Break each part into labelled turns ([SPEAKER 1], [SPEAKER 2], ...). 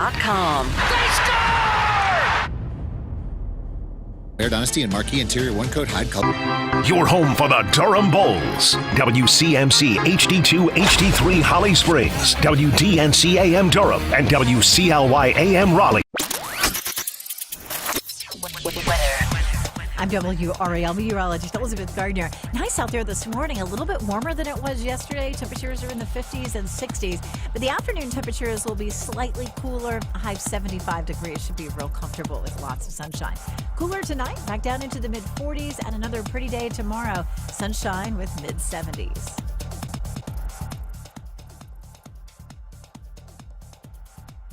[SPEAKER 1] THROWBACK.com.
[SPEAKER 2] They score!
[SPEAKER 3] Air Dynasty and Marquee Interior One Coat Hide Color.
[SPEAKER 4] Your home for the Durham Bulls. WCMC HD2 HD3 Holly Springs, WDNC AM Durham, and WCLY AM Raleigh.
[SPEAKER 5] I'm WRAL meteorologist Elizabeth Gardner. Nice out there this morning. A little bit warmer than it was yesterday. Temperatures are in the 50s and 60s. But the afternoon temperatures will be slightly cooler. A high of 75 degrees. Should be real comfortable with lots of sunshine. Cooler tonight, back down into the mid-40s. And another pretty day tomorrow. Sunshine with mid-70s.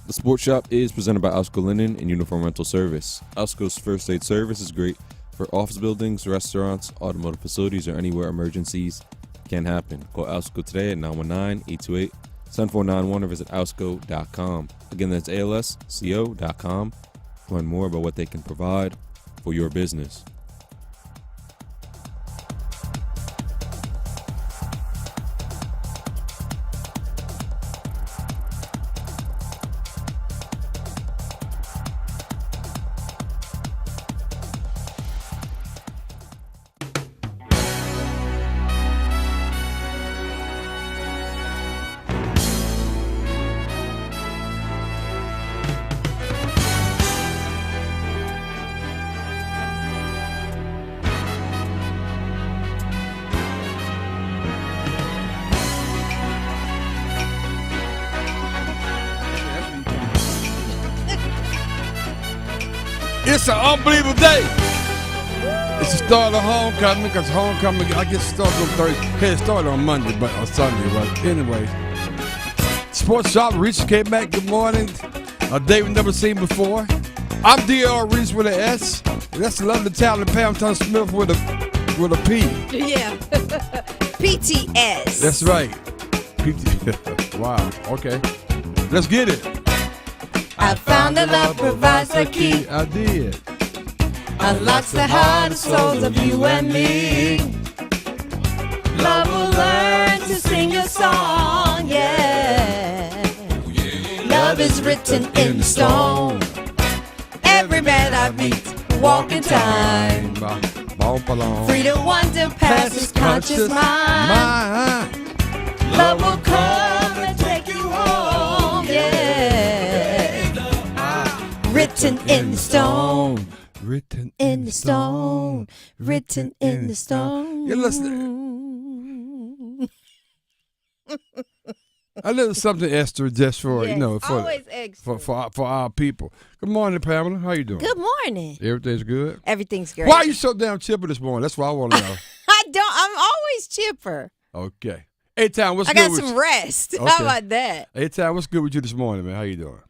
[SPEAKER 6] The Sports Shop is presented by Alsco Linen and Uniform Rental Service. Alsco's first aid service is great for office buildings, restaurants, automotive facilities, or anywhere emergencies can happen. Call Alsco today at 919-828-7491 or visit alsco.com. Again, that's alsco.com. Learn more about what they can provide for your business.
[SPEAKER 7] It's an unbelievable day. It's the start of homecoming because homecoming, I guess, starts on Thursday. Okay, it started on Monday, but on Sunday. But anyway, Sports Shop, Reese, Kmac, good morning. A day we've never seen before. I'm DR Reese with an S. That's the lovely talented Pamton Smith with a P.
[SPEAKER 8] Yeah. PTS.
[SPEAKER 7] That's right. PT. Wow. Okay. Let's get it.
[SPEAKER 8] I found that love provides a key.
[SPEAKER 7] I did.
[SPEAKER 8] Unlocks the heart and souls of you and me. Love will learn to sing a song, yeah. Love is written in stone. Every man I meet, walk in time. Free to wander past his conscious mind. Love will come and take you home, yeah. Written in the stone.
[SPEAKER 7] Written
[SPEAKER 8] In the stone. Written in the stone.
[SPEAKER 7] Yeah, listen. A little something extra just for,
[SPEAKER 8] Yes,
[SPEAKER 7] for,
[SPEAKER 8] always extra.
[SPEAKER 7] for our people. Good morning, Pamela. How you doing?
[SPEAKER 8] Good morning.
[SPEAKER 7] Everything's good?
[SPEAKER 8] Everything's great.
[SPEAKER 7] Why are you so damn chipper this morning? That's what I want to know.
[SPEAKER 8] I'm always chipper.
[SPEAKER 7] Okay. Hey, Tom, what's
[SPEAKER 8] I
[SPEAKER 7] good
[SPEAKER 8] got
[SPEAKER 7] with
[SPEAKER 8] some
[SPEAKER 7] you?
[SPEAKER 8] rest.
[SPEAKER 7] Okay.
[SPEAKER 8] How about that?
[SPEAKER 7] Hey, Tom, what's good with you this morning, man? How you doing?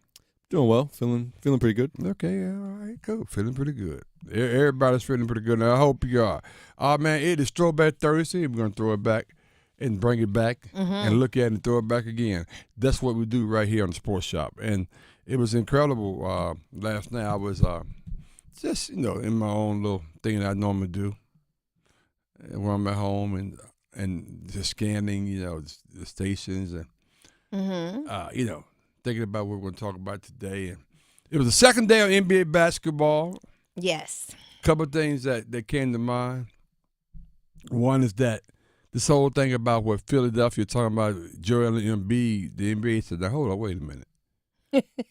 [SPEAKER 6] Doing well, feeling pretty good.
[SPEAKER 7] Okay, yeah, all right, cool. Feeling pretty good. Everybody's feeling pretty good. Now, I hope you are. Man, it is Throwback Thursday. We're going to throw it back and bring it back and look at it and throw it back again. That's what we do right here on the Sports Shop. And it was incredible. Last night I was just, in my own little thing that I normally do when I'm at home and just scanning, the stations and, thinking about what we're going to talk about today. And it was the second day of NBA basketball.
[SPEAKER 8] Yes.
[SPEAKER 7] A couple of things that came to mind. One is that this whole thing about what Philadelphia talking about Joel Embiid, the NBA said, now hold on, wait a minute.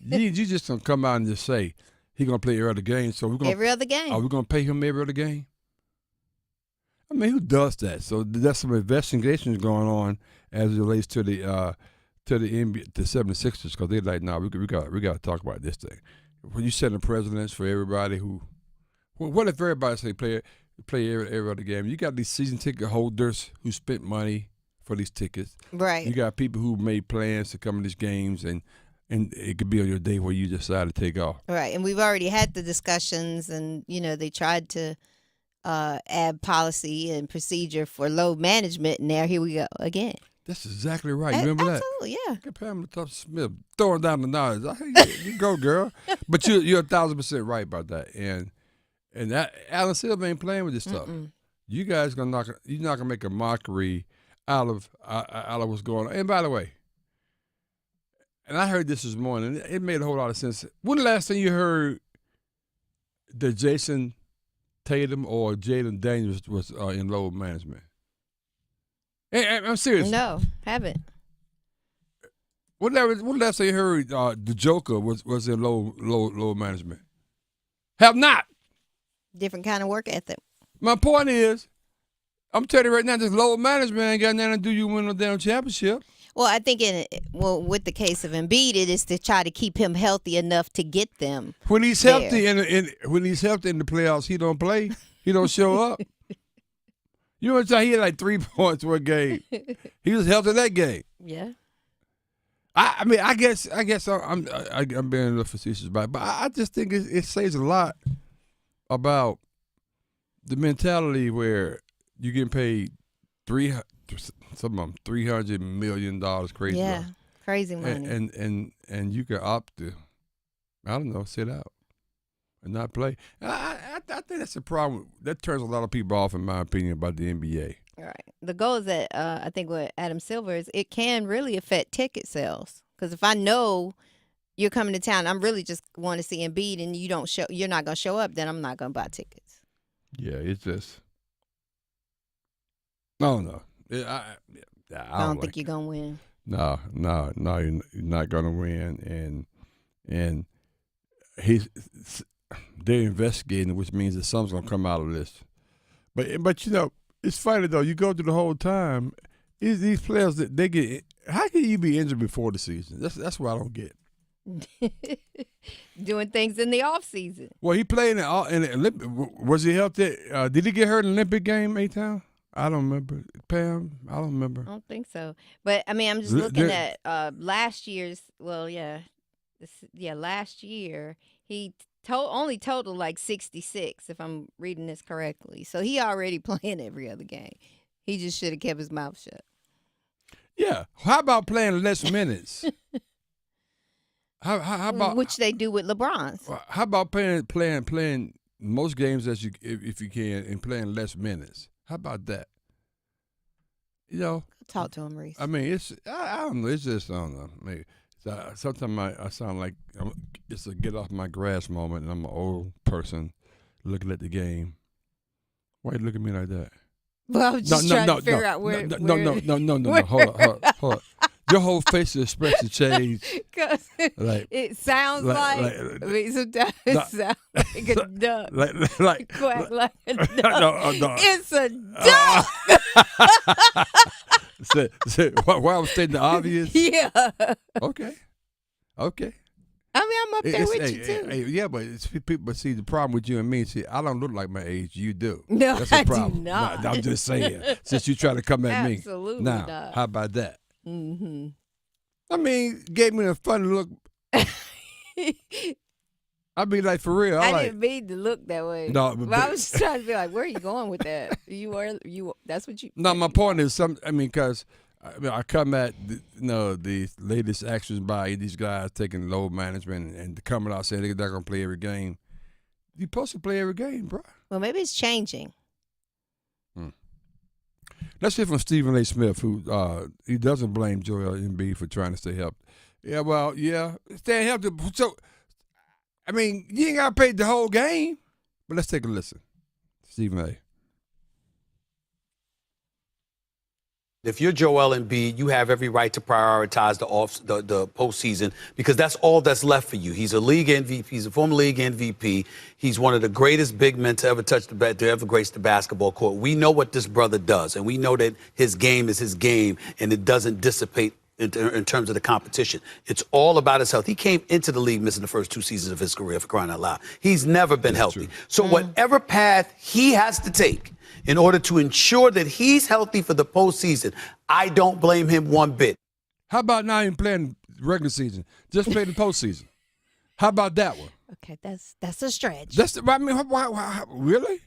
[SPEAKER 7] you just don't come out and just say he's going to play every other game. So we're gonna,
[SPEAKER 8] Every other game.
[SPEAKER 7] Are we going to pay him every other game? I mean, who does that? So there's some investigations going on as it relates to the NBA, the 76ers, because they're like, we got to talk about this thing. When you setting precedents for everybody what if everybody say play every other game? You got these season ticket holders who spent money for these tickets.
[SPEAKER 8] Right.
[SPEAKER 7] You got people who made plans to come to these games, and it could be on your day where you decide to take off.
[SPEAKER 8] Right. And we've already had the discussions, and, they tried to add policy and procedure for load management, and now here we go again.
[SPEAKER 7] That's exactly right. You remember that?
[SPEAKER 8] Absolutely, yeah.
[SPEAKER 7] Get Pamela Smith throwing down the knowledge. You go, girl. But you're 1,000% right about that. And that Alan Silver ain't playing with this stuff. You guys you're not gonna make a mockery out of what's going on. And by the way, and I heard this morning. It made a whole lot of sense. When the last time you heard that Jason Tatum or Jalen Daniels was in load management? And I'm serious.
[SPEAKER 8] No, haven't.
[SPEAKER 7] When the last time you heard the Joker was in load management? Have not.
[SPEAKER 8] Different kind of work ethic.
[SPEAKER 7] My point is, I'm telling you right now, this load management ain't got nothing to do you win no damn championship.
[SPEAKER 8] Well, I think with the case of Embiid, it is to try to keep him healthy enough to get them.
[SPEAKER 7] When he's healthy when he's healthy in the playoffs, he don't play. He don't show up. You know what I'm saying? He had like 3 points one game. He was healthy that game.
[SPEAKER 8] Yeah.
[SPEAKER 7] I mean, I guess I'm being a little facetious about it, but I just think it says a lot about the mentality where you getting paid $300 million, crazy.
[SPEAKER 8] Yeah, crazy money.
[SPEAKER 7] And you can opt to, I don't know, sit out and not play. And I think that's a problem. That turns a lot of people off, in my opinion, about the NBA.
[SPEAKER 8] Right. The goal is that I think with Adam Silver is it can really affect ticket sales. Because if I know you're coming to town, I'm really just want to see Embiid, and you're not gonna show up, then I'm not gonna buy tickets.
[SPEAKER 7] Yeah, it's just no. I
[SPEAKER 8] don't think you're gonna win.
[SPEAKER 7] No, you're not gonna win, and they're investigating, which means that something's gonna come out of this. But you know, it's funny though. You go through the whole time. These players that they get, how can you be injured before the season? That's what I don't get.
[SPEAKER 8] Doing things in the off season.
[SPEAKER 7] Well, he played in the Olympic. Was he healthy? Did he get hurt in the Olympic game, A-Town? I don't remember. Pam, I don't remember.
[SPEAKER 8] I don't think so. But I mean, I'm just looking at last year's. Well, yeah, last year he only totaled like 66, if I'm reading this correctly. So he already playing every other game. He just should have kept his mouth shut.
[SPEAKER 7] Yeah. How about playing less minutes? How about
[SPEAKER 8] which they do with LeBron's?
[SPEAKER 7] How about playing most games if you can, and playing less minutes? How about that? You know,
[SPEAKER 8] talk to him, Reese.
[SPEAKER 7] I mean, I don't know. It's just I don't know. Maybe sometimes I sound like it's a get off my grass moment, and I'm an old person looking at the game. Why you look at me like that?
[SPEAKER 8] Well, I was just trying to figure out where.
[SPEAKER 7] No. Hold on. Your whole facial expression changed.
[SPEAKER 8] Because it sounds like I mean, sometimes it sounds like a duck.
[SPEAKER 7] Like
[SPEAKER 8] quack like a duck.
[SPEAKER 7] No.
[SPEAKER 8] It's a duck.
[SPEAKER 7] Why I was stating the obvious?
[SPEAKER 8] Yeah.
[SPEAKER 7] Okay.
[SPEAKER 8] I mean, I'm up there with you too.
[SPEAKER 7] Yeah, but it's people. But see, the problem with you and me, I don't look like my age. You do.
[SPEAKER 8] No,
[SPEAKER 7] that's a problem.
[SPEAKER 8] I do not.
[SPEAKER 7] No, I'm just saying. Since you try to come at me,
[SPEAKER 8] absolutely
[SPEAKER 7] now,
[SPEAKER 8] not.
[SPEAKER 7] How about that?
[SPEAKER 8] Mm-hmm.
[SPEAKER 7] I mean, gave me a funny look. I be like, for real.
[SPEAKER 8] I didn't mean to look that way.
[SPEAKER 7] No,
[SPEAKER 8] but I was just trying to be like, where are you going with that? That's what you.
[SPEAKER 7] No, my point is because. I come at the latest actions by these guys taking load management and coming out saying they're not going to play every game. You're supposed to play every game, bro.
[SPEAKER 8] Well, maybe it's changing.
[SPEAKER 7] Let's hear from Stephen A. Smith, who he doesn't blame Joel Embiid for trying to stay healthy. Yeah, well, stay healthy. So, I mean, you ain't got to play the whole game. But let's take a listen. Stephen A.
[SPEAKER 1] If you're Joel Embiid, you have every right to prioritize the postseason because that's all that's left for you. He's a league MVP. He's a former league MVP. He's one of the greatest big men to ever grace the basketball court. We know what this brother does, and we know that his game is his game, and it doesn't dissipate in terms of the competition. It's all about his health. He came into the league missing the first 2 seasons of his career, for crying out loud. He's never been healthy.
[SPEAKER 7] True.
[SPEAKER 1] So whatever path he has to take in order to ensure that he's healthy for the postseason, I don't blame him one bit.
[SPEAKER 7] How about not even playing regular season? Just play the postseason. How about that one?
[SPEAKER 8] Okay, that's a stretch.
[SPEAKER 7] I mean, why, really?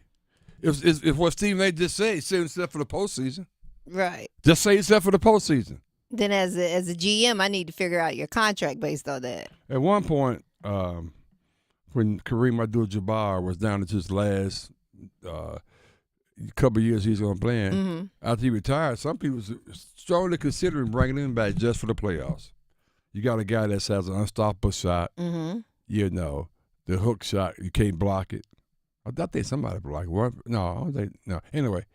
[SPEAKER 7] If what Stephen A. just said, he said himself for the postseason.
[SPEAKER 8] Right.
[SPEAKER 7] Just say himself for the postseason.
[SPEAKER 8] Then as a GM, I need to figure out your contract based on that.
[SPEAKER 7] At one point, when Kareem Abdul-Jabbar was down to his last couple of years he's going to play in, after he retired, some people were strongly considering bringing him back just for the playoffs. You got a guy that has an unstoppable shot.
[SPEAKER 8] Mm-hmm.
[SPEAKER 7] You know, the hook shot, you can't block it. I think somebody blocked it. No, I don't think, no. Anyway,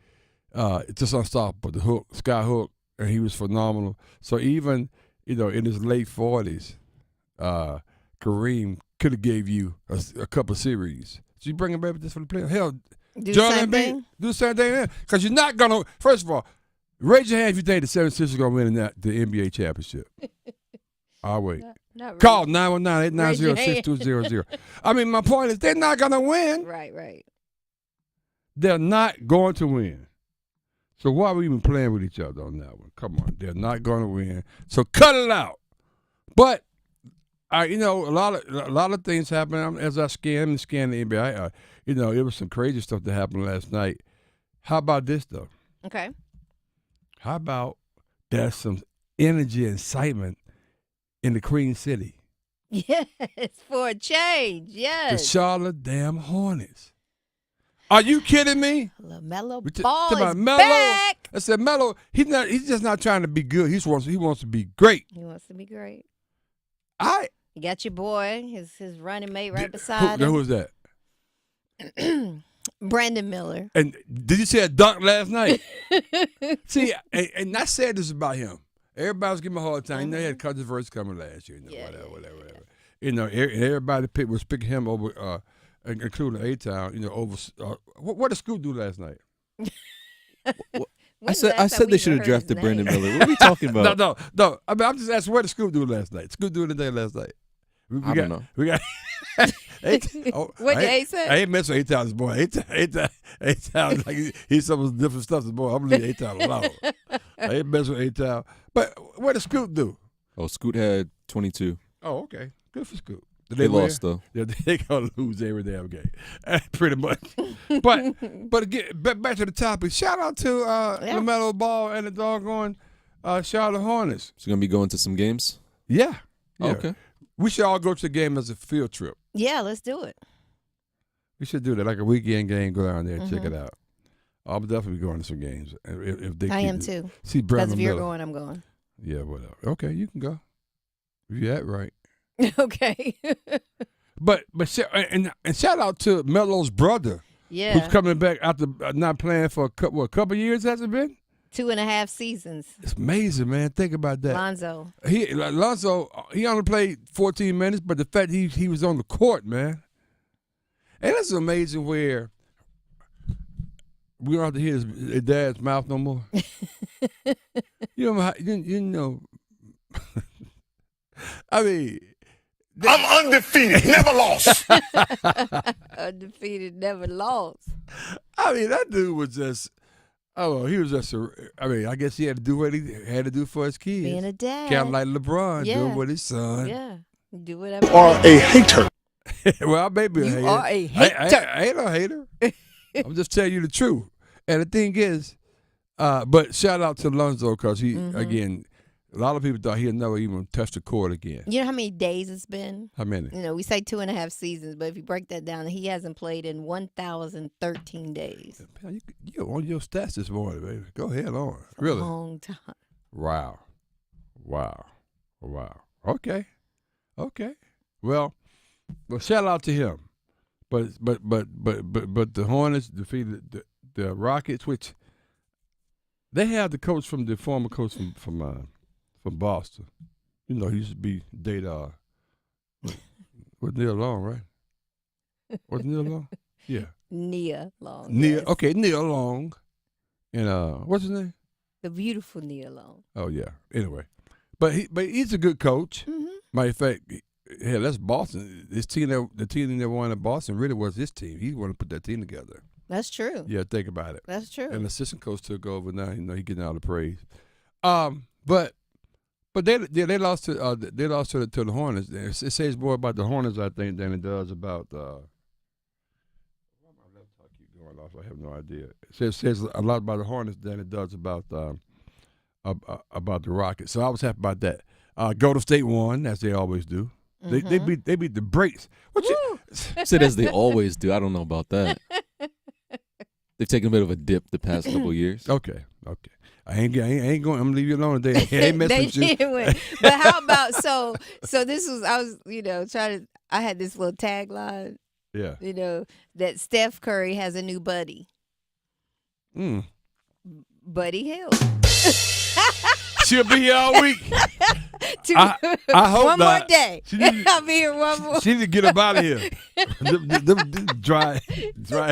[SPEAKER 7] it's just unstoppable. The hook, sky hook, and he was phenomenal. So even, in his late 40s, Kareem could have gave you a couple series. So you bring him back just for the play. Hell,
[SPEAKER 8] Do the
[SPEAKER 7] Joel
[SPEAKER 8] same
[SPEAKER 7] Embiid,
[SPEAKER 8] thing.
[SPEAKER 7] do the same thing. Because you're not going to, first of all, raise your hand if you think the 76ers are going to win the NBA championship. I'll wait.
[SPEAKER 8] Not
[SPEAKER 7] Call
[SPEAKER 8] really.
[SPEAKER 7] 919-890-6200. I mean, my point is they're not going to win.
[SPEAKER 8] Right.
[SPEAKER 7] They're not going to win. So why are we even playing with each other on that one? Come on. They're not going to win. So cut it out. But, a lot of things happen as I scan the NBA. It was some crazy stuff that happened last night. How about this, though?
[SPEAKER 8] Okay.
[SPEAKER 7] How about there's some energy and excitement in the Queen City?
[SPEAKER 8] Yes, for a change.
[SPEAKER 7] The
[SPEAKER 8] Yes.
[SPEAKER 7] Charlotte damn Hornets. Are you kidding me?
[SPEAKER 8] LaMelo
[SPEAKER 7] We
[SPEAKER 8] Ball
[SPEAKER 7] talking
[SPEAKER 8] is
[SPEAKER 7] about Melo.
[SPEAKER 8] back.
[SPEAKER 7] I said Melo. He's just not trying to be good. He wants to be great.
[SPEAKER 8] He wants to be great.
[SPEAKER 7] I
[SPEAKER 8] You got your boy, his running mate right beside
[SPEAKER 7] who
[SPEAKER 8] him.
[SPEAKER 7] was that?
[SPEAKER 8] Brandon Miller.
[SPEAKER 7] And did you see a dunk last night? See, and I said this about him. Everybody was giving him a hard time. He had controversy coming last year.
[SPEAKER 8] Yeah,
[SPEAKER 7] Whatever. Everybody was picking him over, including A-Town. Over. What did Scoot do last night?
[SPEAKER 6] I said they should have drafted Brandon Miller. What are we talking about?
[SPEAKER 7] No. I mean, I'm just asking, what did Scoot do last night? Scoot do anything last night?
[SPEAKER 6] I don't know.
[SPEAKER 7] We got.
[SPEAKER 8] What did A say?
[SPEAKER 7] I ain't messing with A-Town's boy. A-Town, like he's some of the different stuff. Boy, I'm leaving A-Town alone. I ain't messing with A-Town. But what did Scoot do?
[SPEAKER 6] Oh, Scoot had 22.
[SPEAKER 7] Oh, okay. Good for Scoot. Did
[SPEAKER 6] They
[SPEAKER 7] win?
[SPEAKER 6] lost, though.
[SPEAKER 7] Yeah, they gonna lose every damn game, pretty much. But again, back to the topic. Shout out to LaMelo Ball and the doggone Charlotte Hornets.
[SPEAKER 6] So you're going to be going to some games?
[SPEAKER 7] Yeah.
[SPEAKER 6] Okay.
[SPEAKER 7] We should all go to the game as a field trip.
[SPEAKER 8] Yeah, let's do it.
[SPEAKER 7] We should do that, like a weekend game. Go down there and check it out. I'll definitely be going to some games if they.
[SPEAKER 8] I am too.
[SPEAKER 7] See
[SPEAKER 8] Because
[SPEAKER 7] Brandon
[SPEAKER 8] if you're
[SPEAKER 7] Miller.
[SPEAKER 8] going, I'm going.
[SPEAKER 7] Yeah, whatever. Okay, you can go. If you're that right.
[SPEAKER 8] Okay.
[SPEAKER 7] But shout out to Melo's brother,
[SPEAKER 8] Yeah.
[SPEAKER 7] who's coming back after not playing for a couple years. Has it been?
[SPEAKER 8] 2.5 seasons.
[SPEAKER 7] It's amazing, man. Think about that.
[SPEAKER 8] Lonzo.
[SPEAKER 7] Lonzo, he only played 14 minutes, but the fact he was on the court, man. And it's amazing where we don't have to hear his dad's mouth no more. you know. I mean,
[SPEAKER 2] I'm undefeated, never lost.
[SPEAKER 8] Undefeated, never lost.
[SPEAKER 7] I mean, that dude was just. Oh, he was just. I guess he had to do what he had to do for his kids.
[SPEAKER 8] Being a dad.
[SPEAKER 7] Kind of like LeBron
[SPEAKER 8] Yeah.
[SPEAKER 7] doing with his son.
[SPEAKER 8] Yeah. Do whatever.
[SPEAKER 2] Or a hater.
[SPEAKER 7] Well, I may be a hater.
[SPEAKER 8] You are a hater.
[SPEAKER 7] I ain't a hater. I'm just telling you the truth. And the thing is, but shout out to Lonzo because he, again, a lot of people thought he'd never even touch the court again.
[SPEAKER 8] You know how many days it's been?
[SPEAKER 7] How many?
[SPEAKER 8] We say 2.5 seasons, but if you break that down, he hasn't played in 1,013 days.
[SPEAKER 7] You're on your stats this morning, baby. Go ahead on. Really?
[SPEAKER 8] Long time.
[SPEAKER 7] Wow. Okay. Well, shout out to him. But the Hornets defeated the Rockets, which they have the coach from the former coach from Boston. He used to be with Neil Long, right? Was Neil Long? Yeah.
[SPEAKER 8] Nia Long.
[SPEAKER 7] Neil.
[SPEAKER 8] yes.
[SPEAKER 7] Okay, Neil Long. And what's his name?
[SPEAKER 8] The beautiful Nia Long.
[SPEAKER 7] Oh yeah. Anyway, but he's a good coach.
[SPEAKER 8] Mm-hmm.
[SPEAKER 7] Matter of fact, hell, that's Boston. The team that won in Boston really was his team. He wanted to put that team together.
[SPEAKER 8] That's true.
[SPEAKER 7] Yeah, think about it.
[SPEAKER 8] That's true.
[SPEAKER 7] And the assistant coach took over. Now he getting all the praise. But they lost to the Hornets. It says more about the Hornets, I think, than it does about. Why my laptop keep going off? I have no idea. It says a lot about the Hornets than it does about the Rockets. So I was happy about that. Golden State won, as they always do. They beat the brakes.
[SPEAKER 6] Said as they always do. I don't know about that. They've taken a bit of a dip the past couple of years.
[SPEAKER 7] Okay. I ain't going. I'm gonna leave you alone today. I ain't messing with you.
[SPEAKER 8] did win. But how about so this was I was trying to I had this little tagline
[SPEAKER 7] Yeah.
[SPEAKER 8] that Steph Curry has a new buddy. Buddy Hill.
[SPEAKER 7] She'll be here all week. I hope
[SPEAKER 8] one
[SPEAKER 7] not.
[SPEAKER 8] more day. I'll be here one more.
[SPEAKER 7] She need to get up out of here. them dry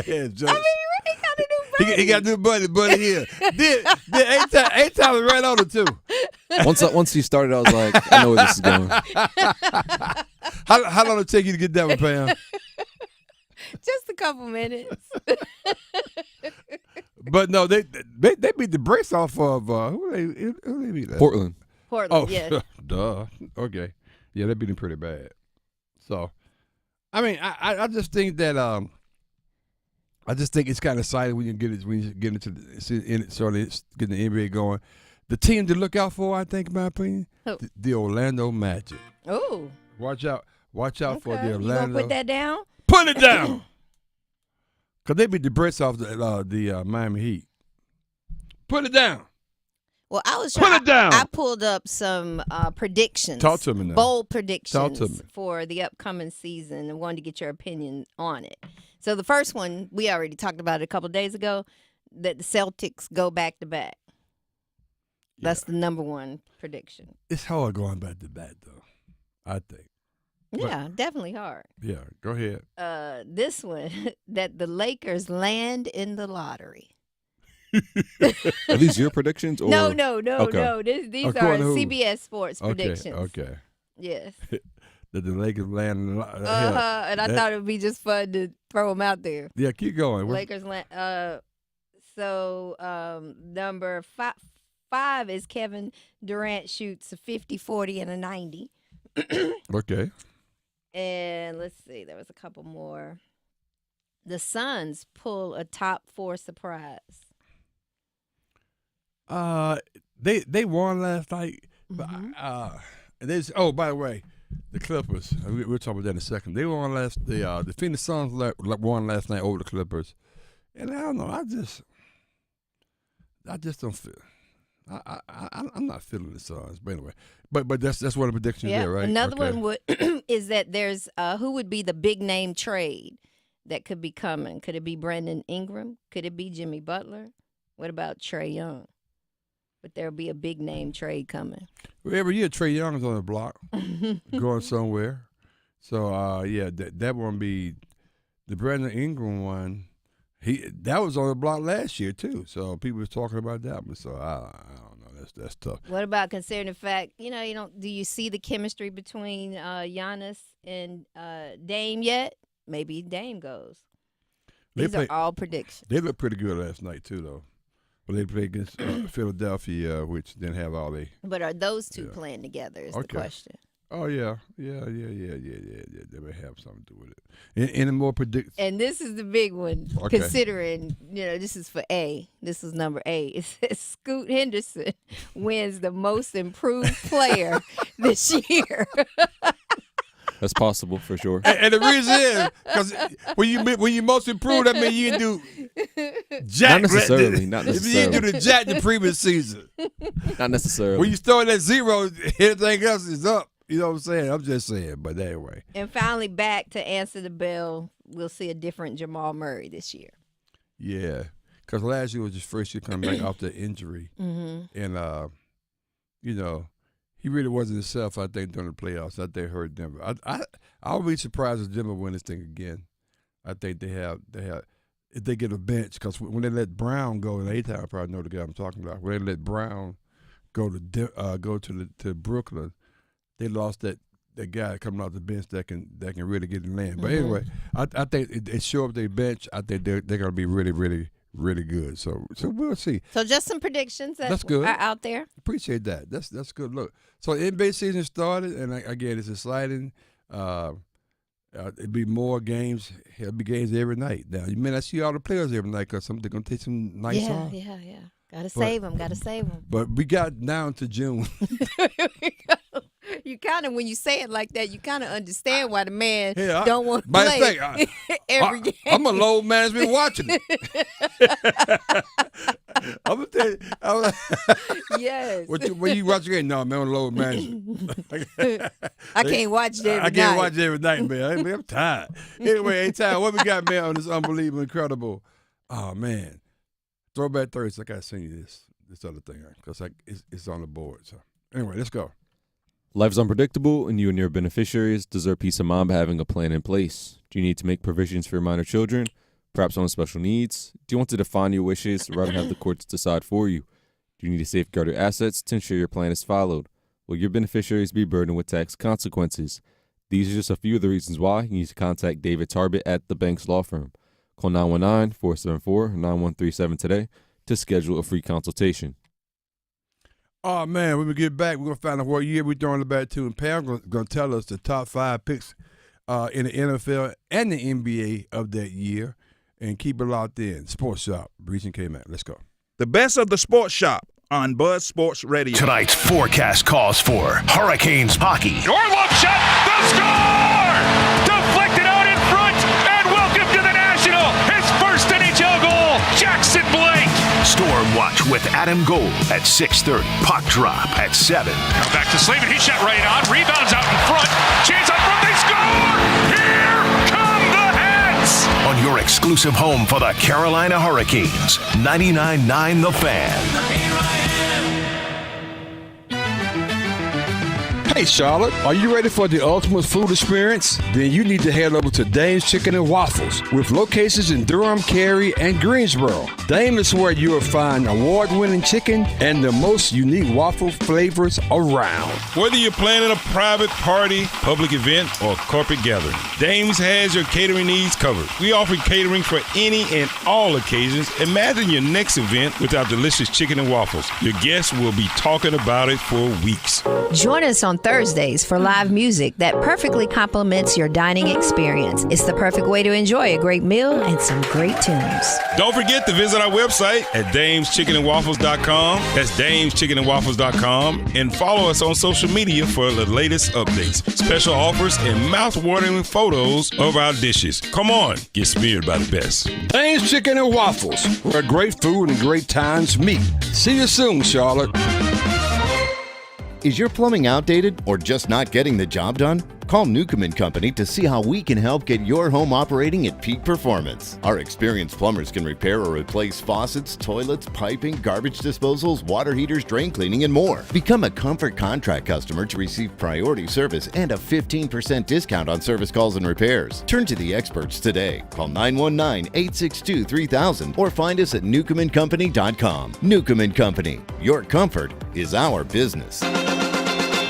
[SPEAKER 7] head jokes.
[SPEAKER 8] I mean, he got a new buddy.
[SPEAKER 7] He got a new buddy here. Did eight times right on it too.
[SPEAKER 6] Once he started, I was like, I know where this is going.
[SPEAKER 7] How long did it take you to get that one, Pam?
[SPEAKER 8] Just a couple minutes.
[SPEAKER 7] But no, they beat the brakes off of who they beat?
[SPEAKER 6] Portland.
[SPEAKER 8] Portland, yes.
[SPEAKER 7] Duh. Okay. Yeah, they beat him pretty bad. So, I mean, I just think that I just think it's kind of exciting when you get into getting the NBA going. The team to look out for, I think, in my opinion,
[SPEAKER 8] Who?
[SPEAKER 7] the Orlando Magic.
[SPEAKER 8] Oh.
[SPEAKER 7] Watch out for the
[SPEAKER 8] You
[SPEAKER 7] Orlando.
[SPEAKER 8] gonna put that down?
[SPEAKER 7] Put it down. Cause they beat the brakes off the Miami Heat. Put it down.
[SPEAKER 8] Well, I was
[SPEAKER 7] Put
[SPEAKER 8] trying.
[SPEAKER 7] it down.
[SPEAKER 8] I pulled up some predictions.
[SPEAKER 7] Talk to me now.
[SPEAKER 8] Bold predictions
[SPEAKER 7] Talk to me.
[SPEAKER 8] for the upcoming season, and wanted to get your opinion on it. So the first one we already talked about it a couple of days ago, that the Celtics go back to back. That's the number one prediction.
[SPEAKER 7] It's hard going back to back though, I think.
[SPEAKER 8] Yeah, definitely hard.
[SPEAKER 7] Yeah, go ahead.
[SPEAKER 8] This one, that the Lakers land in the lottery.
[SPEAKER 6] Are these your predictions? Or?
[SPEAKER 8] No.
[SPEAKER 6] Okay.
[SPEAKER 8] These are
[SPEAKER 7] According to who?
[SPEAKER 8] CBS Sports predictions.
[SPEAKER 7] Okay.
[SPEAKER 8] Yes.
[SPEAKER 7] That the Lakers land in the
[SPEAKER 8] And I thought it would be just fun to throw them out there.
[SPEAKER 7] Yeah, keep going.
[SPEAKER 8] Lakers land. Number five is Kevin Durant shoots a 50, 40, and a 90.
[SPEAKER 7] Okay.
[SPEAKER 8] And let's see, there was a couple more. The Suns pull a top 4 surprise.
[SPEAKER 7] They won last night. By the way, the Clippers. We'll talk about that in a second. They won the Phoenix Suns won last night over the Clippers, and I don't know. I just don't feel. I'm not feeling the Suns, but anyway. But that's one of the predictions there, right?
[SPEAKER 8] Another one is that there's who would be the big name trade that could be coming? Could it be Brandon Ingram? Could it be Jimmy Butler? What about Trae Young? But there'll be a big name trade coming.
[SPEAKER 7] Well, every year Trae Young's on the block, going somewhere. So that won't be the Brandon Ingram one. That was on the block last year too. So people was talking about that one. So I don't know. That's tough.
[SPEAKER 8] What about considering the fact, do you see the chemistry between Giannis and Dame yet? Maybe Dame goes. These are all predictions.
[SPEAKER 7] They looked pretty good last night too, though. Well, they played against Philadelphia, which didn't have all the.
[SPEAKER 8] But are those two playing together? Is the question.
[SPEAKER 7] Oh yeah. They may have something to do with it. Any more predictions?
[SPEAKER 8] And this is the big one.
[SPEAKER 7] Okay.
[SPEAKER 8] Considering this is for A. This is number A. It says Scoot Henderson wins the most improved player this year.
[SPEAKER 6] That's possible for sure.
[SPEAKER 7] And the reason is because when you most improved, that means you can do jack.
[SPEAKER 6] Not necessarily.
[SPEAKER 7] You can do the jack the previous season.
[SPEAKER 6] Not necessarily.
[SPEAKER 7] When you start at 0, everything else is up. You know what I'm saying? I'm just saying, but anyway.
[SPEAKER 8] And finally, back to answer the bell, we'll see a different Jamal Murray this year.
[SPEAKER 7] Yeah, because last year was his first year coming back off the injury, and he really wasn't himself. I think during the playoffs, I think hurt Denver. I'll be surprised if Denver win this thing again. I think they have if they get a bench, because when they let Brown go in A-Town, I probably know the guy I'm talking about. When they let Brown go to Brooklyn, they lost that guy coming off the bench that can really get in land. But anyway, I think it show up their bench. I think they're going to be really, really, really good. So we'll see.
[SPEAKER 8] So just some predictions
[SPEAKER 7] That's good.
[SPEAKER 8] are out there.
[SPEAKER 7] Appreciate that. That's good. Look, so the NBA season started, and again, it's exciting. It'll be more games. There'll be games every night. Now, you may not see all the players every night because they're going to take some nights off.
[SPEAKER 8] Yeah. Gotta save them.
[SPEAKER 7] But we got down to June.
[SPEAKER 8] You kind of, when you say it like that, you kind of understand why the man don't want to
[SPEAKER 7] Matter
[SPEAKER 8] play
[SPEAKER 7] of fact,
[SPEAKER 8] every game.
[SPEAKER 7] I'm a load management watching it. I'm gonna tell you.
[SPEAKER 8] Yes.
[SPEAKER 7] When you watch the game, no, man, on load management.
[SPEAKER 8] I can't watch it every
[SPEAKER 7] I can't
[SPEAKER 8] night.
[SPEAKER 7] watch it every night, man. I'm tired. Anyway, Ty, what we got, man, on this unbelievable, incredible? Oh man, Throwback Thursday. I gotta send you this other thing because it's on the board. So anyway, let's go.
[SPEAKER 6] Life's unpredictable, and you and your beneficiaries deserve peace of mind by having a plan in place. Do you need to make provisions for your minor children, perhaps on special needs? Do you want to define your wishes rather than have the courts decide for you? Do you need to safeguard your assets to ensure your plan is followed? Will your beneficiaries be burdened with tax consequences? These are just a few of the reasons why you need to contact David Tarbett at the Banks Law Firm. Call 919-474-9137 today to schedule a free consultation.
[SPEAKER 7] Oh, man, when we get back, we're going to find out what year we're throwing the bat to. And Pam going to tell us the top 5 picks in the NFL and the NBA of that year. And keep it locked in. Sports Shop, Reese and Kmac. Let's go.
[SPEAKER 9] The best of the Sports Shop on Buzz Sports Radio.
[SPEAKER 4] Tonight's forecast calls for Hurricanes hockey.
[SPEAKER 10] Your look shot, the score! Deflected out in front, and welcome to the National. His first NHL goal, Jackson Blake.
[SPEAKER 4] Storm Watch with Adam Gold at 6:30. Puck drop at 7.
[SPEAKER 10] Now back to Slavin, he shot right on, rebounds out in front, chance up front, they score! Here come the Hats!
[SPEAKER 4] On your exclusive home for the Carolina Hurricanes, 99.9 The Fan.
[SPEAKER 7] Hey, Charlotte, are you ready for the ultimate food experience? Then you need to head over to Dame's Chicken and Waffles with locations in Durham, Cary, and Greensboro. Dame is where you will find award-winning chicken and the most unique waffle flavors around.
[SPEAKER 11] Whether you're planning a private party, public event, or corporate gathering, Dame's has your catering needs covered. We offer catering for any and all occasions. Imagine your next event with our delicious chicken and waffles. Your guests will be talking about it for weeks.
[SPEAKER 12] Join us on Thursdays for live music that perfectly complements your dining experience. It's the perfect way to enjoy a great meal and some great tunes.
[SPEAKER 11] Don't forget to visit our website at dameschickenandwaffles.com. That's dameschickenandwaffles.com. And follow us on social media for the latest updates, special offers, and mouth-watering photos of our dishes. Come on, get smeared by the best.
[SPEAKER 7] Dame's Chicken and Waffles, where great food and great times meet. See you soon, Charlotte.
[SPEAKER 3] Is your plumbing outdated or just not getting the job done? Call Newcomb & Company to see how we can help get your home operating at peak performance. Our experienced plumbers can repair or replace faucets, toilets, piping, garbage disposals, water heaters, drain cleaning, and more. Become a Comfort Contract customer to receive priority service and a 15% discount on service calls and repairs. Turn to the experts today. Call 919-862-3000 or find us at newcombandcompany.com. Newcomb & Company. Your comfort is our business.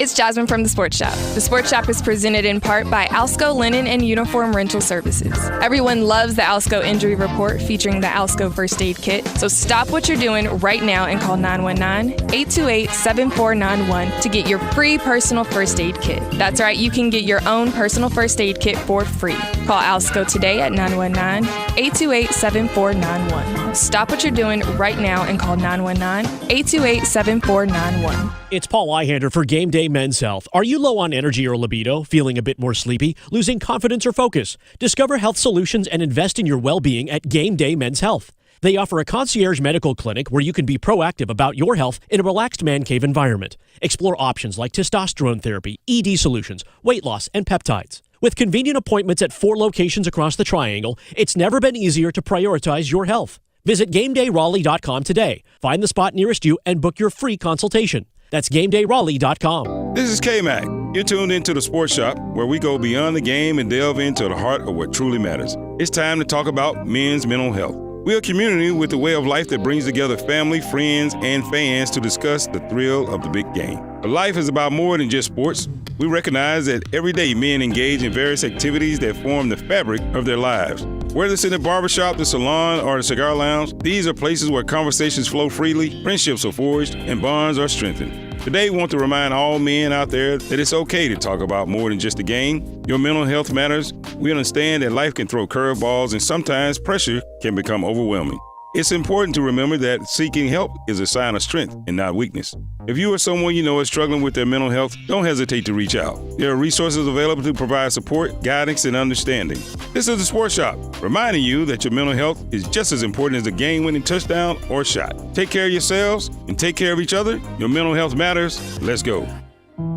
[SPEAKER 13] It's Jasmine from The Sports Shop. The Sports Shop is presented in part by Alsco Linen and Uniform Rental Services. Everyone loves the Alsco Injury Report featuring the Alsco First Aid Kit. So stop what you're doing right now and call 919-828-7491 to get your free personal first aid kit. That's right, you can get your own personal first aid kit for free. Call Alsco today at 919-828-7491. Stop what you're doing right now and call 919-828-7491.
[SPEAKER 14] It's Paul Eihander for Game Day Men's Health. Are you low on energy or libido, feeling a bit more sleepy, losing confidence or focus? Discover health solutions and invest in your well-being at Game Day Men's Health. They offer a concierge medical clinic where you can be proactive about your health in a relaxed man cave environment. Explore options like testosterone therapy, ED solutions, weight loss, and peptides. With convenient appointments at 4 locations across the Triangle, it's never been easier to prioritize your health. Visit GameDayRaleigh.com today. Find the spot nearest you and book your free consultation. That's GameDayRaleigh.com.
[SPEAKER 11] This is Kmac. You're tuned into The Sports Shop, where we go beyond the game and delve into the heart of what truly matters. It's time to talk about men's mental health. We're a community with a way of life that brings together family, friends, and fans to discuss the thrill of the big game. But life is about more than just sports. We recognize that every day men engage in various activities that form the fabric of their lives. Whether it's in the barbershop, the salon, or the cigar lounge, these are places where conversations flow freely, friendships are forged, and bonds are strengthened. Today, we want to remind all men out there that it's okay to talk about more than just the game. Your mental health matters. We understand that life can throw curveballs, and sometimes pressure can become overwhelming. It's important to remember that seeking help is a sign of strength and not weakness. If you or someone you know is struggling with their mental health, don't hesitate to reach out. There are resources available to provide support, guidance, and understanding. This is the Sports Shop, reminding you that your mental health is just as important as a game-winning touchdown or shot. Take care of yourselves and take care of each other. Your mental health matters. Let's go.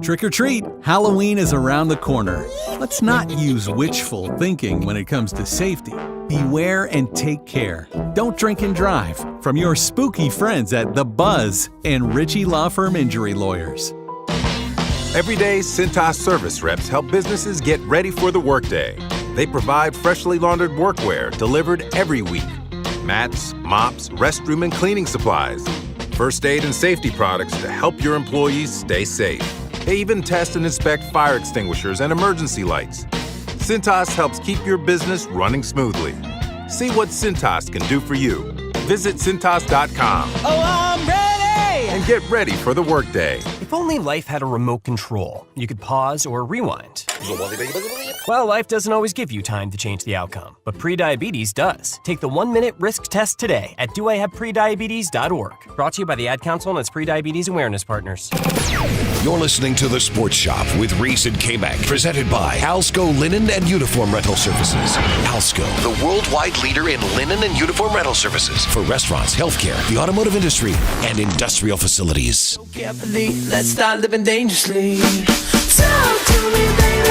[SPEAKER 15] Trick or treat, Halloween is around the corner. Let's not use wishful thinking when it comes to safety. Beware and take care. Don't drink and drive. From your spooky friends at The Buzz and Ritchie Law Firm Injury Lawyers.
[SPEAKER 16] Every day, Cintas service reps help businesses get ready for the workday. They provide freshly laundered workwear delivered every week. Mats, mops, restroom and cleaning supplies. First aid and safety products to help your employees stay safe. They even test and inspect fire extinguishers and emergency lights. Cintas helps keep your business running smoothly. See what Cintas can do for you. Visit Cintas.com.
[SPEAKER 17] Oh, I'm ready!
[SPEAKER 16] And get ready for the workday.
[SPEAKER 17] If only life had a remote control, you could pause or rewind. Well, life doesn't always give you time to change the outcome, but prediabetes does. Take the 1-minute risk test today at doihaveprediabetes.org. Brought to you by the Ad Council and its prediabetes awareness partners.
[SPEAKER 4] You're listening to The Sports Shop with Reese and Kmac, presented by Alsco Linen and Uniform Rental Services. Alsco, the worldwide leader in linen and uniform rental services for restaurants, healthcare, the automotive industry, and industrial facilities.
[SPEAKER 8] Carefully, let's start living dangerously. Talk to me, baby.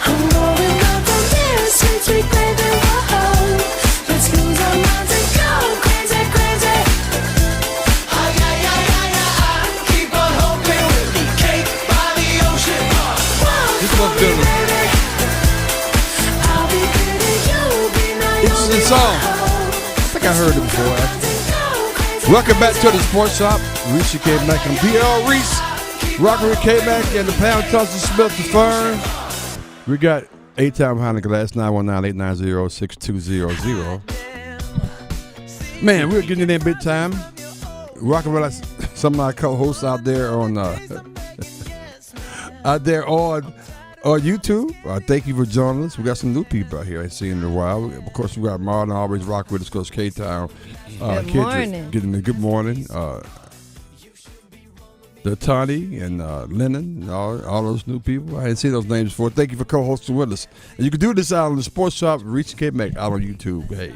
[SPEAKER 8] I'm going up from this sweet baby. Whoa. Let's lose our minds and go crazy, crazy. Keep on hoping we'll be cake by the ocean. Whoa, baby. I'll be pretty, you'll be nice.
[SPEAKER 7] It's the song. I think I heard it before. Welcome back to the Sports Shop. Reese Kmac and DL Reese. Rocking with Kmac and the Pound Thompson Smith the Fern. We got 8-time behind the glass, 919-890-6200. Man, we're getting it in big time. Rocking with us, some of my co-hosts out there on YouTube. Thank you for joining us. We got some new people out here I ain't seen in a while. Of course, we got Marlon always rock with us, Coach K-Town.
[SPEAKER 12] Good morning.
[SPEAKER 7] Getting a good morning. The Tony and Lennon, and all those new people. I hadn't seen those names before. Thank you for co-hosting with us. And you can do this out on the Sports Shop, Reese Kmac out on YouTube. Hey,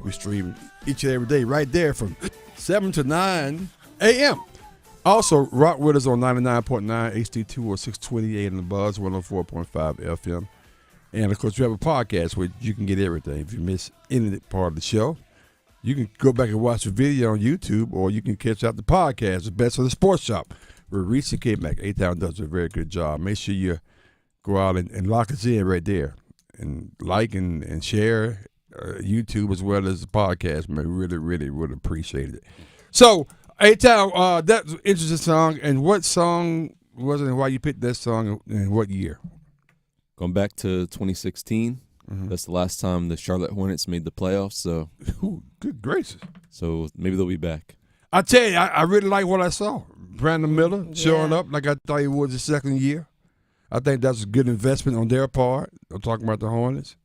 [SPEAKER 7] we stream each and every day right there from 7 to 9 a.m. Also, rock with us on 99.9 HD2 or 628 in the Buzz, 104.5 FM. And, of course, we have a podcast where you can get everything. If you miss any part of the show, you can go back and watch the video on YouTube, or you can catch out the podcast, the best of the Sports Shop, where Reese and Kmac, A-Town does a very good job. Make sure you go out and lock us in right there and like and share YouTube as well as the podcast. Man, really, really, really appreciate it. So, A-Town, that's an interesting song. And what song was it and why you picked that song and what year?
[SPEAKER 6] Going back to 2016. That's the last time the Charlotte Hornets made the playoffs. So,
[SPEAKER 7] ooh, good gracious!
[SPEAKER 6] So maybe they'll be back.
[SPEAKER 7] I tell you, I really like what I saw. Brandon Miller showing up like I thought he was the second year. I think that's a good investment on their part. I'm talking about the Hornets,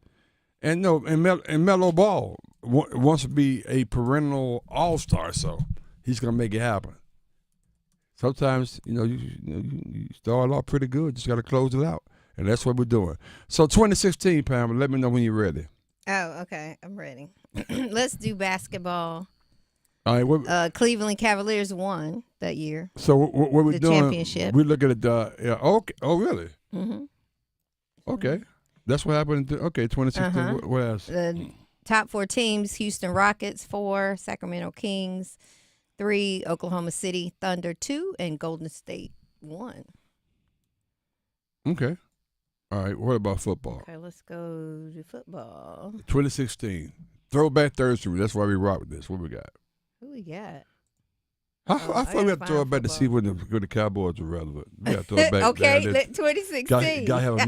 [SPEAKER 7] and Melo Ball wants to be a perennial all-star, so he's gonna make it happen. Sometimes you start off pretty good, just got to close it out. And that's what we're doing. So 2016, Pamela, let me know when you're ready.
[SPEAKER 12] Oh, okay. I'm ready. Let's do basketball.
[SPEAKER 7] All right.
[SPEAKER 12] Cleveland Cavaliers won that year.
[SPEAKER 7] So what we're doing? The
[SPEAKER 12] championship.
[SPEAKER 7] We're looking at okay. Oh, really?
[SPEAKER 12] Mm-hmm.
[SPEAKER 7] Okay. That's what happened. 2016. What else?
[SPEAKER 12] The top 4 teams: Houston Rockets 4, Sacramento Kings 3, Oklahoma City Thunder 2, and Golden State 1.
[SPEAKER 7] Okay. All right, what about football?
[SPEAKER 12] Okay, let's go to football.
[SPEAKER 7] 2016. Throwback Thursday. That's why we rock with this. What we got?
[SPEAKER 12] Who we got?
[SPEAKER 7] I thought we had to throw it back to see when the Cowboys are relevant. We got to throw it back.
[SPEAKER 12] Okay, 2016.
[SPEAKER 7] Got to have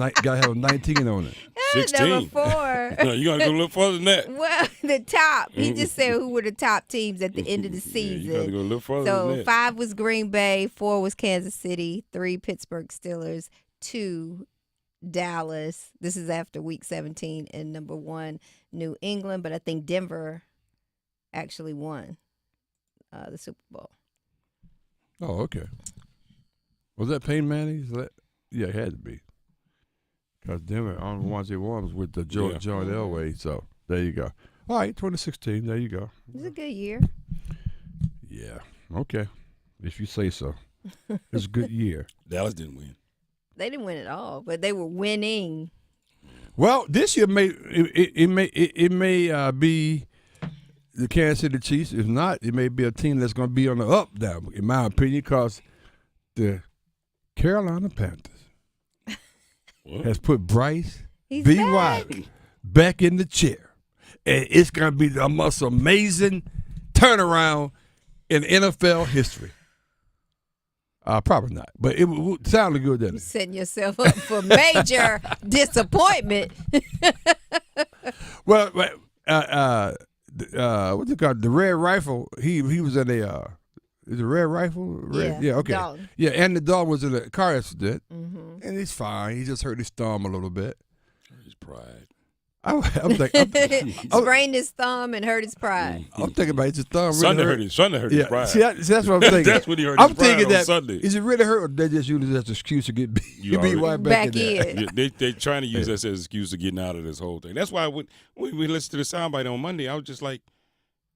[SPEAKER 7] a 19 on it.
[SPEAKER 11] 16.
[SPEAKER 12] Number 4.
[SPEAKER 11] No, you got to go a little further than that.
[SPEAKER 12] Well, the top. He just said who were the top teams at the end of the season.
[SPEAKER 11] You got to go a little further than that.
[SPEAKER 12] 5 was Green Bay, 4 was Kansas City, 3 Pittsburgh Steelers, 2 Dallas. This is after week 17, and number 1 New England. But I think Denver
[SPEAKER 8] actually won the Super Bowl.
[SPEAKER 7] Oh, okay. Was that Peyton Manning? Yeah, it had to be. Because Denver, the only ones they won was with the John Elway. So there you go. All right, 2016. There you go.
[SPEAKER 8] It was a good year.
[SPEAKER 7] Yeah. Okay. If you say so. It's a good year.
[SPEAKER 11] Dallas didn't win.
[SPEAKER 8] They didn't win at all, but they were winning.
[SPEAKER 7] Well, this year may be the Kansas City Chiefs. If not, it may be a team that's going to be on the up now, in my opinion, because the Carolina Panthers has put Bryce B. White back in the chair. And it's going to be the most amazing turnaround in NFL history. Probably not, but it sounded good, didn't it?
[SPEAKER 8] Setting yourself up for major disappointment.
[SPEAKER 7] Well, what's it called? The Red Rifle. He was in a. Is it Red Rifle? Yeah. Okay.
[SPEAKER 8] Dalton.
[SPEAKER 7] Yeah, and the dog was in a car accident, and he's fine. He just hurt his thumb a little bit.
[SPEAKER 11] His pride.
[SPEAKER 7] I'm thinking.
[SPEAKER 8] Sprained his thumb and hurt his pride.
[SPEAKER 7] I'm thinking about his thumb.
[SPEAKER 11] Sunday
[SPEAKER 7] really
[SPEAKER 11] hurt his pride.
[SPEAKER 7] See, that's what I'm thinking.
[SPEAKER 11] That's what he hurt his
[SPEAKER 7] I'm
[SPEAKER 11] pride
[SPEAKER 7] thinking
[SPEAKER 11] on
[SPEAKER 7] that,
[SPEAKER 11] Sunday.
[SPEAKER 7] Is it really hurt, or they just use it as an excuse to get B. White back in?
[SPEAKER 11] They trying to use that as an excuse to getting out of this whole thing. That's why when we listened to the soundbite on Monday, I was just like,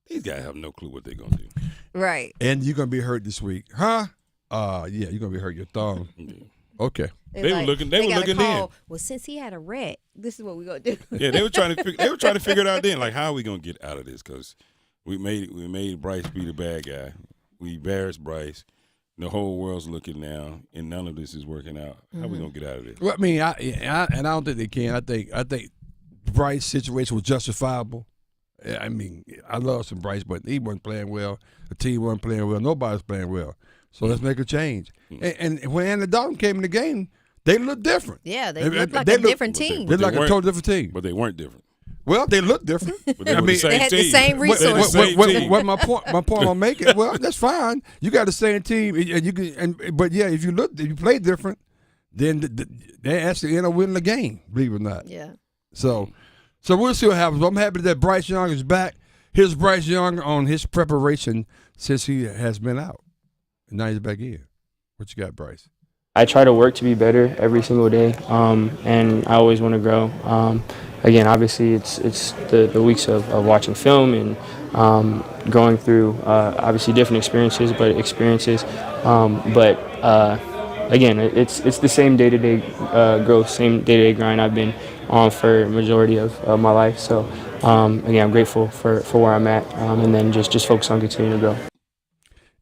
[SPEAKER 11] these guys have no clue what they're going to do.
[SPEAKER 8] Right.
[SPEAKER 7] And you're going to be hurt this week. Huh? Yeah, you're going to be hurt your thumb. Okay.
[SPEAKER 11] They were looking then.
[SPEAKER 8] Well, since he had a wreck, this is what we're going to do.
[SPEAKER 11] Yeah, they were trying to figure it out then. Like, how are we going to get out of this? Because we made Bryce be the bad guy. We embarrassed Bryce. The whole world's looking now, and none of this is working out. How are we going to get out of this?
[SPEAKER 7] Well, I mean, I don't think they can. I think Bryce's situation was justifiable. I mean, I love some Bryce, but he wasn't playing well. The team wasn't playing well. Nobody's playing well. So let's make a change. And when Andy Dalton came in the game, they looked different.
[SPEAKER 8] Yeah, they looked like a different team.
[SPEAKER 7] They looked like a totally different team.
[SPEAKER 11] But they weren't different.
[SPEAKER 7] Well, they looked different.
[SPEAKER 11] But they had
[SPEAKER 8] the same resources.
[SPEAKER 7] What my point I'm making? Well, that's fine. You got the same team, and you can. But yeah, if you play different, then they actually end up winning the game. Believe it or not.
[SPEAKER 8] Yeah.
[SPEAKER 7] So we'll see what happens. I'm happy that Bryce Young is back. Here's Bryce Young on his preparation since he has been out, and now he's back in. What you got, Bryce?
[SPEAKER 18] I try to work to be better every single day, and I always want to grow. Again, obviously, it's the weeks of watching film and going through obviously different experiences. Again, it's the same day-to-day growth, same day-to-day grind I've been on for a majority of my life. So again, I'm grateful for where I'm at, and then just focus on continuing to grow.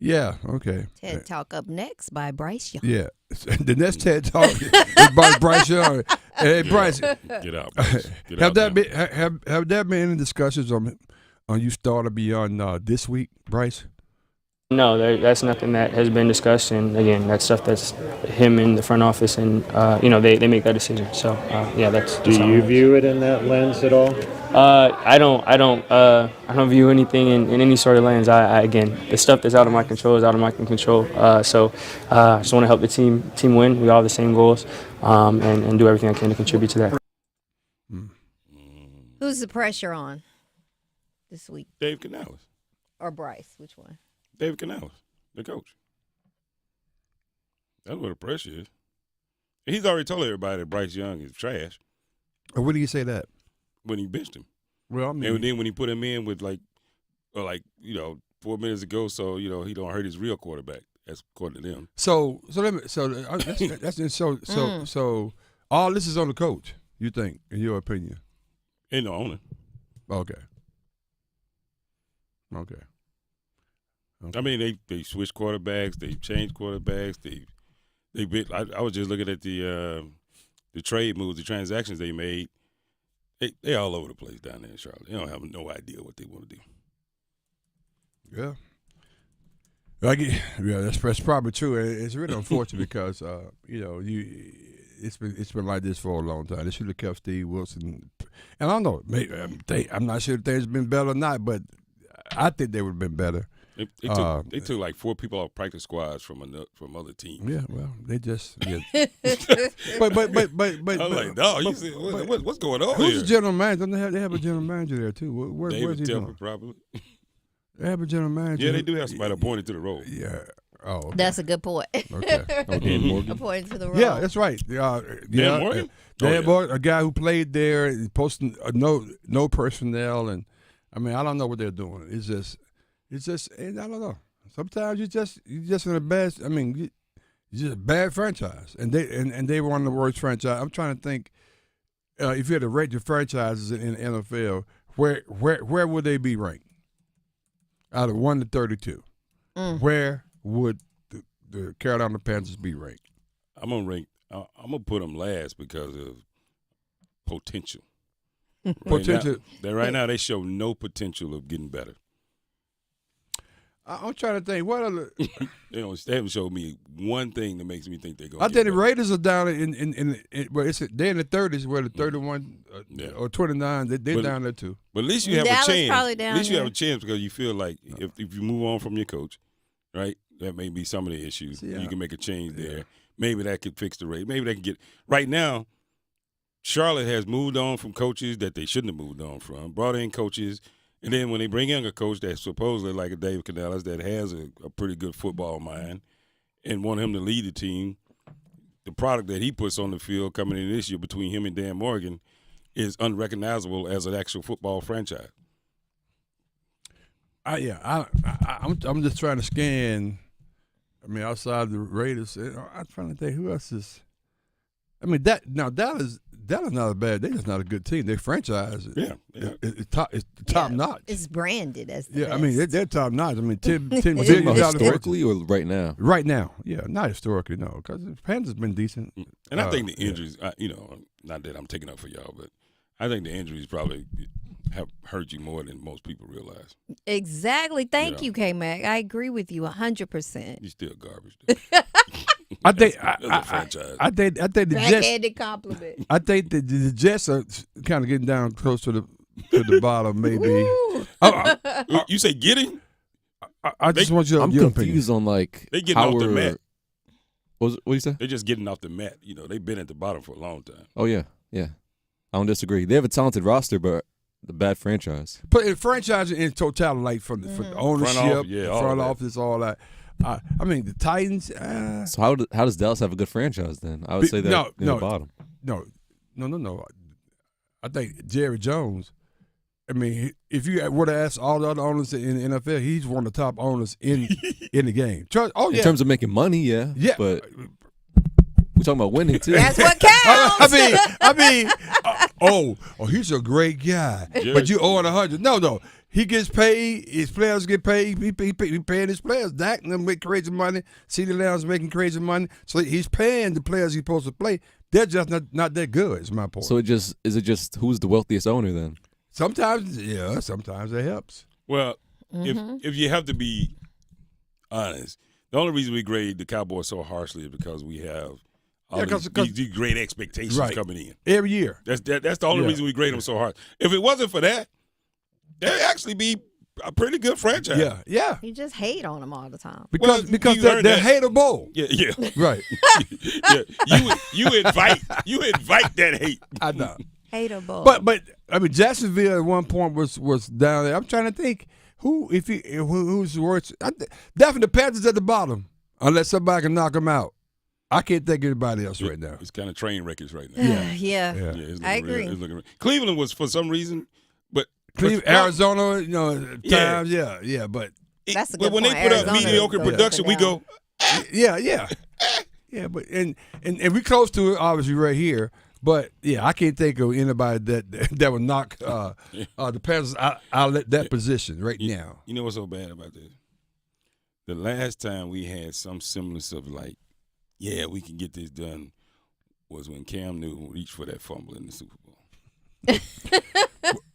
[SPEAKER 7] Yeah, okay.
[SPEAKER 8] TED Talk up next by Bryce Young.
[SPEAKER 7] Yeah, the next TED Talk is by Bryce Young. Hey, Bryce,
[SPEAKER 11] get out. Bryce. Get
[SPEAKER 7] have
[SPEAKER 11] out
[SPEAKER 7] there been any discussions on you starting beyond this week, Bryce?
[SPEAKER 18] No, that's nothing that has been discussed, and again, that's stuff that's him in the front office, and they make that decision. So yeah, that's.
[SPEAKER 19] Do you view it in that lens at all?
[SPEAKER 18] I don't view anything in any sort of lens. Again, the stuff that's out of my control is out of my control. So I just want to help the team win. We all have the same goals, and do everything I can to contribute to that.
[SPEAKER 8] Who's the pressure on this week?
[SPEAKER 11] Dave Canales.
[SPEAKER 8] Or Bryce? Which one?
[SPEAKER 11] David Canales, the coach. That's where the pressure is. He's already told everybody that Bryce Young is trash.
[SPEAKER 7] When did he say that?
[SPEAKER 11] When he benched him.
[SPEAKER 7] Well, I mean,
[SPEAKER 11] and then when he put him in with 4 minutes ago, so he don't hurt his real quarterback. That's according to them.
[SPEAKER 7] So all this is on the coach. You think, in your opinion?
[SPEAKER 11] Ain't no owner.
[SPEAKER 7] Okay.
[SPEAKER 11] I mean, they switched quarterbacks. They changed quarterbacks. I was just looking at the trade moves, the transactions they made. They all over the place down there in Charlotte. They don't have no idea what they want to do.
[SPEAKER 7] Yeah. That's probably true. It's really unfortunate because it's been like this for a long time. They should have kept Steve Wilson, and I don't know. I'm not sure if things have been better or not, but I think they would have been better.
[SPEAKER 11] They took like 4 people off practice squads from other teams.
[SPEAKER 7] Yeah, well, they just. Yeah.
[SPEAKER 11] but I'm like, dog, what's going on
[SPEAKER 7] Who's
[SPEAKER 11] here?
[SPEAKER 7] the general manager? They have a general manager there too. Where's he
[SPEAKER 11] David Tepper,
[SPEAKER 7] doing?
[SPEAKER 11] probably.
[SPEAKER 7] They have a general manager.
[SPEAKER 11] Yeah, they do have somebody appointed to the role.
[SPEAKER 7] Yeah. Oh, okay.
[SPEAKER 12] That's a good point.
[SPEAKER 7] Okay.
[SPEAKER 6] Dan Morgan.
[SPEAKER 12] Appointed to the role.
[SPEAKER 7] Yeah, that's right.
[SPEAKER 11] Dan Morgan?
[SPEAKER 7] Dan Morgan, a guy who played there, and posting no personnel, and I mean, I don't know what they're doing. It's just, and I don't know. Sometimes you just in a bad. I mean, you just a bad franchise, and they were one of the worst franchise. I'm trying to think. If you had to rate the franchises in the NFL, where would they be ranked? Out of 1 to 32, where would the Carolina Panthers be ranked?
[SPEAKER 11] I'm gonna put them last because of potential.
[SPEAKER 7] Potential.
[SPEAKER 11] Right now, they show no potential of getting better.
[SPEAKER 7] I'm trying to think. What other?
[SPEAKER 11] They haven't showed me one thing that makes me think they're going.
[SPEAKER 7] I think the Raiders are down in well, they're in the 30s, where the 31 or 29. They're down there too.
[SPEAKER 11] But at least you have
[SPEAKER 12] Dallas
[SPEAKER 11] a chance.
[SPEAKER 12] probably down
[SPEAKER 11] At least you
[SPEAKER 12] there.
[SPEAKER 11] have a chance because you feel like if you move on from your coach, right? That may be some of the issues.
[SPEAKER 7] Yeah.
[SPEAKER 11] You can make a change there. Maybe that could fix the rate. Maybe they can get right now. Charlotte has moved on from coaches that they shouldn't have moved on from. Brought in coaches. And then when they bring in a coach that's supposedly like a David Canales that has a pretty good football mind and want him to lead the team, the product that he puts on the field coming in this year between him and Dan Morgan is unrecognizable as an actual football franchise.
[SPEAKER 7] I'm just trying to scan. I mean, outside the Raiders, I'm trying to think who else is. I mean, Dallas not a bad. They're just not a good team. They franchise.
[SPEAKER 11] Yeah.
[SPEAKER 7] It's top notch.
[SPEAKER 12] It's branded as the
[SPEAKER 7] Yeah,
[SPEAKER 12] best.
[SPEAKER 7] I mean they're top notch. I mean, $10
[SPEAKER 6] Was it
[SPEAKER 7] billion
[SPEAKER 6] historically or right now?
[SPEAKER 7] Right now, yeah, not historically, no, because the Panthers been decent.
[SPEAKER 11] And I think the injuries, not that I'm taking up for y'all, but I think the injuries probably have hurt you more than most people realize.
[SPEAKER 12] Exactly. Thank you, Kmac. I agree with you 100%.
[SPEAKER 11] You're still garbage.
[SPEAKER 7] I think
[SPEAKER 11] franchise.
[SPEAKER 7] I think the Jets.
[SPEAKER 12] Backhanded compliment.
[SPEAKER 7] I think the Jets are kind of getting down close to the bottom, maybe.
[SPEAKER 11] You say getting?
[SPEAKER 7] I just want your
[SPEAKER 6] I'm
[SPEAKER 7] opinion.
[SPEAKER 6] confused on like
[SPEAKER 11] They getting
[SPEAKER 6] how
[SPEAKER 11] off the
[SPEAKER 6] we're-
[SPEAKER 11] mat.
[SPEAKER 6] What do you say?
[SPEAKER 11] They're just getting off the mat. They've been at the bottom for a long time.
[SPEAKER 6] Oh yeah. I don't disagree. They have a talented roster, but the bad franchise.
[SPEAKER 7] But in franchise in totality, like from the ownership, front office, all that. I mean, the Titans.
[SPEAKER 6] So how does Dallas have a good franchise then? I would say that the bottom.
[SPEAKER 7] No. I think Jerry Jones. I mean, if you were to ask all the other owners in the NFL, he's one of the top owners in the game.
[SPEAKER 6] In terms of making money, yeah. But we're talking about winning too.
[SPEAKER 12] That's what counts.
[SPEAKER 7] He's a great guy. But you owe it 100. No. He gets paid. His players get paid. He paying his players. Dak and them make crazy money. CeeDee Lamb's making crazy money. So he's paying the players he's supposed to play. They're just not that good, is my point.
[SPEAKER 6] So is it just who's the wealthiest owner then?
[SPEAKER 7] Sometimes, yeah. Sometimes it helps.
[SPEAKER 11] Well, if you have to be honest, the only reason we grade the Cowboys so harshly is because we have these great expectations coming in
[SPEAKER 7] every year.
[SPEAKER 11] That's the only reason we grade them so hard. If it wasn't for that, they'd actually be a pretty good franchise.
[SPEAKER 7] Yeah.
[SPEAKER 12] You just hate on them all the time.
[SPEAKER 7] Because they're hateable.
[SPEAKER 11] Yeah.
[SPEAKER 7] Right.
[SPEAKER 11] You invite that hate.
[SPEAKER 7] I know.
[SPEAKER 12] Hateable.
[SPEAKER 7] But I mean, Jacksonville at one point was down there. I'm trying to think who's worse. Definitely the Panthers at the bottom, unless somebody can knock them out. I can't think of anybody else right now.
[SPEAKER 11] It's kind of train wreckage right now.
[SPEAKER 12] Yeah. I agree.
[SPEAKER 11] Cleveland was for some reason, but
[SPEAKER 7] Arizona, times, but
[SPEAKER 12] that's a
[SPEAKER 11] but
[SPEAKER 12] good
[SPEAKER 11] when
[SPEAKER 12] point.
[SPEAKER 11] they put
[SPEAKER 12] Arizona
[SPEAKER 11] up mediocre
[SPEAKER 12] goes
[SPEAKER 11] production,
[SPEAKER 12] up
[SPEAKER 11] we
[SPEAKER 12] and
[SPEAKER 11] go,
[SPEAKER 7] yeah, but and we close to it, obviously right here. But I can't think of anybody that would knock the Panthers out of that position right now.
[SPEAKER 11] You know what's so bad about this? The last time we had some semblance of like, we can get this done, was when Cam Newton reached for that fumble in the Super Bowl.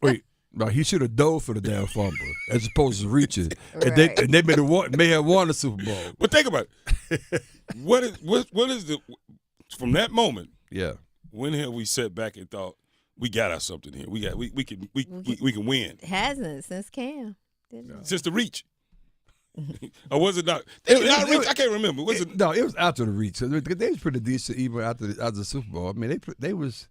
[SPEAKER 7] Wait, no, he should have dove for the damn fumble as opposed to reaching, and
[SPEAKER 12] Right.
[SPEAKER 7] they may have won the Super Bowl.
[SPEAKER 11] But think about it. What is the from that moment?
[SPEAKER 7] Yeah.
[SPEAKER 11] When have we sat back and thought we got our something here? We can win.
[SPEAKER 12] It hasn't since Cam. Didn't it?
[SPEAKER 11] Since the reach. Or was it not? Not reach? I can't remember. Was it?
[SPEAKER 7] No, it was after the reach. They was pretty decent even after the Super Bowl. I mean, they was.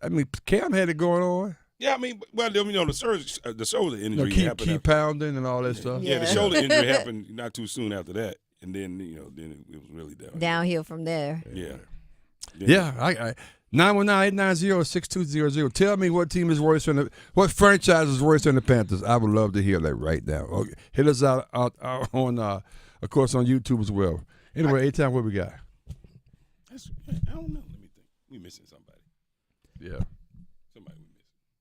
[SPEAKER 7] I mean, Cam had it going on.
[SPEAKER 11] Yeah, I mean, well, the shoulder injury happened.
[SPEAKER 7] Keep pounding and all that stuff.
[SPEAKER 11] Yeah, the shoulder injury happened not too soon after that, and then then it was really
[SPEAKER 12] downhill from there.
[SPEAKER 11] Yeah.
[SPEAKER 7] Yeah, 919-890-6200. Tell me what team is worse than what franchise is worse than the Panthers. I would love to hear that right now. Okay. Hit us out on, of course, on YouTube as well. Anyway, A-Town, what we got?
[SPEAKER 11] I don't know. Let me think. We missing somebody.
[SPEAKER 7] Yeah.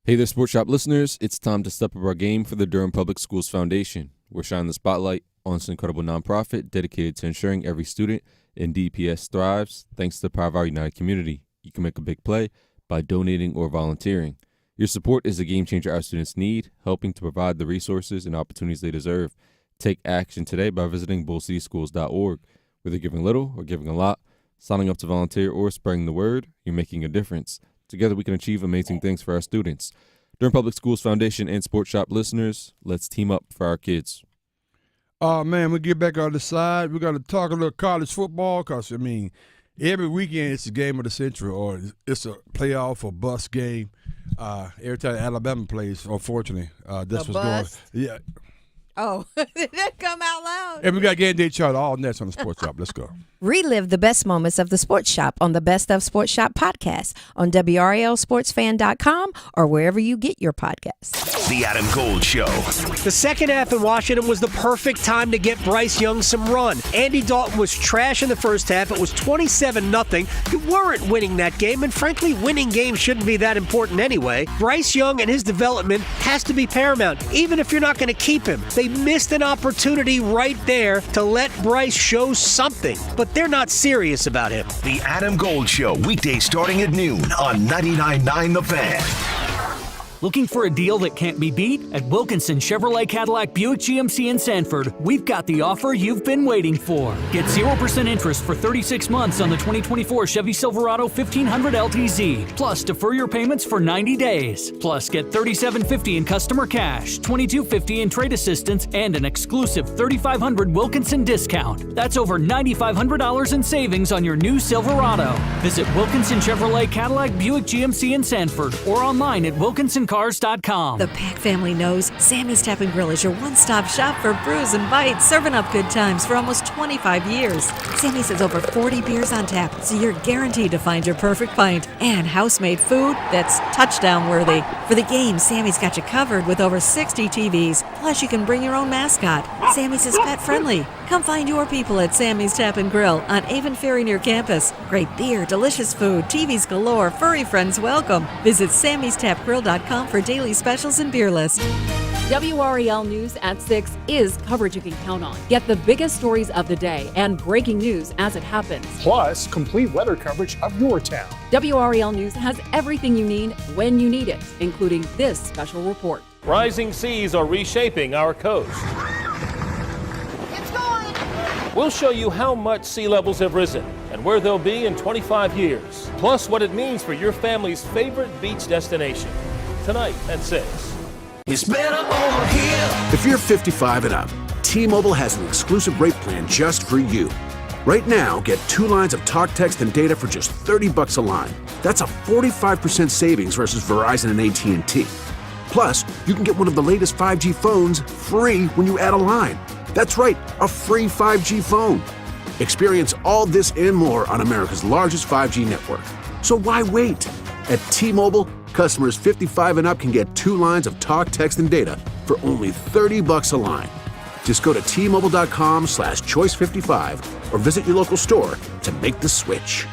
[SPEAKER 6] Hey there, Sports Shop listeners. It's time to step up our game for the Durham Public Schools Foundation. We're shining the spotlight on this incredible nonprofit dedicated to ensuring every student in DPS thrives thanks to the power of our united community. You can make a big play by donating or volunteering. Your support is the game changer our students need, helping to provide the resources and opportunities they deserve. Take action today by visiting bullcityschools.org. Whether giving little or giving a lot, signing up to volunteer or spreading the word, you're making a difference. Together we can achieve amazing things for our students. Durham Public Schools Foundation and Sports Shop listeners, let's team up for our kids.
[SPEAKER 7] Oh, man, we get back on the side. We're going to talk a little college football because, I mean, every weekend it's a game of the century or it's a playoff or bust game. Every time Alabama plays, unfortunately, that's what's going on. Yeah.
[SPEAKER 12] Oh, did that come out loud?
[SPEAKER 7] And we got Game Day Chart all next on the Sports Shop. Let's go.
[SPEAKER 12] Relive the best moments of the Sports Shop on the Best of Sports Shop podcast on WRLSportsFan.com or wherever you get your podcasts.
[SPEAKER 4] The Adam Gold Show.
[SPEAKER 20] The second half in Washington was the perfect time to get Bryce Young some run. Andy Dalton was trash in the first half. It was 27-0. You weren't winning that game, and frankly, winning games shouldn't be that important anyway. Bryce Young and his development has to be paramount, even if you're not going to keep him. They missed an opportunity right there to let Bryce show something, but they're not serious about him.
[SPEAKER 4] The Adam Gold Show, weekdays starting at noon on 99.9 The Fan.
[SPEAKER 21] Looking for a deal that can't be beat? At Wilkinson Chevrolet Cadillac Buick GMC in Sanford, we've got the offer you've been waiting for. Get 0% interest for 36 months on the 2024 Chevy Silverado 1500 LTZ. Plus, defer your payments for 90 days. Plus, get $3,750 in customer cash, $2,250 in trade assistance, and an exclusive $3,500 Wilkinson discount. That's over $9,500 in savings on your new Silverado. Visit Wilkinson Chevrolet Cadillac Buick GMC in Sanford or online at wilkinsonCars.com.
[SPEAKER 22] The Pack family knows Sammy's Tap and Grill is your one-stop shop for brews and bites, serving up good times for almost 25 years. Sammy's has over 40 beers on tap, so you're guaranteed to find your perfect pint. And house-made food that's touchdown-worthy. For the game, Sammy's got you covered with over 60 TVs. Plus, you can bring your own mascot. Sammy's is pet-friendly. Come find your people at Sammy's Tap and Grill on Avon Ferry near campus. Great beer, delicious food, TVs galore, furry friends welcome. Visit Sammy'sTapGrill.com for daily specials and beer list.
[SPEAKER 23] WREL News at 6 is coverage you can count on. Get the biggest stories of the day and breaking news as it happens.
[SPEAKER 24] Plus, complete weather coverage of your town.
[SPEAKER 23] WREL News has everything you need when you need it, including this special report.
[SPEAKER 25] Rising seas are reshaping our coast. We'll show you how much sea levels have risen and where they'll be in 25 years. Plus, what it means for your family's favorite beach destination. Tonight at 6.
[SPEAKER 4] It's better over here.
[SPEAKER 26] If you're 55 and up, T-Mobile has an exclusive rate plan just for you. Right now, get 2 lines of talk, text, and data for just $30 a line. That's a 45% savings versus Verizon and AT&T. Plus, you can get one of the latest 5G phones free when you add a line. That's right, a free 5G phone. Experience all this and more on America's largest 5G network. So why wait? At T-Mobile, customers 55 and up can get 2 lines of talk, text, and data for only $30 a line. Just go to T-Mobile.com/choice55 or visit your local store to make the switch.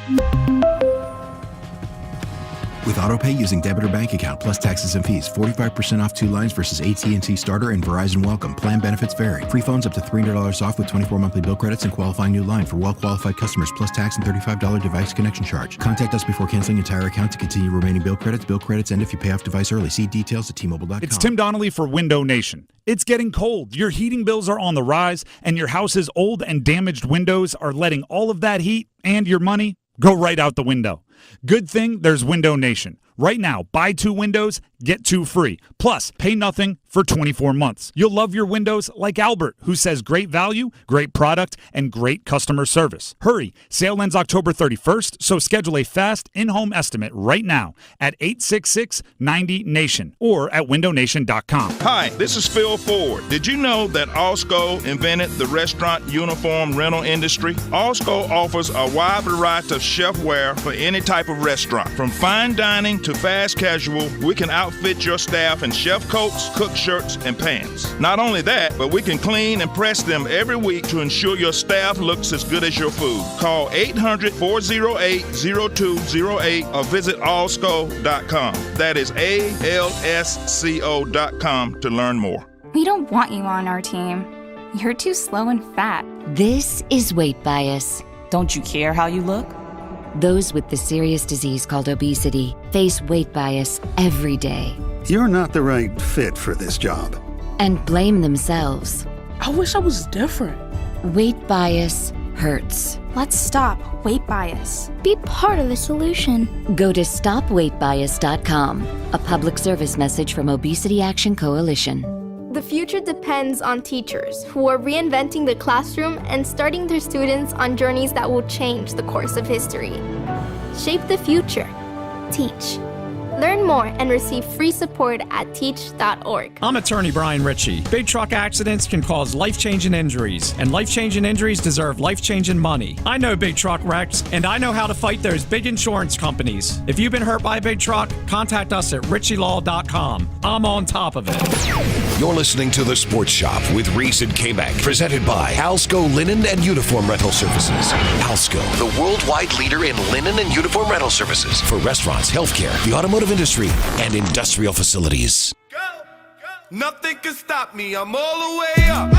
[SPEAKER 27] With AutoPay using debit or bank account plus taxes and fees, 45% off 2 lines versus AT&T Starter and Verizon Welcome. Plan benefits vary. Free phones up to $300 off with 24 monthly bill credits and qualifying new line for well-qualified customers plus tax and $35 device connection charge. Contact us before canceling entire account to continue remaining bill credits. Bill credits end if you pay off device early. See details at T-Mobile.com.
[SPEAKER 9] It's Tim Donnelly for Window Nation. It's getting cold. Your heating bills are on the rise, and your house's old and damaged windows are letting all of that heat and your money go right out the window. Good thing there's Window Nation. Right now, buy 2 windows, get 2 free. Plus, pay nothing for 24 months. You'll love your windows like Albert, who says great value, great product, and great customer service. Hurry, sale ends October 31st, so schedule a fast in-home estimate right now at 866-90-NATION or at windownation.com.
[SPEAKER 1] Hi, this is Phil Ford. Did you know that Allsco invented the restaurant uniform rental industry? Allsco offers a wide variety of chef wear for any type of restaurant. From fine dining to fast casual, we can outfit your staff in chef coats, cook shirts, and pants. Not only that, but we can clean and press them every week to ensure your staff looks as good as your food. Call 800-408-0208 or visit allsco.com. That is ALSCO.com to learn more.
[SPEAKER 2] We don't want you on our team. You're too slow and fat.
[SPEAKER 3] This is weight bias.
[SPEAKER 2] Don't you care how you look?
[SPEAKER 3] Those with the serious disease called obesity face weight bias every day.
[SPEAKER 5] You're not the right fit for this job.
[SPEAKER 3] And blame themselves.
[SPEAKER 10] I wish I was different.
[SPEAKER 3] Weight bias hurts.
[SPEAKER 2] Let's stop weight bias.
[SPEAKER 3] Be part of the solution. Go to stopweightbias.com, a public service message from Obesity Action Coalition.
[SPEAKER 13] The future depends on teachers who are reinventing the classroom and starting their students on journeys that will change the course of history. Shape the future. Teach. Learn more and receive free support at teach.org.
[SPEAKER 14] I'm attorney Brian Ritchie. Big truck accidents can cause life-changing injuries, and life-changing injuries deserve life-changing money. I know big truck wrecks, and I know how to fight those big insurance companies. If you've been hurt by a big truck, contact us at ritchielaw.com. I'm on top of it.
[SPEAKER 4] You're listening to The Sports Shop with Reese and Kmac, presented by Alsco Linen and Uniform Rental Services. Alsco, the worldwide leader in linen and uniform rental services for restaurants, healthcare, the automotive industry, and industrial facilities.
[SPEAKER 28] Nothing can stop me. I'm all the way up.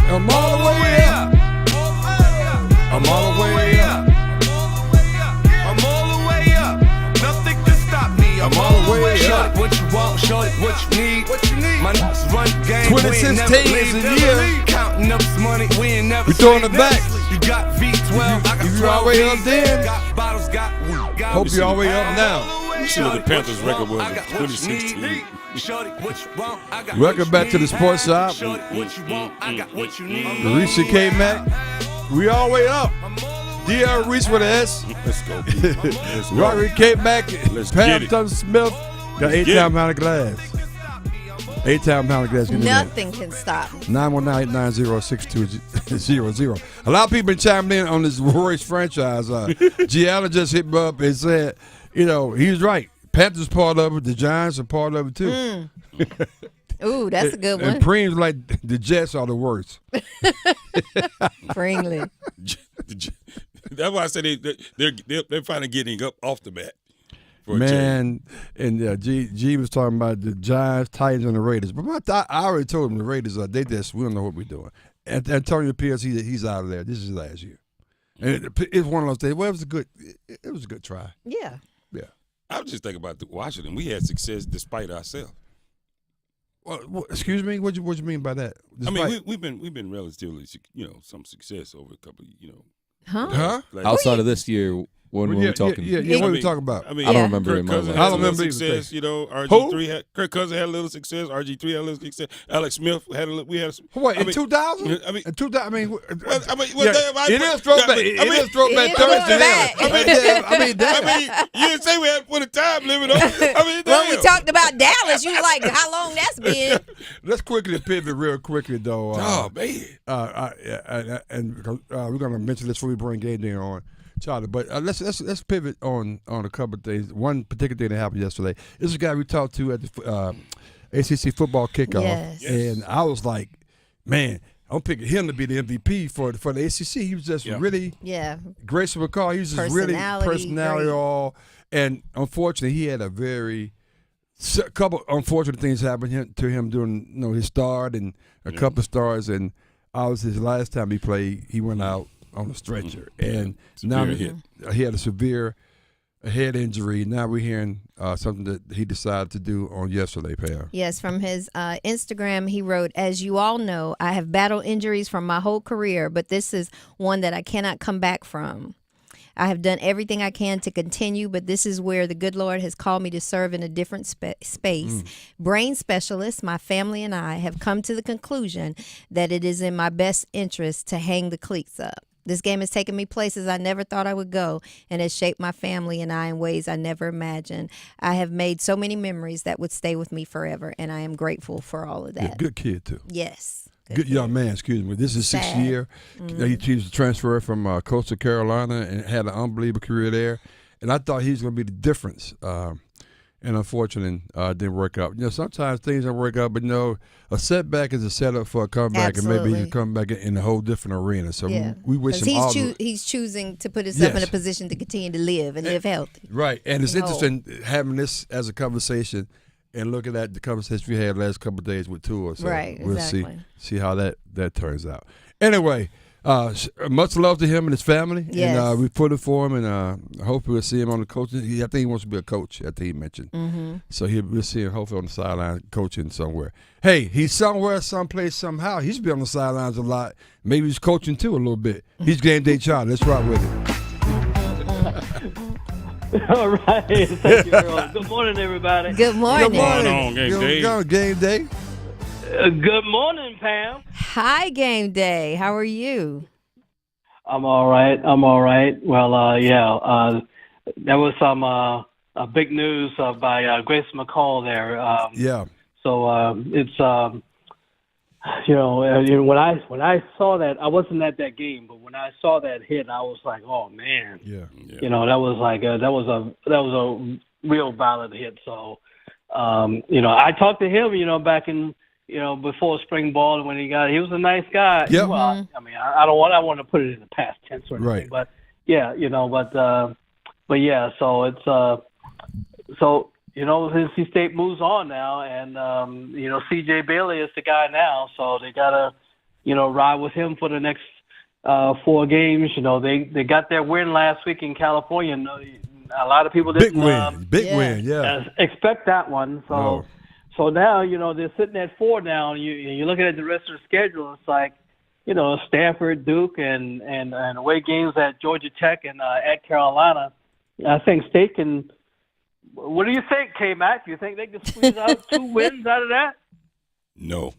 [SPEAKER 7] I'm all the way up.
[SPEAKER 28] I'm all the way up. I'm all the way up. Nothing can stop me. I'm all the way up. Short what you want, short what you need. My nuts run game.
[SPEAKER 7] 2016 is a year.
[SPEAKER 28] Counting up some money, we ain't never.
[SPEAKER 7] We throwing it back.
[SPEAKER 28] You got V12. I got
[SPEAKER 7] you all the way up then.
[SPEAKER 28] Got bottles, got
[SPEAKER 7] hope you all the way up now.
[SPEAKER 11] You see what the Panthers record was in 2016.
[SPEAKER 7] Welcome back to the Sports Shop. Reese and Kmac. We all the way up. D.R. Reese with an S.
[SPEAKER 11] Let's go.
[SPEAKER 7] Robert Kmac. Pam Thompson Smith. Got 8-time pound of glass. 8-time pound of glass.
[SPEAKER 8] Nothing can stop me.
[SPEAKER 7] 919-906-6200. A lot of people been chiming in on this Royce franchise. Gianna just hit me up and said, you know, he was right. Panthers part of it. The Giants are part of it, too.
[SPEAKER 8] Ooh, that's a good one.
[SPEAKER 7] And Preem's like, the Jets are the worst.
[SPEAKER 8] Pringley.
[SPEAKER 11] That's why I said they're finally getting up off the bat.
[SPEAKER 7] Man, and G was talking about the Giants, Titans, and the Raiders. But I already told him the Raiders, we don't know what we're doing. And Antonio Pierce, he's out of there. This is his last year. And it's one of those days. Well, it was a good try.
[SPEAKER 8] Yeah.
[SPEAKER 7] Yeah.
[SPEAKER 11] I was just thinking about Washington. We had success despite ourselves.
[SPEAKER 7] Well, excuse me. What you mean by that?
[SPEAKER 11] Despite? I mean, we've been relatively, some success over a couple.
[SPEAKER 8] Huh?
[SPEAKER 6] Outside of this year. When were we talking?
[SPEAKER 7] Yeah, what are we talking about?
[SPEAKER 11] I mean,
[SPEAKER 6] I don't remember in my life.
[SPEAKER 11] I don't remember success. RG3 Kirk Cousins had a little success. RG3 had a little success. Alex Smith had a little. We had.
[SPEAKER 7] What in 2000? In 2000.
[SPEAKER 11] It
[SPEAKER 7] is throwback. It is throwback Thursday.
[SPEAKER 11] You didn't say we had to put a time limit on.
[SPEAKER 8] When we talked about Dallas, you like how long that's been.
[SPEAKER 7] Let's quickly pivot real quickly though.
[SPEAKER 11] Man.
[SPEAKER 7] And we're gonna mention this before we bring Game Day on. Charlie, but let's pivot on a couple of things. One particular thing that happened yesterday. This is a guy we talked to at the ACC football kickoff, and I was like, man, I'm picking him to be the MVP for the ACC. He was just really graceful call. He was just really personality all, and unfortunately, he had a couple unfortunate things happened to him during his start and a couple of starts, and I was his last time he played. He went out on a stretcher, and now he had a severe head injury. Now we're hearing something that he decided to do on yesterday, Pam.
[SPEAKER 8] Yes, from his Instagram, he wrote, "As you all know, I have battled injuries from my whole career, but this is one that I cannot come back from. I have done everything I can to continue, but this is where the good Lord has called me to serve in a different space. Brain specialists, my family and I have come to the conclusion that it is in my best interest to hang the cleats up. This game has taken me places I never thought I would go and has shaped my family and I in ways I never imagined. I have made so many memories that would stay with me forever, and I am grateful for all of that.
[SPEAKER 7] Yeah, good kid, too.
[SPEAKER 8] Yes.
[SPEAKER 7] Good young man, excuse me. This is his 6th year. He was transferred from Coastal Carolina and had an unbelievable career there. And I thought he was going to be the difference. And unfortunately, it didn't work out. Sometimes things don't work out, but a setback is a setup for a comeback, and maybe he can come back in a whole different arena. So we wish him all.
[SPEAKER 8] He's choosing to put himself in a position to continue to live and live healthy.
[SPEAKER 7] Right, and it's interesting having this as a conversation and looking at the conversation we had last couple of days with Tua. So we'll see how that turns out. Anyway. Much love to him and his family.
[SPEAKER 8] Yes.
[SPEAKER 7] And we put it for him, and I hope we'll see him on the coaching. I think he wants to be a coach, I think he mentioned. So we'll see him hopefully on the sideline coaching somewhere. Hey, he's somewhere, someplace, somehow. He's been on the sidelines a lot. Maybe he's coaching too a little bit. He's game day child. Let's rock with him.
[SPEAKER 12] All right. Thank you, Earl. Good morning, everybody.
[SPEAKER 8] Good morning.
[SPEAKER 7] Good morning.
[SPEAKER 11] On, game day.
[SPEAKER 7] Game day.
[SPEAKER 12] Good morning, Pam.
[SPEAKER 8] Hi, Game Day. How are you?
[SPEAKER 12] I'm all right. Well, there was some big news by Grace McCall there. So it's when I saw that, I wasn't at that game, but when I saw that hit, I was like, oh man.
[SPEAKER 7] Yeah.
[SPEAKER 12] That was like that was a real valid hit. So I talked to him, back in. Before spring ball, and when he was a nice guy.
[SPEAKER 7] Yep.
[SPEAKER 12] Well, I mean, I want to put it in the past tense or anything,
[SPEAKER 7] right.
[SPEAKER 12] But yeah, but yeah. So it's NC State moves on now, and C.J. Bailey is the guy now, so they gotta ride with him for the next 4 games. They got their win last week in California. A lot of people didn't
[SPEAKER 7] big win, yeah.
[SPEAKER 12] Expect that one. So.
[SPEAKER 7] No.
[SPEAKER 12] So now, they're sitting at 4 now, and you're looking at the rest of the schedule. It's like, Stanford, Duke, and away games at Georgia Tech and at Carolina. I think State can. What do you think, Kmac? Do you think they can squeeze out 2 wins out of that?
[SPEAKER 11] No.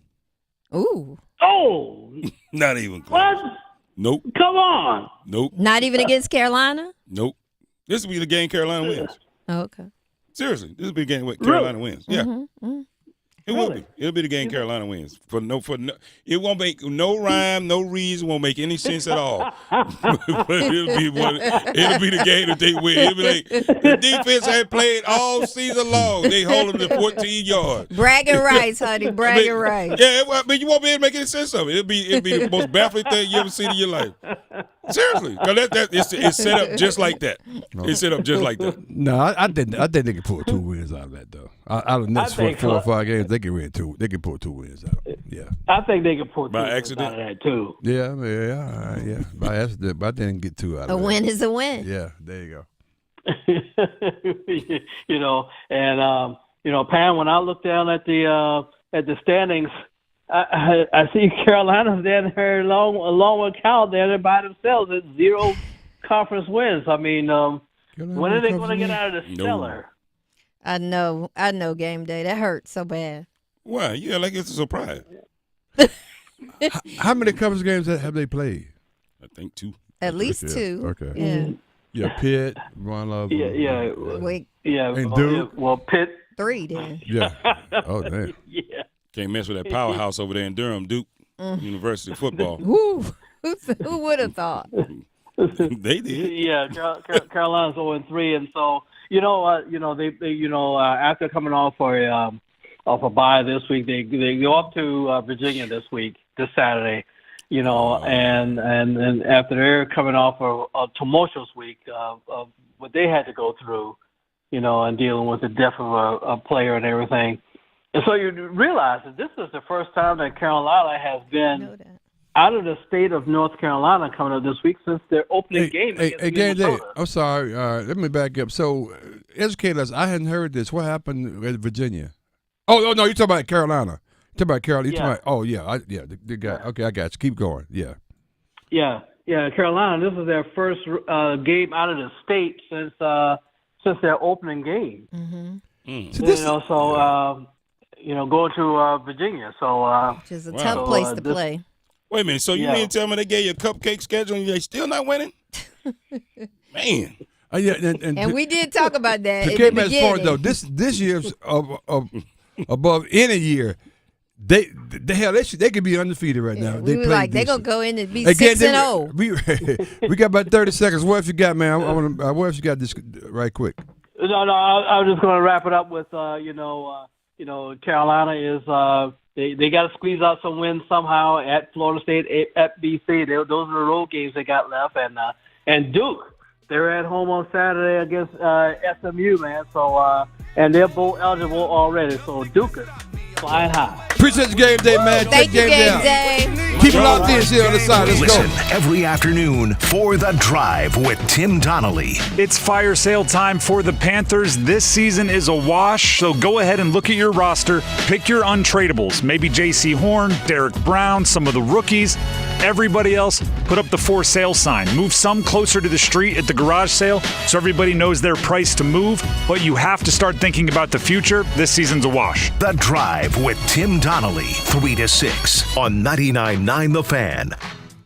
[SPEAKER 8] Ooh.
[SPEAKER 12] Oh.
[SPEAKER 11] Not even close.
[SPEAKER 12] What?
[SPEAKER 11] Nope.
[SPEAKER 12] Come on.
[SPEAKER 11] Nope.
[SPEAKER 8] Not even against Carolina?
[SPEAKER 11] Nope. This will be the game Carolina wins.
[SPEAKER 8] Oh, okay.
[SPEAKER 11] Seriously, this will be the game Carolina wins. Yeah. It will be. It'll be the game Carolina wins. It won't make no rhyme, no reason, won't make any sense at all. It'll be the game that they win. It'll be like the defense had played all season long. They hold them to 14 yards.
[SPEAKER 8] Bragging rights, honey. Bragging rights.
[SPEAKER 11] Yeah, but you won't be able to make any sense of it. It'll be the most baffling thing you ever seen in your life. Seriously, because it's set up just like that. No. It's set up just like that.
[SPEAKER 7] No, I think they can pull 2 wins out of that though. Out of the next 4 or 5 games, they can win 2. They can pull 2 wins out. Yeah,
[SPEAKER 12] I think they can pull 2
[SPEAKER 11] by
[SPEAKER 12] wins
[SPEAKER 11] accident
[SPEAKER 12] out of that too.
[SPEAKER 7] Yeah. By accident, but I didn't get 2 out of that.
[SPEAKER 8] A win is a win.
[SPEAKER 7] Yeah, there you
[SPEAKER 12] go. Pam, when I look down at the standings. I see Carolina's there along with Cal there by themselves at 0 conference wins. I mean, when are they going to get out of the cellar?
[SPEAKER 8] I know, Game Day. That hurts so bad.
[SPEAKER 11] Why? Yeah, like it's a surprise.
[SPEAKER 7] How many conference games have they played?
[SPEAKER 11] I think 2.
[SPEAKER 8] At least 2.
[SPEAKER 7] Okay.
[SPEAKER 8] Yeah.
[SPEAKER 7] Yeah, Pitt, one of them.
[SPEAKER 12] Yeah.
[SPEAKER 8] Wait.
[SPEAKER 12] Yeah.
[SPEAKER 7] And Duke.
[SPEAKER 12] Well, Pitt.
[SPEAKER 8] 3 then.
[SPEAKER 7] Yeah. Oh, damn.
[SPEAKER 12] Yeah.
[SPEAKER 11] Can't mess with that powerhouse over there in Durham, Duke University football.
[SPEAKER 8] Woo! Who would have thought?
[SPEAKER 11] They did.
[SPEAKER 12] Yeah, Carolina's 0-3, and so they after coming off a bye this week, they go up to Virginia this Saturday, and after they're coming off a tumultuous week of what they had to go through, and dealing with the death of a player and everything. And so you realize that this is the first time that Carolina has been out of the state of North Carolina coming up this week since their opening game against Minnesota.
[SPEAKER 7] I'm sorry. Let me back up. So, educate us. I hadn't heard this. What happened at Virginia? Oh no, you're talking about Carolina. You're talking about Carolina. The guy. Okay, I got you. Keep going. Yeah.
[SPEAKER 12] Yeah. Carolina. This is their first game out of the state since their opening game. Going to Virginia. So
[SPEAKER 8] which is a tough place to play.
[SPEAKER 11] Wait a minute. So you mean to tell me they gave you a cupcake schedule and they still not winning? Man.
[SPEAKER 8] And we did talk about that.
[SPEAKER 7] To Kmac's point, though, this year's above any year. They could be undefeated right now.
[SPEAKER 8] We were like, they're going to go in and be 6-0.
[SPEAKER 7] We got about 30 seconds. What else you got, man? What else you got this right quick?
[SPEAKER 12] No, I was just going to wrap it up with, Carolina is they got to squeeze out some wins somehow at Florida State, at BC. Those are the road games they got left. And Duke, they're at home on Saturday against SMU, man. So and they're both eligible already. So Duke is flying high.
[SPEAKER 7] Appreciate the game day, man.
[SPEAKER 8] Thank you, Game Day.
[SPEAKER 7] Keep it locked in here on the side. Let's
[SPEAKER 4] Listen
[SPEAKER 7] go.
[SPEAKER 4] every afternoon for The Drive with Tim Donnelly.
[SPEAKER 9] It's fire sale time for the Panthers. This season is a wash, so go ahead and look at your roster. Pick your untradables. Maybe J.C. Horn, Derek Brown, some of the rookies. Everybody else, put up the for sale sign. Move some closer to the street at the garage sale so everybody knows their price to move. But you have to start thinking about the future. This season's a wash.
[SPEAKER 4] The Drive with Tim Donnelly, 3 to 6 on 99.9 The Fan.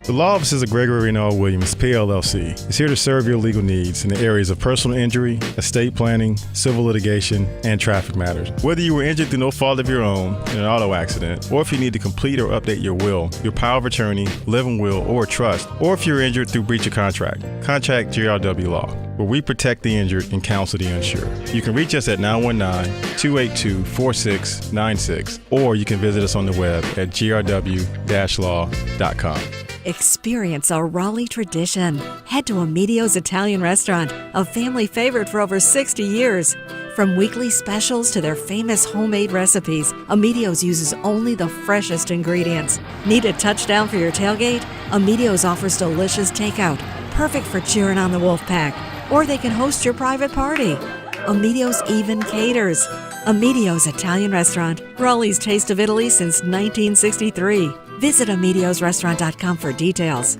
[SPEAKER 15] The law offices of Gregory and R. Williams, PLLC, is here to serve your legal needs in the areas of personal injury, estate planning, civil litigation, and traffic matters. Whether you were injured through no fault of your own in an auto accident, or if you need to complete or update your will, your power of attorney, living will, or trust, or if you're injured through breach of contract, contact GRW Law, where we protect the injured and counsel the unsure. You can reach us at 919-282-4696, or you can visit us on the web at grw-law.com.
[SPEAKER 16] Experience our Raleigh tradition. Head to Amedio's Italian Restaurant, a family favorite for over 60 years. From weekly specials to their famous homemade recipes, Amedio's uses only the freshest ingredients. Need a touchdown for your tailgate? Amedio's offers delicious takeout, perfect for cheering on the Wolfpack. Or they can host your private party. Amedio's even caters. Amedio's Italian Restaurant, Raleigh's Taste of Italy since 1963. Visit AmediosRestaurant.com for details.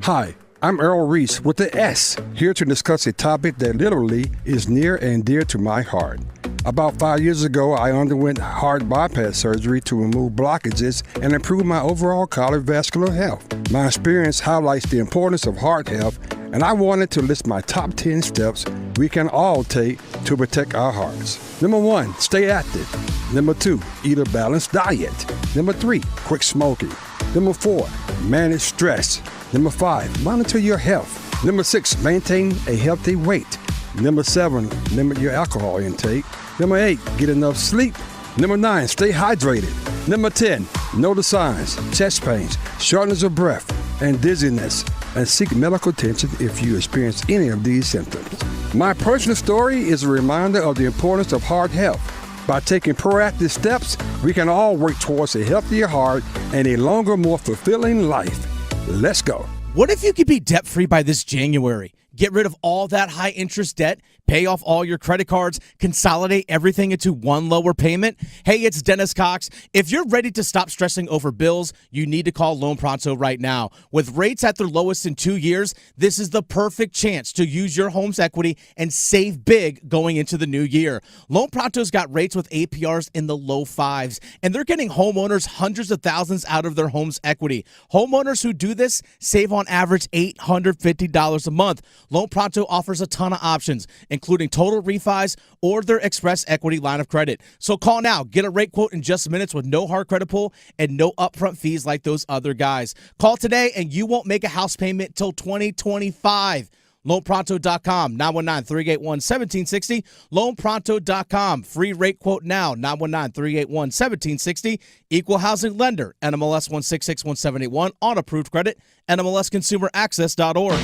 [SPEAKER 7] Hi, I'm Earl Reese with the S, here to discuss a topic that literally is near and dear to my heart. About 5 years ago, I underwent heart bypass surgery to remove blockages and improve my overall cardiovascular health. My experience highlights the importance of heart health, and I wanted to list my top 10 steps we can all take to protect our hearts. Number 1, stay active. Number 2, eat a balanced diet. Number 3, quit smoking. Number 4, manage stress. Number 5, monitor your health. Number 6, maintain a healthy weight. Number 7, limit your alcohol intake. Number 8, get enough sleep. Number 9, stay hydrated. Number 10, know the signs: chest pains, shortness of breath, and dizziness, and seek medical attention if you experience any of these symptoms. My personal story is a reminder of the importance of heart health. By taking proactive steps, we can all work towards a healthier heart and a longer, more fulfilling life. Let's go.
[SPEAKER 17] What if you could be debt-free by this January? Get rid of all that high-interest debt, pay off all your credit cards, consolidate everything into one lower payment? Hey, it's Dennis Cox. If you're ready to stop stressing over bills, you need to call Loan Pronto right now. With rates at their lowest in 2 years, this is the perfect chance to use your home's equity and save big going into the new year. Loan Pronto's got rates with APRs in the low fives, and they're getting homeowners hundreds of thousands out of their home's equity. Homeowners who do this save on average $850 a month. Loan Pronto offers a ton of options, including total refis or their Express Equity line of credit. So call now. Get a rate quote in just minutes with no hard credit pull and no upfront fees like those other guys. Call today and you won't make a house payment till 2025. LoanPronto.com, 919-381-1760. LoanPronto.com, free rate quote now, 919-381-1760. Equal housing lender, NMLS 1661781, on approved credit, NMLSConsumerAccess.org.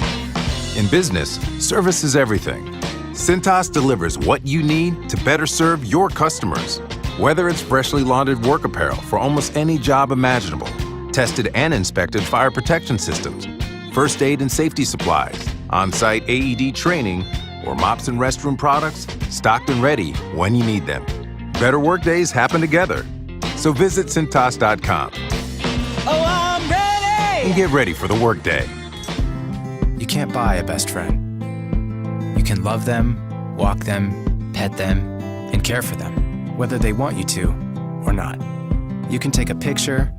[SPEAKER 18] In business, service is everything. Cintas delivers what you need to better serve your customers. Whether it's freshly laundered work apparel for almost any job imaginable, tested and inspected fire protection systems, first aid and safety supplies, on-site AED training, or mops and restroom products, stocked and ready when you need them. Better workdays happen together. So visit Cintas.com.
[SPEAKER 8] Oh, I'm ready!
[SPEAKER 18] And get ready for the workday.
[SPEAKER 19] You can't buy a best friend. You can love them, walk them, pet them, and care for them, whether they want you to or not. You can take a picture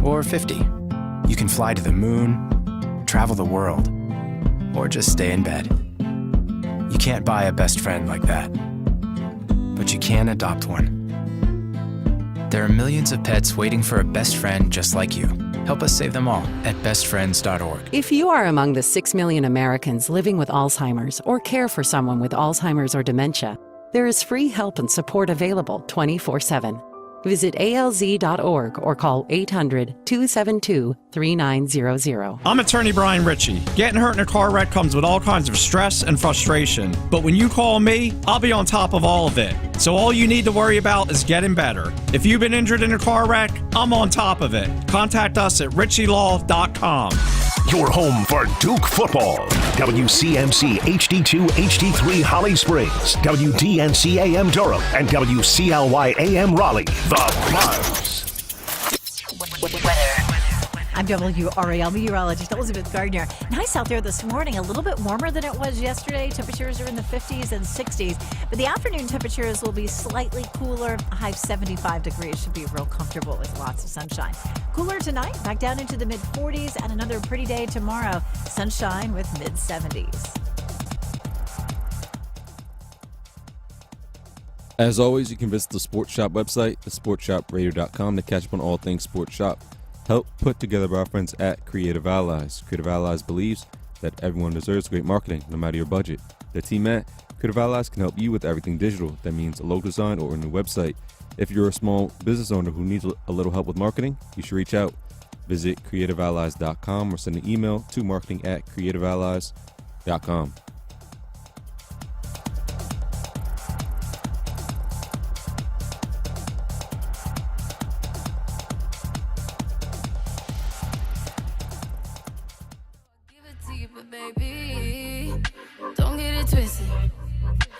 [SPEAKER 19] or 50. You can fly to the moon, travel the world, or just stay in bed. You can't buy a best friend like that, but you can adopt one. There are millions of pets waiting for a best friend just like you. Help us save them all at bestfriends.org.
[SPEAKER 20] If you are among the 6 million Americans living with Alzheimer's or care for someone with Alzheimer's or dementia, there is free help and support available 24/7. Visit alz.org or call 800-272-3900.
[SPEAKER 14] I'm attorney Brian Ritchie. Getting hurt in a car wreck comes with all kinds of stress and frustration. But when you call me, I'll be on top of all of it. So all you need to worry about is getting better. If you've been injured in a car wreck, I'm on top of it. Contact us at ritchielaw.com.
[SPEAKER 4] Your home for Duke football. WCMC HD2 HD3 Holly Springs, WDNC AM Durham, and WCLY AM Raleigh. The Buzz.
[SPEAKER 21] I'm WRAL meteorologist Elizabeth Gardner. Nice out there this morning, a little bit warmer than it was yesterday. Temperatures are in the 50s and 60s, but the afternoon temperatures will be slightly cooler. A high of 75 degrees should be real comfortable with lots of sunshine. Cooler tonight, back down into the mid-40s, and another pretty day tomorrow. Sunshine with mid-70s.
[SPEAKER 6] As always, you can visit the Sports Shop website, thesportshopradio.com, to catch up on all things Sports Shop. Help put together by our friends at Creative Allies. Creative Allies believes that everyone deserves great marketing, no matter your budget. The team at Creative Allies can help you with everything digital. That means a logo design or a new website. If you're a small business owner who needs a little help with marketing, you should reach out. Visit creativeallies.com or send an email to marketing@creativeallies.com.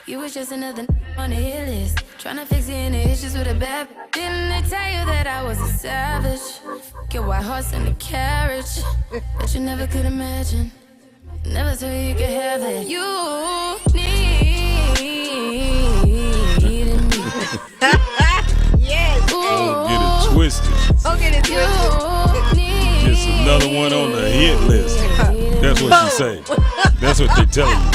[SPEAKER 22] You was just another on the hit list. Tryna fix any issues with a bad. Didn't they tell you that I was a savage? Get white horse in the carriage. But you never could imagine. Never thought you could have it. You needed me.
[SPEAKER 8] Yes.
[SPEAKER 11] Don't get it twisted.
[SPEAKER 8] Don't get it twisted.
[SPEAKER 11] It's another one on the hit list. That's what she say. That's what they tell you.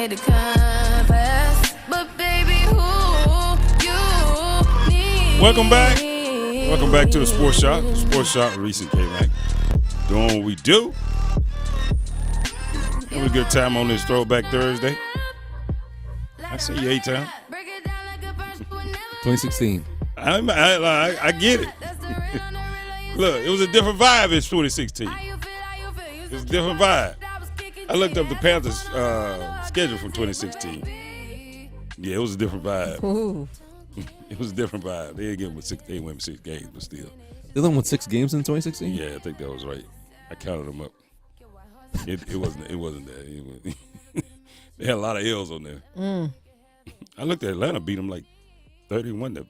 [SPEAKER 22] To confess, but baby, who you need.
[SPEAKER 11] Welcome back. Welcome back to the Sports Shop. Sports Shop, Reese and Kmac. Doing what we do. Having a good time on this Throwback Thursday. I see you 8 times.
[SPEAKER 6] 2016.
[SPEAKER 11] I get it. Look, it was a different vibe in 2016. It was a different vibe. I looked up the Panthers' schedule from 2016. Yeah, it was a different vibe.
[SPEAKER 21] Ooh.
[SPEAKER 11] It was a different vibe. They didn't get they went with 6 games, but still.
[SPEAKER 6] They only won 6 games in 2016?
[SPEAKER 11] Yeah, I think that was right. I counted them up. It wasn't that. They had a lot of L's on there. I looked at Atlanta, beat them like 31 to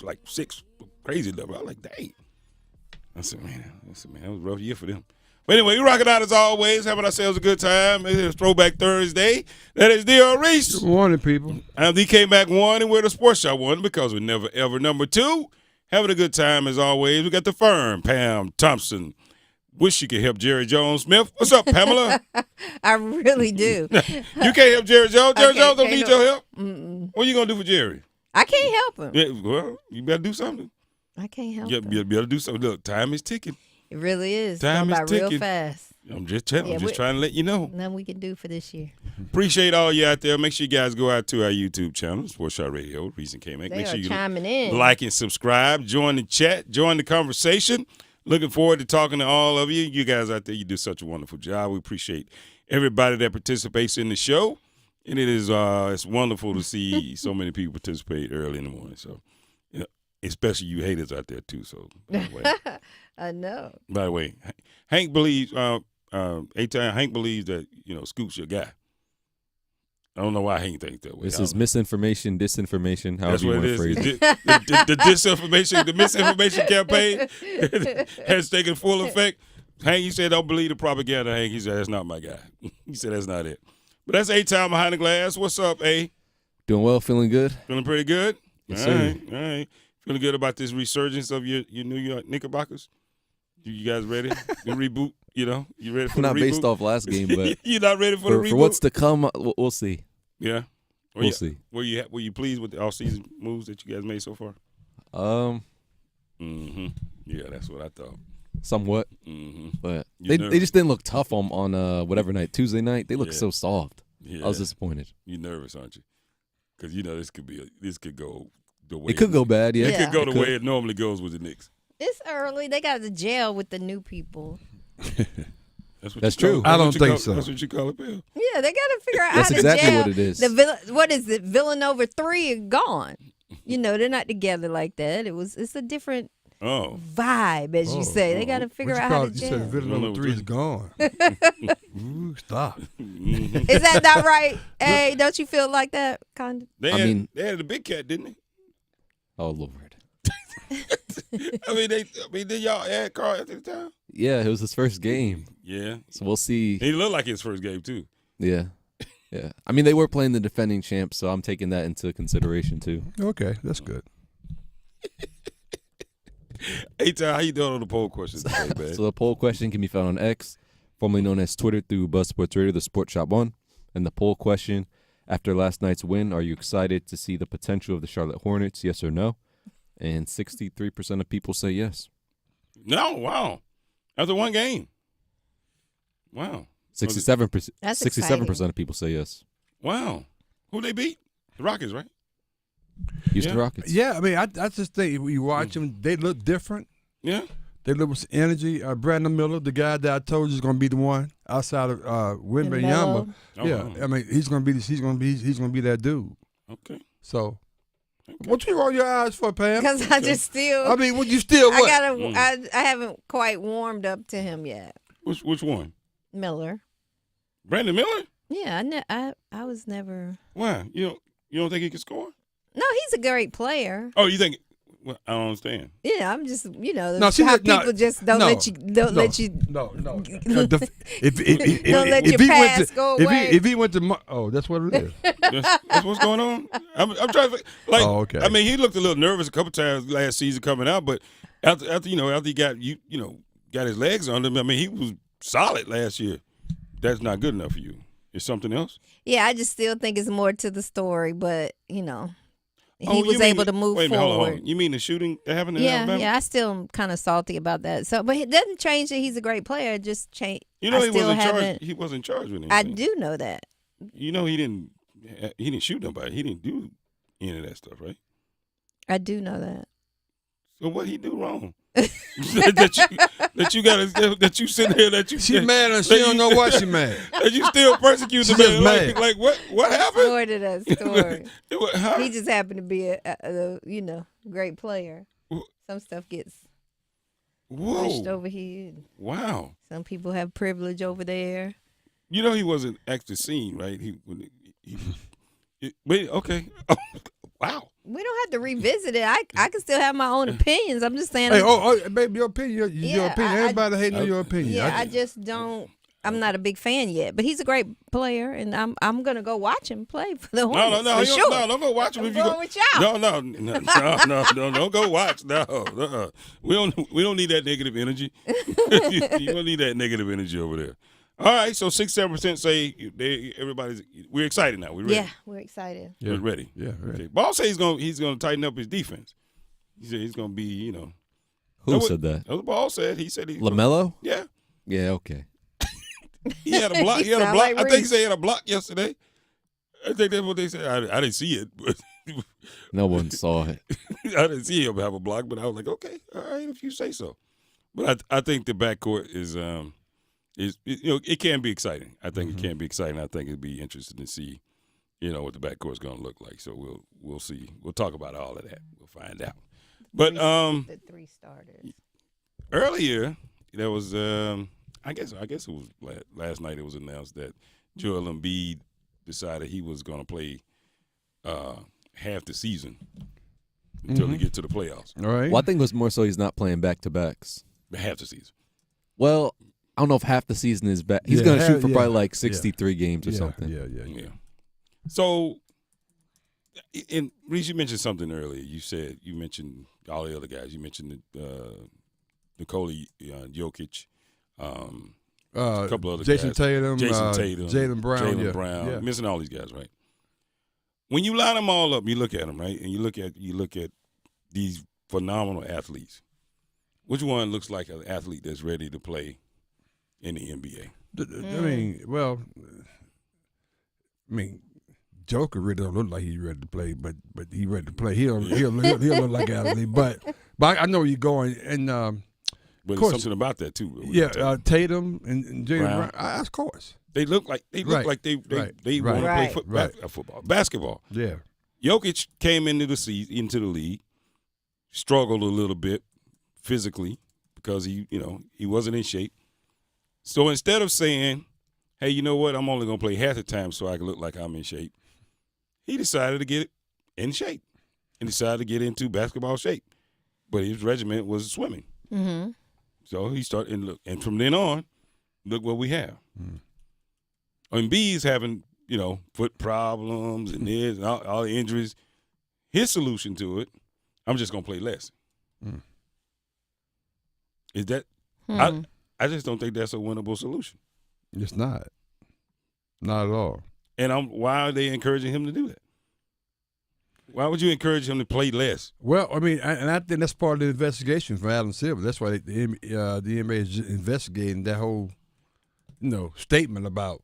[SPEAKER 11] like 6. Crazy number. I was like, dang. I said, man, that was a rough year for them. But anyway, we rocking out as always, having ourselves a good time. It is Throwback Thursday. That is D.R. Reese.
[SPEAKER 7] Good morning, people.
[SPEAKER 11] I'm the Kmac 1, and we're the Sports Shop 1 because we're never, ever number 2. Having a good time as always. We got the firm, Pam Thompson. Wish you could help Jerry Jones Smith. What's up, Pamela?
[SPEAKER 8] I really do.
[SPEAKER 11] You can't help Jerry Jones. Jerry Jones don't need your help.
[SPEAKER 8] Mm-mm.
[SPEAKER 11] What are you going to do for Jerry?
[SPEAKER 8] I can't help him.
[SPEAKER 11] Yeah, well, you better do something.
[SPEAKER 8] I can't help
[SPEAKER 11] him. You better do something. Look, time is ticking.
[SPEAKER 8] It really is.
[SPEAKER 11] Time
[SPEAKER 8] Going
[SPEAKER 11] is
[SPEAKER 8] by
[SPEAKER 11] ticking.
[SPEAKER 8] real fast.
[SPEAKER 11] I'm just trying to let you know.
[SPEAKER 8] Nothing we can do for this year.
[SPEAKER 11] Appreciate all you out there. Make sure you guys go out to our YouTube channel, Sports Shot Radio, Reese and Kmac. Make sure you
[SPEAKER 8] chiming in.
[SPEAKER 11] Like and subscribe. Join the chat. Join the conversation. Looking forward to talking to all of you. You guys out there, you do such a wonderful job. We appreciate everybody that participates in the show. And it is it's wonderful to see so many people participate early in the morning. So, you know, especially you haters out there too. So, by the way.
[SPEAKER 8] I know.
[SPEAKER 11] By the way, Hank believes Hank believes that, Scoot's your guy. I don't know why he think that way.
[SPEAKER 6] This is misinformation, disinformation,
[SPEAKER 11] That's
[SPEAKER 6] however you
[SPEAKER 11] what
[SPEAKER 6] want to
[SPEAKER 11] it
[SPEAKER 6] phrase
[SPEAKER 11] is.
[SPEAKER 6] it.
[SPEAKER 11] The disinformation, the misinformation campaign has taken full effect. Hank, he said, don't believe the propaganda. Hank, he said, that's not my guy. He said, that's not it. But that's A-Time Behind the Glass. What's up, A?
[SPEAKER 6] Doing well, feeling good.
[SPEAKER 11] Feeling pretty good?
[SPEAKER 6] Yes,
[SPEAKER 11] all
[SPEAKER 6] sir.
[SPEAKER 11] All right. Feeling good about this resurgence of your New York Knickerbockers? You guys ready? The reboot, you know? You ready for
[SPEAKER 6] Not
[SPEAKER 11] the reboot?
[SPEAKER 6] based off last game, but
[SPEAKER 11] You're not ready for the reboot?
[SPEAKER 6] For what's to come, we'll see.
[SPEAKER 11] Yeah?
[SPEAKER 6] We'll see.
[SPEAKER 11] Were you pleased with the off-season moves that you guys made so far? Yeah, that's what I thought.
[SPEAKER 6] Somewhat. But
[SPEAKER 11] You
[SPEAKER 6] they just didn't look tough on whatever night, Tuesday night. They looked
[SPEAKER 11] Yeah.
[SPEAKER 6] so soft.
[SPEAKER 11] Yeah.
[SPEAKER 6] I was disappointed.
[SPEAKER 11] You're nervous, aren't you? Because you know this could go the way
[SPEAKER 6] It could go bad, yeah.
[SPEAKER 11] It could go
[SPEAKER 6] It
[SPEAKER 11] the
[SPEAKER 6] could.
[SPEAKER 11] way it normally goes with the Knicks.
[SPEAKER 8] It's early. They got to jail with the new people.
[SPEAKER 11] That's
[SPEAKER 6] That's
[SPEAKER 11] you call
[SPEAKER 6] true.
[SPEAKER 11] it.
[SPEAKER 7] I don't
[SPEAKER 11] That's what you
[SPEAKER 7] think
[SPEAKER 11] call-
[SPEAKER 7] so.
[SPEAKER 11] That's what you call it, Bill.
[SPEAKER 8] Yeah, they got to figure out
[SPEAKER 6] That's
[SPEAKER 8] how to
[SPEAKER 6] exactly
[SPEAKER 8] jail.
[SPEAKER 6] what it is.
[SPEAKER 8] What is it? Villanova 3 are gone. You know, they're not together like that. It's a different vibe, as you say. They got to figure out how to
[SPEAKER 7] You
[SPEAKER 8] jail.
[SPEAKER 7] said Villanova 3 is gone. Ooh, stop.
[SPEAKER 8] Is that not right? Hey, don't you feel like that? Kind of.
[SPEAKER 11] They had the big cat, didn't they?
[SPEAKER 6] Oh Lord.
[SPEAKER 11] Did y'all add Carl at the time?
[SPEAKER 6] Yeah, it was his first game.
[SPEAKER 11] Yeah.
[SPEAKER 6] So we'll see.
[SPEAKER 11] He looked like his first game too.
[SPEAKER 6] Yeah. Yeah. I mean, they were playing the defending champs, so I'm taking that into consideration too.
[SPEAKER 7] Okay, that's good.
[SPEAKER 11] Hey, Ty, how you doing on the poll question today, man?
[SPEAKER 6] So the poll question can be found on X, formerly known as Twitter, through Buzz Sports Radio, the Sports Shop 1. And the poll question, after last night's win, are you excited to see the potential of the Charlotte Hornets, yes or no? And 63% of people say yes.
[SPEAKER 11] No, wow. After one game. Wow.
[SPEAKER 6] 67%.
[SPEAKER 8] That's
[SPEAKER 6] 67% of people say yes.
[SPEAKER 11] Wow. Who they beat? The Rockets, right?
[SPEAKER 6] Houston
[SPEAKER 11] Yeah.
[SPEAKER 6] Rockets.
[SPEAKER 7] Yeah, I mean, I just think when you watch them, they look different.
[SPEAKER 11] Yeah.
[SPEAKER 7] They look with energy. Brandon Miller, the guy that I told you is going to be the one outside of Wembanyama.
[SPEAKER 11] Oh,
[SPEAKER 7] Yeah,
[SPEAKER 11] wow.
[SPEAKER 7] I mean, he's going to be that dude.
[SPEAKER 11] Okay.
[SPEAKER 7] So, what you roll your eyes for, Pam?
[SPEAKER 8] Because I just still.
[SPEAKER 7] I mean, what you still what?
[SPEAKER 8] I haven't quite warmed up to him yet.
[SPEAKER 11] Which one?
[SPEAKER 8] Miller.
[SPEAKER 11] Brandon Miller?
[SPEAKER 8] Yeah, I was never.
[SPEAKER 11] Why? You don't think he can score?
[SPEAKER 8] No, he's a great player.
[SPEAKER 11] Oh, you think? Well, I don't understand.
[SPEAKER 8] Yeah, I'm just
[SPEAKER 7] No,
[SPEAKER 8] how
[SPEAKER 7] see,
[SPEAKER 8] people just don't let you
[SPEAKER 7] No.
[SPEAKER 8] let you.
[SPEAKER 7] No.
[SPEAKER 8] Don't let your
[SPEAKER 7] he went
[SPEAKER 8] past
[SPEAKER 7] to,
[SPEAKER 8] go
[SPEAKER 7] if
[SPEAKER 8] away.
[SPEAKER 7] If he went to, that's what it is.
[SPEAKER 11] That's what's going on. I'm trying to like.
[SPEAKER 7] Oh, okay.
[SPEAKER 11] I mean, he looked a little nervous a couple times last season coming out, but after he got got his legs under him, I mean, he was solid last year. That's not good enough for you. It's something else.
[SPEAKER 8] Yeah, I just still think it's more to the story, but he
[SPEAKER 11] Oh,
[SPEAKER 8] was
[SPEAKER 11] you mean
[SPEAKER 8] able to move
[SPEAKER 11] wait a minute,
[SPEAKER 8] forward.
[SPEAKER 11] hold on. You mean the shooting that happened in
[SPEAKER 8] Yeah,
[SPEAKER 11] Alabama?
[SPEAKER 8] yeah, I still am kind of salty about that. So, but it doesn't change that he's a great player. It just change.
[SPEAKER 11] You know,
[SPEAKER 8] I
[SPEAKER 11] he
[SPEAKER 8] still
[SPEAKER 11] wasn't
[SPEAKER 8] haven't.
[SPEAKER 11] charged. He wasn't charged with anything.
[SPEAKER 8] I do know that.
[SPEAKER 11] You know, he didn't shoot nobody. He didn't do any of that stuff, right?
[SPEAKER 8] I do know that.
[SPEAKER 11] So what he do wrong? that you sitting here that you
[SPEAKER 7] She mad and she don't know why she mad.
[SPEAKER 11] That you still persecute the
[SPEAKER 7] She just
[SPEAKER 11] man.
[SPEAKER 7] mad.
[SPEAKER 11] Like what happened?
[SPEAKER 8] More to that story.
[SPEAKER 11] Huh?
[SPEAKER 8] He just happened to be a great player. Some stuff gets pushed over here.
[SPEAKER 11] Wow.
[SPEAKER 8] Some people have privilege over there.
[SPEAKER 11] You know he wasn't actually seen, right? Wait, okay. Wow.
[SPEAKER 8] We don't have to revisit it. I can still have my own opinions. I'm just saying.
[SPEAKER 7] Hey, baby, your opinion. Your
[SPEAKER 8] Yeah,
[SPEAKER 7] opinion. Everybody hating on your opinion.
[SPEAKER 8] Yeah, I just don't. I'm not a big fan yet, but he's a great player, and I'm gonna go watch him play for the Hornets.
[SPEAKER 11] No,
[SPEAKER 8] for sure.
[SPEAKER 11] don't go watch him.
[SPEAKER 8] I'm
[SPEAKER 11] If you
[SPEAKER 8] going
[SPEAKER 11] go,
[SPEAKER 8] with y'all.
[SPEAKER 11] No, don't go watch. No. We don't need that negative energy. You don't need that negative energy over there. All right, so 6-7% say we're excited now. We're ready.
[SPEAKER 8] Yeah, we're excited.
[SPEAKER 11] We're ready.
[SPEAKER 7] Yeah, ready.
[SPEAKER 11] Okay. Ball said he's gonna tighten up his defense. He said he's gonna be,
[SPEAKER 6] Who said that?
[SPEAKER 11] That's what Ball said. He said
[SPEAKER 6] LaMelo?
[SPEAKER 11] Yeah.
[SPEAKER 6] Yeah, okay.
[SPEAKER 11] He had a block. He had a
[SPEAKER 8] sound
[SPEAKER 11] block.
[SPEAKER 8] like
[SPEAKER 11] I think he
[SPEAKER 8] Reese.
[SPEAKER 11] said he had a block yesterday. I think that's what they said. I didn't see it, but
[SPEAKER 6] No one saw it.
[SPEAKER 11] I didn't see him have a block. But I was like, okay, all right, if you say so. But I think the backcourt is it can be exciting. I think it can be exciting. I think it'd be interesting to see, what the backcourt's going to look like. So we'll see. We'll talk about all of that. We'll find out. But
[SPEAKER 8] the 3 starters.
[SPEAKER 11] earlier there was I guess it was last night. It was announced that Joel Embiid decided he was going to play half the season until they get to the playoffs.
[SPEAKER 7] All right.
[SPEAKER 6] Well, I think it was more so he's not playing back-to-backs.
[SPEAKER 11] Half the season.
[SPEAKER 6] Well, I don't know if half the season is back. He's going to shoot for probably like 63 games or something.
[SPEAKER 11] Yeah. So, and Reese, you mentioned something earlier. You mentioned all the other guys. You mentioned Nikola Jokic, a couple other
[SPEAKER 7] Jason
[SPEAKER 11] guys.
[SPEAKER 7] Tatum,
[SPEAKER 11] Jaylen Brown.
[SPEAKER 7] Jaylen
[SPEAKER 11] Brown.
[SPEAKER 7] Yeah.
[SPEAKER 11] Missing all these guys, right? When you line them all up, you look at them, right, and you look at these phenomenal athletes. Which one looks like an athlete that's ready to play in the NBA?
[SPEAKER 7] I mean, Joker really don't look like he's ready to play, but he's ready to play. He'll look like an athlete. But I know where you're going, and
[SPEAKER 11] but
[SPEAKER 7] course,
[SPEAKER 11] there's something about that too.
[SPEAKER 7] Tatum and Jaylen Brown. Of course,
[SPEAKER 11] they look like they want to play football, basketball.
[SPEAKER 7] Yeah,
[SPEAKER 11] Jokic came into the league, struggled a little bit physically because he wasn't in shape. So instead of saying, "Hey, you know what? I'm only going to play half the time so I can look like I'm in shape," he decided to get in shape and decided to get into basketball shape. But his regiment was swimming.
[SPEAKER 8] Mm-hmm.
[SPEAKER 11] So he started and from then on, look what we have. Embiid's having foot problems and this and all the injuries. His solution to it, I'm just going to play less. Is that? I just don't think that's a winnable solution.
[SPEAKER 7] It's not at all.
[SPEAKER 11] And why are they encouraging him to do that? Why would you encourage him to play less?
[SPEAKER 7] Well, I mean, and I think that's part of the investigation from Adam Silver. That's why the NBA is investigating that whole, statement about,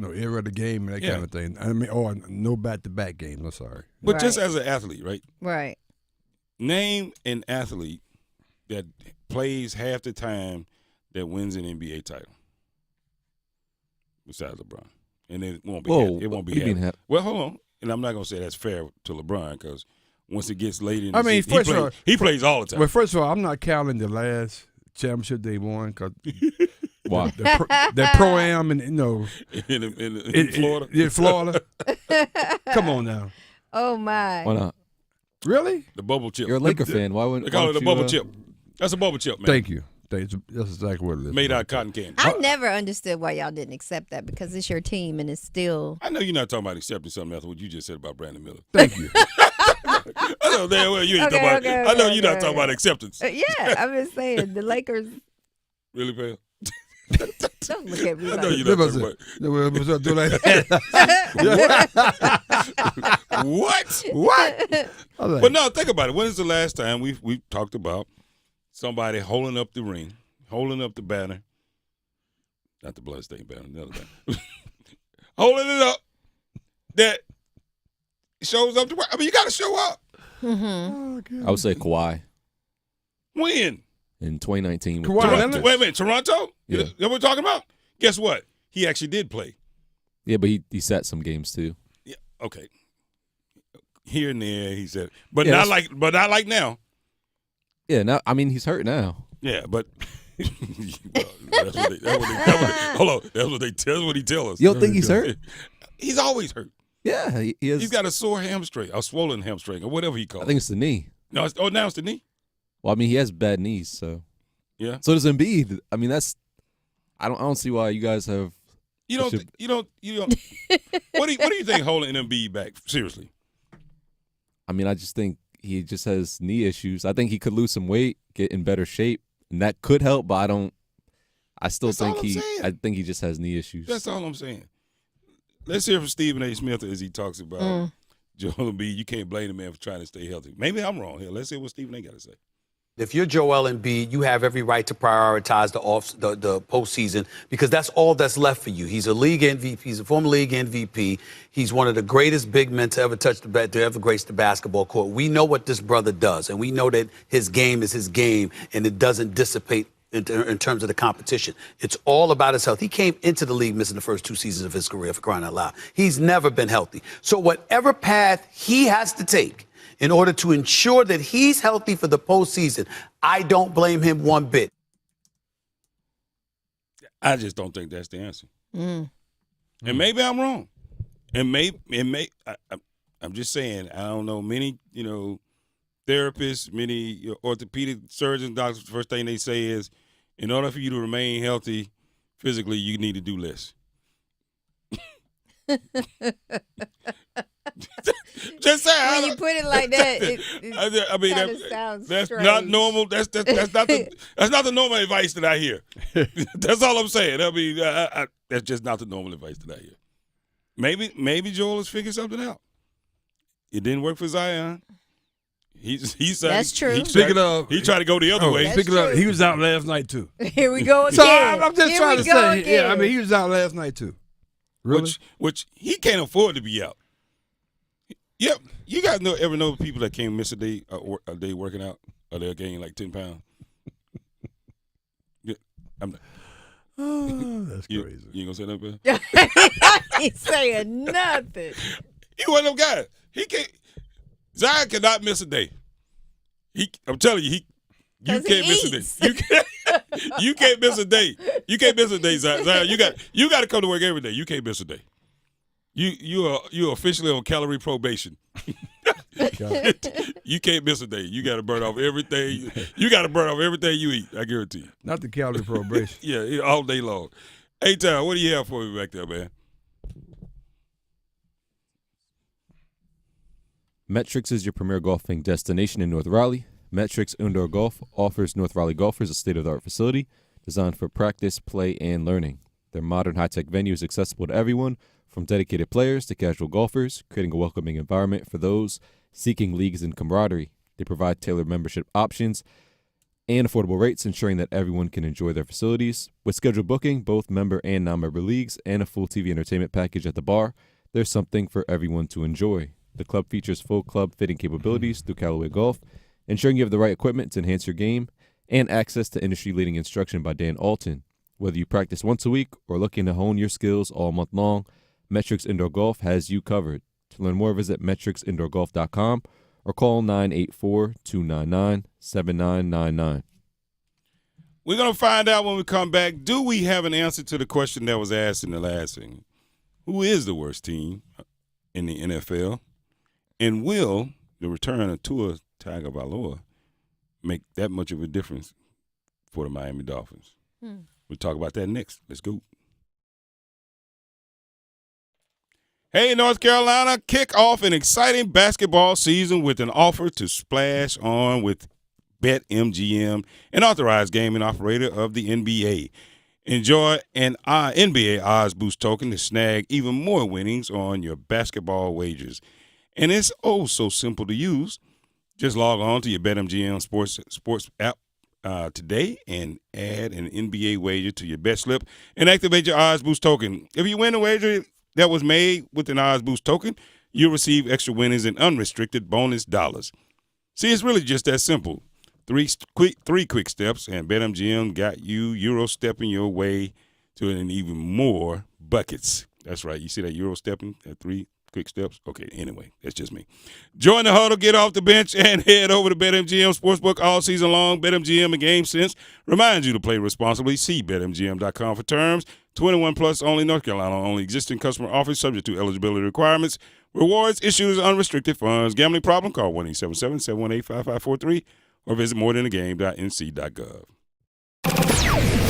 [SPEAKER 7] era of the game and that kind of thing. I mean, or no back-to-back games. I'm sorry.
[SPEAKER 11] But just as an athlete, right?
[SPEAKER 8] Right.
[SPEAKER 11] Name an athlete that plays half the time that wins an NBA title besides LeBron, and it won't be. It won't be. Well, hold on. And I'm not going to say that's fair to LeBron because once it gets late in the season, he plays all the time.
[SPEAKER 7] Well, first of all, I'm not counting the last championship they won because
[SPEAKER 6] wow,
[SPEAKER 7] that Pro-Am and
[SPEAKER 11] in Florida.
[SPEAKER 7] In Florida. Come on now.
[SPEAKER 8] Oh my.
[SPEAKER 6] Why not?
[SPEAKER 7] Really?
[SPEAKER 11] The bubble chip.
[SPEAKER 6] You're a Laker fan. Why wouldn't
[SPEAKER 11] they call it a bubble chip? That's a bubble chip, man.
[SPEAKER 7] Thank you. That's exactly what it is.
[SPEAKER 11] Made out of cotton candy.
[SPEAKER 8] I never understood why y'all didn't accept that because it's your team and it's still.
[SPEAKER 11] I know you're not talking about accepting something after what you just said about Brandon Miller.
[SPEAKER 7] Thank you.
[SPEAKER 11] I know damn well you ain't talking about. I know you're not talking about acceptance.
[SPEAKER 8] Yeah, I'm just saying the Lakers.
[SPEAKER 11] Really, pal?
[SPEAKER 8] Don't look at me.
[SPEAKER 11] I know you're not talking about. What? But no, think about it. When is the last time we talked about somebody holding up the ring, holding up the banner, not the bloodstained banner, the other banner, holding it up that shows up to work? I mean, you got to show up.
[SPEAKER 8] Mm-hmm.
[SPEAKER 6] I would say Kawhi.
[SPEAKER 11] When?
[SPEAKER 6] In 2019.
[SPEAKER 11] Wait a minute, Toronto?
[SPEAKER 6] Yeah.
[SPEAKER 11] That what we're talking about? Guess what? He actually did play.
[SPEAKER 6] Yeah, but he sat some games too.
[SPEAKER 11] Yeah, okay. Here and there, he said, but not like now.
[SPEAKER 6] Yeah, now I mean he's hurt now.
[SPEAKER 11] Yeah, but that's what he tells us.
[SPEAKER 6] You don't think he's hurt?
[SPEAKER 11] He's always hurt.
[SPEAKER 6] Yeah, he is.
[SPEAKER 11] He's got a sore hamstring, a swollen hamstring, or whatever he calls it.
[SPEAKER 6] I think it's the knee.
[SPEAKER 11] No, now it's the knee.
[SPEAKER 6] Well, I mean he has bad knees, so
[SPEAKER 11] yeah.
[SPEAKER 6] So does Embiid. I mean that's I don't see why you guys have.
[SPEAKER 11] You don't. What do you think holding Embiid back? Seriously.
[SPEAKER 6] I mean, I just think he just has knee issues. I think he could lose some weight, get in better shape, and that could help. But I still think I think he just has knee issues.
[SPEAKER 11] That's all I'm saying. Let's hear from Stephen A. Smith as he talks about Joel Embiid. You can't blame the man for trying to stay healthy. Maybe I'm wrong here. Let's hear what Stephen A. got to say.
[SPEAKER 1] If you're Joel Embiid, you have every right to prioritize the postseason because that's all that's left for you. He's a league MVP. He's a former league MVP. He's one of the greatest big men to ever to ever grace the basketball court. We know what this brother does, and we know that his game is his game, and it doesn't dissipate in terms of the competition. It's all about his health. He came into the league missing the first 2 seasons of his career, for crying out loud. He's never been healthy. So whatever path he has to take in order to ensure that he's healthy for the postseason, I don't blame him one bit.
[SPEAKER 11] I just don't think that's the answer. And maybe I'm wrong. And I'm just saying, I don't know, many, therapists, many orthopedic surgeons, doctors, the first thing they say is, in order for you to remain healthy physically, you need to do less. Just saying.
[SPEAKER 8] When you put it like that, it sounds
[SPEAKER 11] that's
[SPEAKER 8] strange.
[SPEAKER 11] not normal. That's not the normal advice that I hear. That's all I'm saying. I mean, that's just not the normal advice that I hear. Maybe Joel has figured something out. It didn't work for Zion.
[SPEAKER 8] That's true.
[SPEAKER 11] He tried to go the other way.
[SPEAKER 7] Speaking of, he was out last night too.
[SPEAKER 8] Here we go again.
[SPEAKER 7] So I'm just trying to say,
[SPEAKER 8] again.
[SPEAKER 7] yeah, I mean, he was out last night too. Really?
[SPEAKER 11] Which he can't afford to be out. Yep, you guys ever know people that can't miss a day working out, or they'll gain like 10 pounds. Yeah,
[SPEAKER 7] that's crazy.
[SPEAKER 11] You ain't gonna say nothing?
[SPEAKER 8] I ain't saying nothing.
[SPEAKER 11] He one of them guys. He can't. Zion cannot miss a day. I'm telling you, you can't miss a day. You can't miss a day. You can't miss a day, Zion. You got to come to work every day. You can't miss a day. You are officially on calorie probation. You can't miss a day. You got to burn off everything. You got to burn off everything you eat. I guarantee you.
[SPEAKER 7] Not the calorie probation.
[SPEAKER 11] Yeah, all day long. Hey, Tom, what do you have for me back there, man?
[SPEAKER 6] Metrics is your premier golfing destination in North Raleigh. Metrics Indoor Golf offers North Raleigh golfers a state-of-the-art facility designed for practice, play, and learning. Their modern high-tech venue is accessible to everyone, from dedicated players to casual golfers, creating a welcoming environment for those seeking leagues and camaraderie. They provide tailored membership options and affordable rates, ensuring that everyone can enjoy their facilities. With scheduled booking, both member and non-member leagues, and a full TV entertainment package at the bar, there's something for everyone to enjoy. The club features full club fitting capabilities through Callaway Golf, ensuring you have the right equipment to enhance your game, and access to industry-leading instruction by Dan Alton. Whether you practice once a week or looking to hone your skills all month long, Metrics Indoor Golf has you covered. To learn more, visit metricsindoorgolf.com or call 984-299-7999.
[SPEAKER 11] We're going to find out when we come back, do we have an answer to the question that was asked in the last thing? Who is the worst team in the NFL? And will the return of Tua Tagovailoa make that much of a difference for the Miami Dolphins? We'll talk about that next. Let's go. Hey, North Carolina, kick off an exciting basketball season with an offer to splash on with BetMGM, an authorized gaming operator of the NBA. Enjoy an NBA odds boost token to snag even more winnings on your basketball wagers. And it's oh so simple to use. Just log on to your BetMGM sports app today and add an NBA wager to your bet slip and activate your odds boost token. If you win a wager that was made with an odds boost token, you'll receive extra winnings and unrestricted bonus dollars. See, it's really just that simple. Three quick steps, and BetMGM got you Euro stepping your way to an even more buckets. That's right. You see that Euro stepping at 3 quick steps? Okay, anyway, that's just me. Join the huddle, get off the bench, and head over to BetMGM Sportsbook all season long. BetMGM and GameSense reminds you to play responsibly. See BetMGM.com for terms. 21 plus only, North Carolina only. Existing customer offers subject to eligibility requirements. Rewards issued as unrestricted funds. Gambling problem? Call 1-877-718-5543 or visit morethanagame.nc.gov.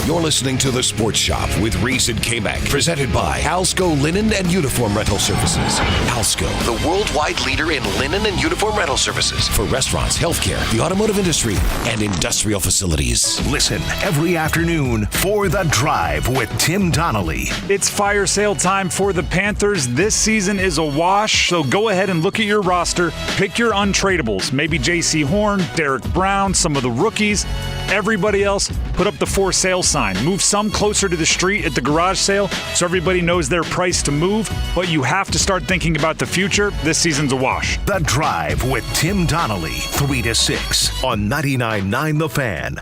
[SPEAKER 4] You're listening to The Sports Shop with Reese and Kmac, presented by Alsco Linen and Uniform Rental Services. Alsco, the worldwide leader in linen and uniform rental services for restaurants, healthcare, the automotive industry, and industrial facilities.
[SPEAKER 2] Listen every afternoon for The Drive with Tim Donnelly.
[SPEAKER 9] It's fire sale time for the Panthers. This season is a wash, so go ahead and look at your roster. Pick your untradables. Maybe J.C. Horn, Derek Brown, some of the rookies. Everybody else, put up the for sale sign. Move some closer to the street at the garage sale so everybody knows their price to move. But you have to start thinking about the future. This season's a wash.
[SPEAKER 2] The Drive with Tim Donnelly, 3 to 6 on 99.9 The Fan.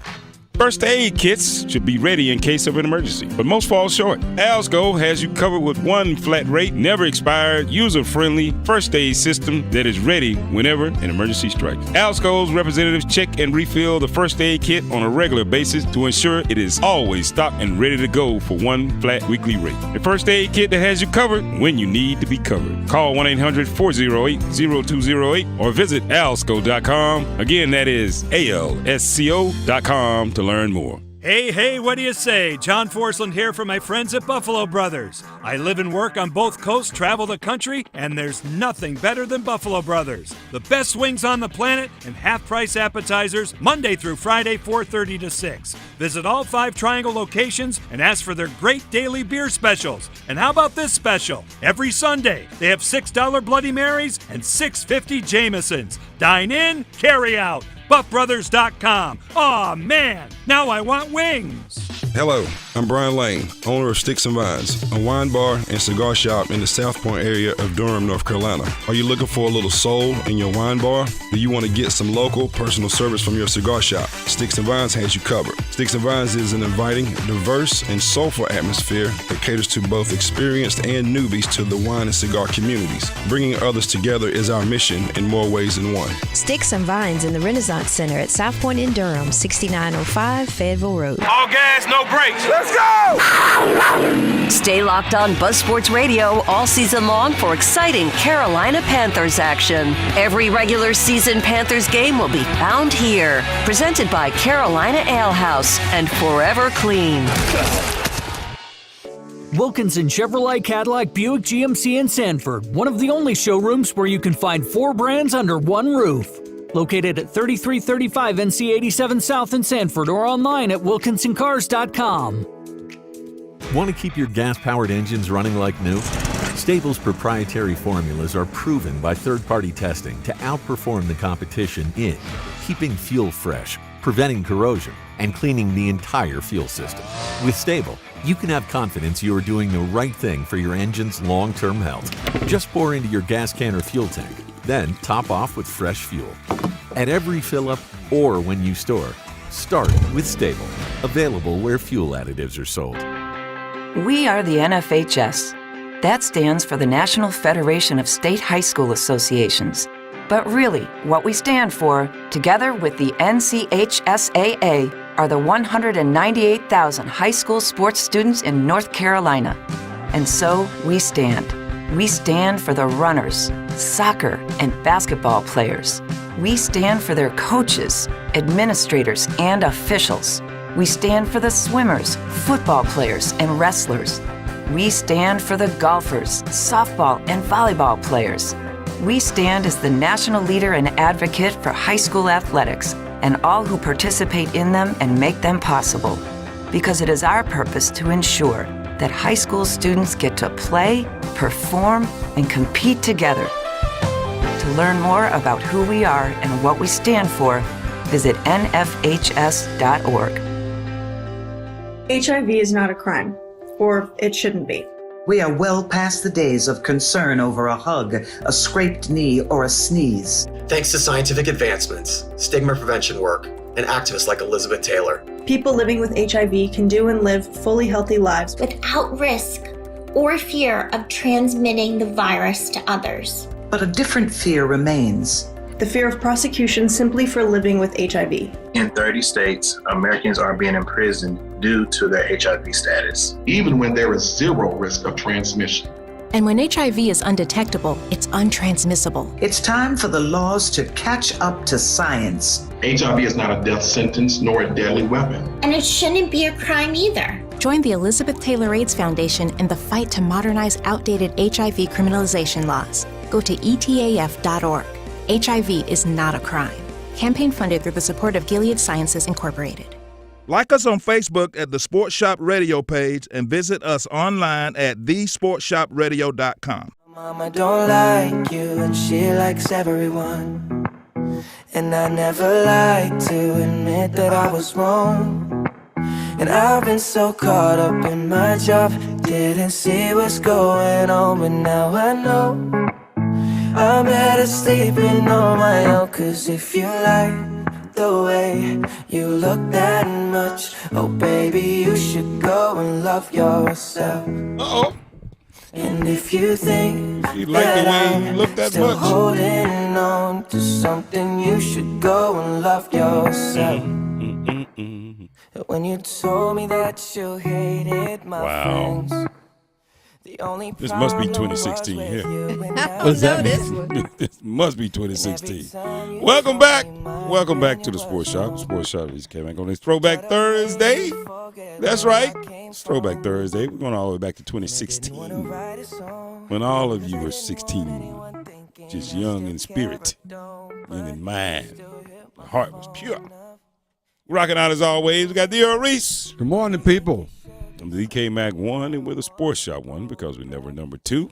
[SPEAKER 11] First aid kits should be ready in case of an emergency, but most fall short. Alsco has you covered with one flat rate, never expired, user-friendly first aid system that is ready whenever an emergency strikes. Alsco's representatives check and refill the first aid kit on a regular basis to ensure it is always stocked and ready to go for one flat weekly rate. The first aid kit that has you covered when you need to be covered. Call 1-800-408-0208 or visit alsco.com. Again, that is alsco.com to learn more.
[SPEAKER 3] Hey, what do you say? John Forsland here from my friends at Buffalo Brothers. I live and work on both coasts, travel the country, and there's nothing better than Buffalo Brothers. The best wings on the planet and half-price appetizers Monday through Friday, 4:30 to 6. Visit all 5 Triangle locations and ask for their great daily beer specials. And how about this special? Every Sunday, they have $6 Bloody Marys and $6.50 Jamesons. Dine in, carry out. BuffBrothers.com. Aw, man, now I want wings.
[SPEAKER 11] Hello, I'm Brian Lane, owner of Sticks and Vines, a wine bar and cigar shop in the South Point area of Durham, North Carolina. Are you looking for a little soul in your wine bar? Do you want to get some local personal service from your cigar shop? Sticks and Vines has you covered. Sticks and Vines is an inviting, diverse, and soulful atmosphere that caters to both experienced and newbies to the wine and cigar communities. Bringing others together is our mission in more ways than one.
[SPEAKER 5] Sticks and Vines in the Renaissance Center at South Point in Durham, 6905 Fayetteville Road.
[SPEAKER 28] All gas, no brakes. Let's go!
[SPEAKER 10] Stay locked on Buzz Sports Radio all season long for exciting Carolina Panthers action. Every regular season Panthers game will be found here. Presented by Carolina Ale House and Forever Clean.
[SPEAKER 23] Wilkinson Chevrolet Cadillac Buick GMC in Sanford, one of the only showrooms where you can find 4 brands under one roof. Located at 3335 NC 87 South in Sanford or online at wilkinsoncars.com.
[SPEAKER 24] Want to keep your gas-powered engines running like new? Stable's proprietary formulas are proven by third-party testing to outperform the competition in keeping fuel fresh, preventing corrosion, and cleaning the entire fuel system. With Stable, you can have confidence you are doing the right thing for your engine's long-term health. Just pour into your gas can or fuel tank, then top off with fresh fuel. At every fill-up or when you store, start with Stable. Available where fuel additives are sold.
[SPEAKER 25] We are the NFHS. That stands for the National Federation of State High School Associations. But really, what we stand for, together with the NCHSAA, are the 198,000 high school sports students in North Carolina. And so we stand. We stand for the runners, soccer, and basketball players. We stand for their coaches, administrators, and officials. We stand for the swimmers, football players, and wrestlers. We stand for the golfers, softball, and volleyball players. We stand as the national leader and advocate for high school athletics and all who participate in them and make them possible. Because it is our purpose to ensure that high school students get to play, perform, and compete together. To learn more about who we are and what we stand for, visit nfhs.org.
[SPEAKER 26] HIV is not a crime, or it shouldn't be.
[SPEAKER 27] We are well past the days of concern over a hug, a scraped knee, or a sneeze.
[SPEAKER 29] Thanks to scientific advancements, stigma prevention work, and activists like Elizabeth Taylor.
[SPEAKER 26] People living with HIV can do and live fully healthy lives
[SPEAKER 30] without risk or fear of transmitting the virus to others.
[SPEAKER 27] But a different fear remains.
[SPEAKER 26] The fear of prosecution simply for living with HIV.
[SPEAKER 31] In 30 states, Americans are being imprisoned due to their HIV status.
[SPEAKER 32] Even when there is zero risk of transmission.
[SPEAKER 33] And when HIV is undetectable, it's untransmissible.
[SPEAKER 27] It's time for the laws to catch up to science.
[SPEAKER 32] HIV is not a death sentence nor a deadly weapon.
[SPEAKER 30] And it shouldn't be a crime either.
[SPEAKER 33] Join the Elizabeth Taylor AIDS Foundation in the fight to modernize outdated HIV criminalization laws. Go to etaf.org. HIV is not a crime. Campaign funded through the support of Gilead Sciences Incorporated.
[SPEAKER 34] Like us on Facebook at the Sports Shop Radio page and visit us online at thesportshopradio.com.
[SPEAKER 35] Mama don't like you and she likes everyone. And I never like to admit that I was wrong. And I've been so caught up in my job, didn't see what's going on, but now I know I'm better sleeping on my own. Cause if you like the way you look that much. Oh, baby, you should go and love yourself.
[SPEAKER 11] Uh-oh.
[SPEAKER 35] And if you think
[SPEAKER 11] you like
[SPEAKER 35] that
[SPEAKER 11] the way you
[SPEAKER 35] I'm
[SPEAKER 11] look that
[SPEAKER 35] still
[SPEAKER 11] much,
[SPEAKER 35] holding on to something, you should go and love yourself. When you told me that you hated my friends, the only
[SPEAKER 11] this must be 2016 here. What does that mean? This must be 2016. Welcome back. Welcome back to the Sports Shop. Sports Shop is Kmac on this Throwback Thursday. That's right. It's Throwback Thursday. We're going all the way back to 2016 when all of you were 16, just young in spirit, young in mind. My heart was pure. Rocking out as always. We got Reese.
[SPEAKER 1] Good morning, people.
[SPEAKER 11] I'm the Kmac 1, and we're the Sports Shop 1 because we're never number 2.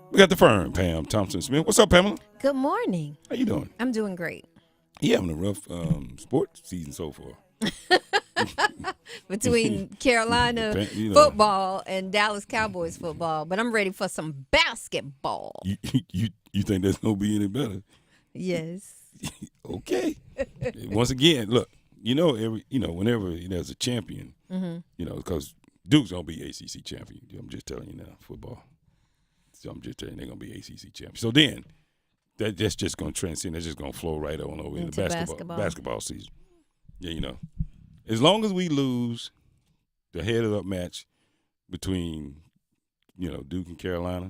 [SPEAKER 11] We got the firm, Pam Thompson-Smith. What's up, Pamela?
[SPEAKER 6] Good morning.
[SPEAKER 11] How you doing?
[SPEAKER 6] I'm doing great.
[SPEAKER 11] You having a rough sports season so far.
[SPEAKER 6] Between Carolina football and Dallas Cowboys football, but I'm ready for some basketball.
[SPEAKER 11] You think that's going to be any better?
[SPEAKER 6] Yes.
[SPEAKER 11] Okay. Once again, look, whenever there's a champion, because Duke's going to be ACC champion. I'm just telling you now, football. So I'm just telling you they're going to be ACC champion. So then that's just going to transcend. That's just going to flow right on over into basketball season. Yeah, as long as we lose the head-up match between, Duke and Carolina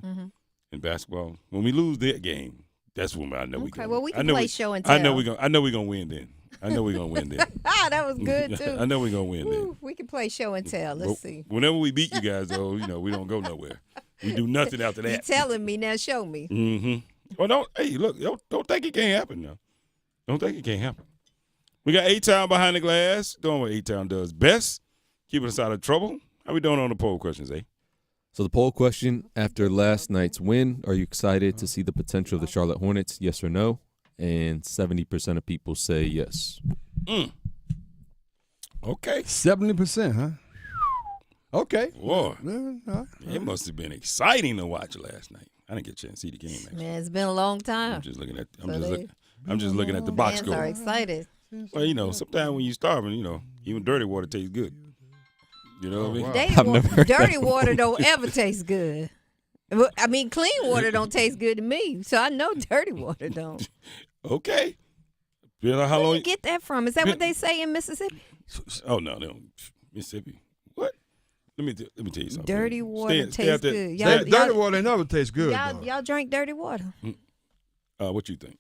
[SPEAKER 11] in basketball, when we lose that game, that's when I know we can.
[SPEAKER 6] Well, we can play show and tell.
[SPEAKER 11] I know we're gonna win then.
[SPEAKER 6] That was good too.
[SPEAKER 11] I know we're gonna win then.
[SPEAKER 6] We can play show and tell. Let's see.
[SPEAKER 11] Whenever we beat you guys, though, we don't go nowhere. We do nothing after that.
[SPEAKER 6] You're telling me now. Show me.
[SPEAKER 11] Mm-hmm. Well, don't think it can't happen now. Don't think it can't happen. We got A-Town behind the glass, doing what A-Town does best, keeping us out of trouble. How we doing on the poll questions, eh?
[SPEAKER 7] So the poll question, after last night's win, are you excited to see the potential of the Charlotte Hornets, yes or no? And 70% of people say yes.
[SPEAKER 11] Okay.
[SPEAKER 1] 70%, huh? Okay.
[SPEAKER 11] Boy, it must have been exciting to watch last night. I didn't get a chance to see the game, actually.
[SPEAKER 6] Man, it's been a long time.
[SPEAKER 11] I'm just looking at the box score.
[SPEAKER 6] Fans are excited.
[SPEAKER 11] Well, sometimes when you're starving, even dirty water tastes good. You know what
[SPEAKER 6] I mean? Dirty water don't ever taste good. I mean, clean water don't taste good to me, so I know dirty water don't.
[SPEAKER 11] Okay. Where
[SPEAKER 6] do you get that from? Is that what they say in Mississippi?
[SPEAKER 11] Oh no, Mississippi. What? Let me tell you something.
[SPEAKER 6] Dirty water tastes good.
[SPEAKER 1] Dirty water never tastes good.
[SPEAKER 6] Y'all drink dirty water.
[SPEAKER 11] What you think?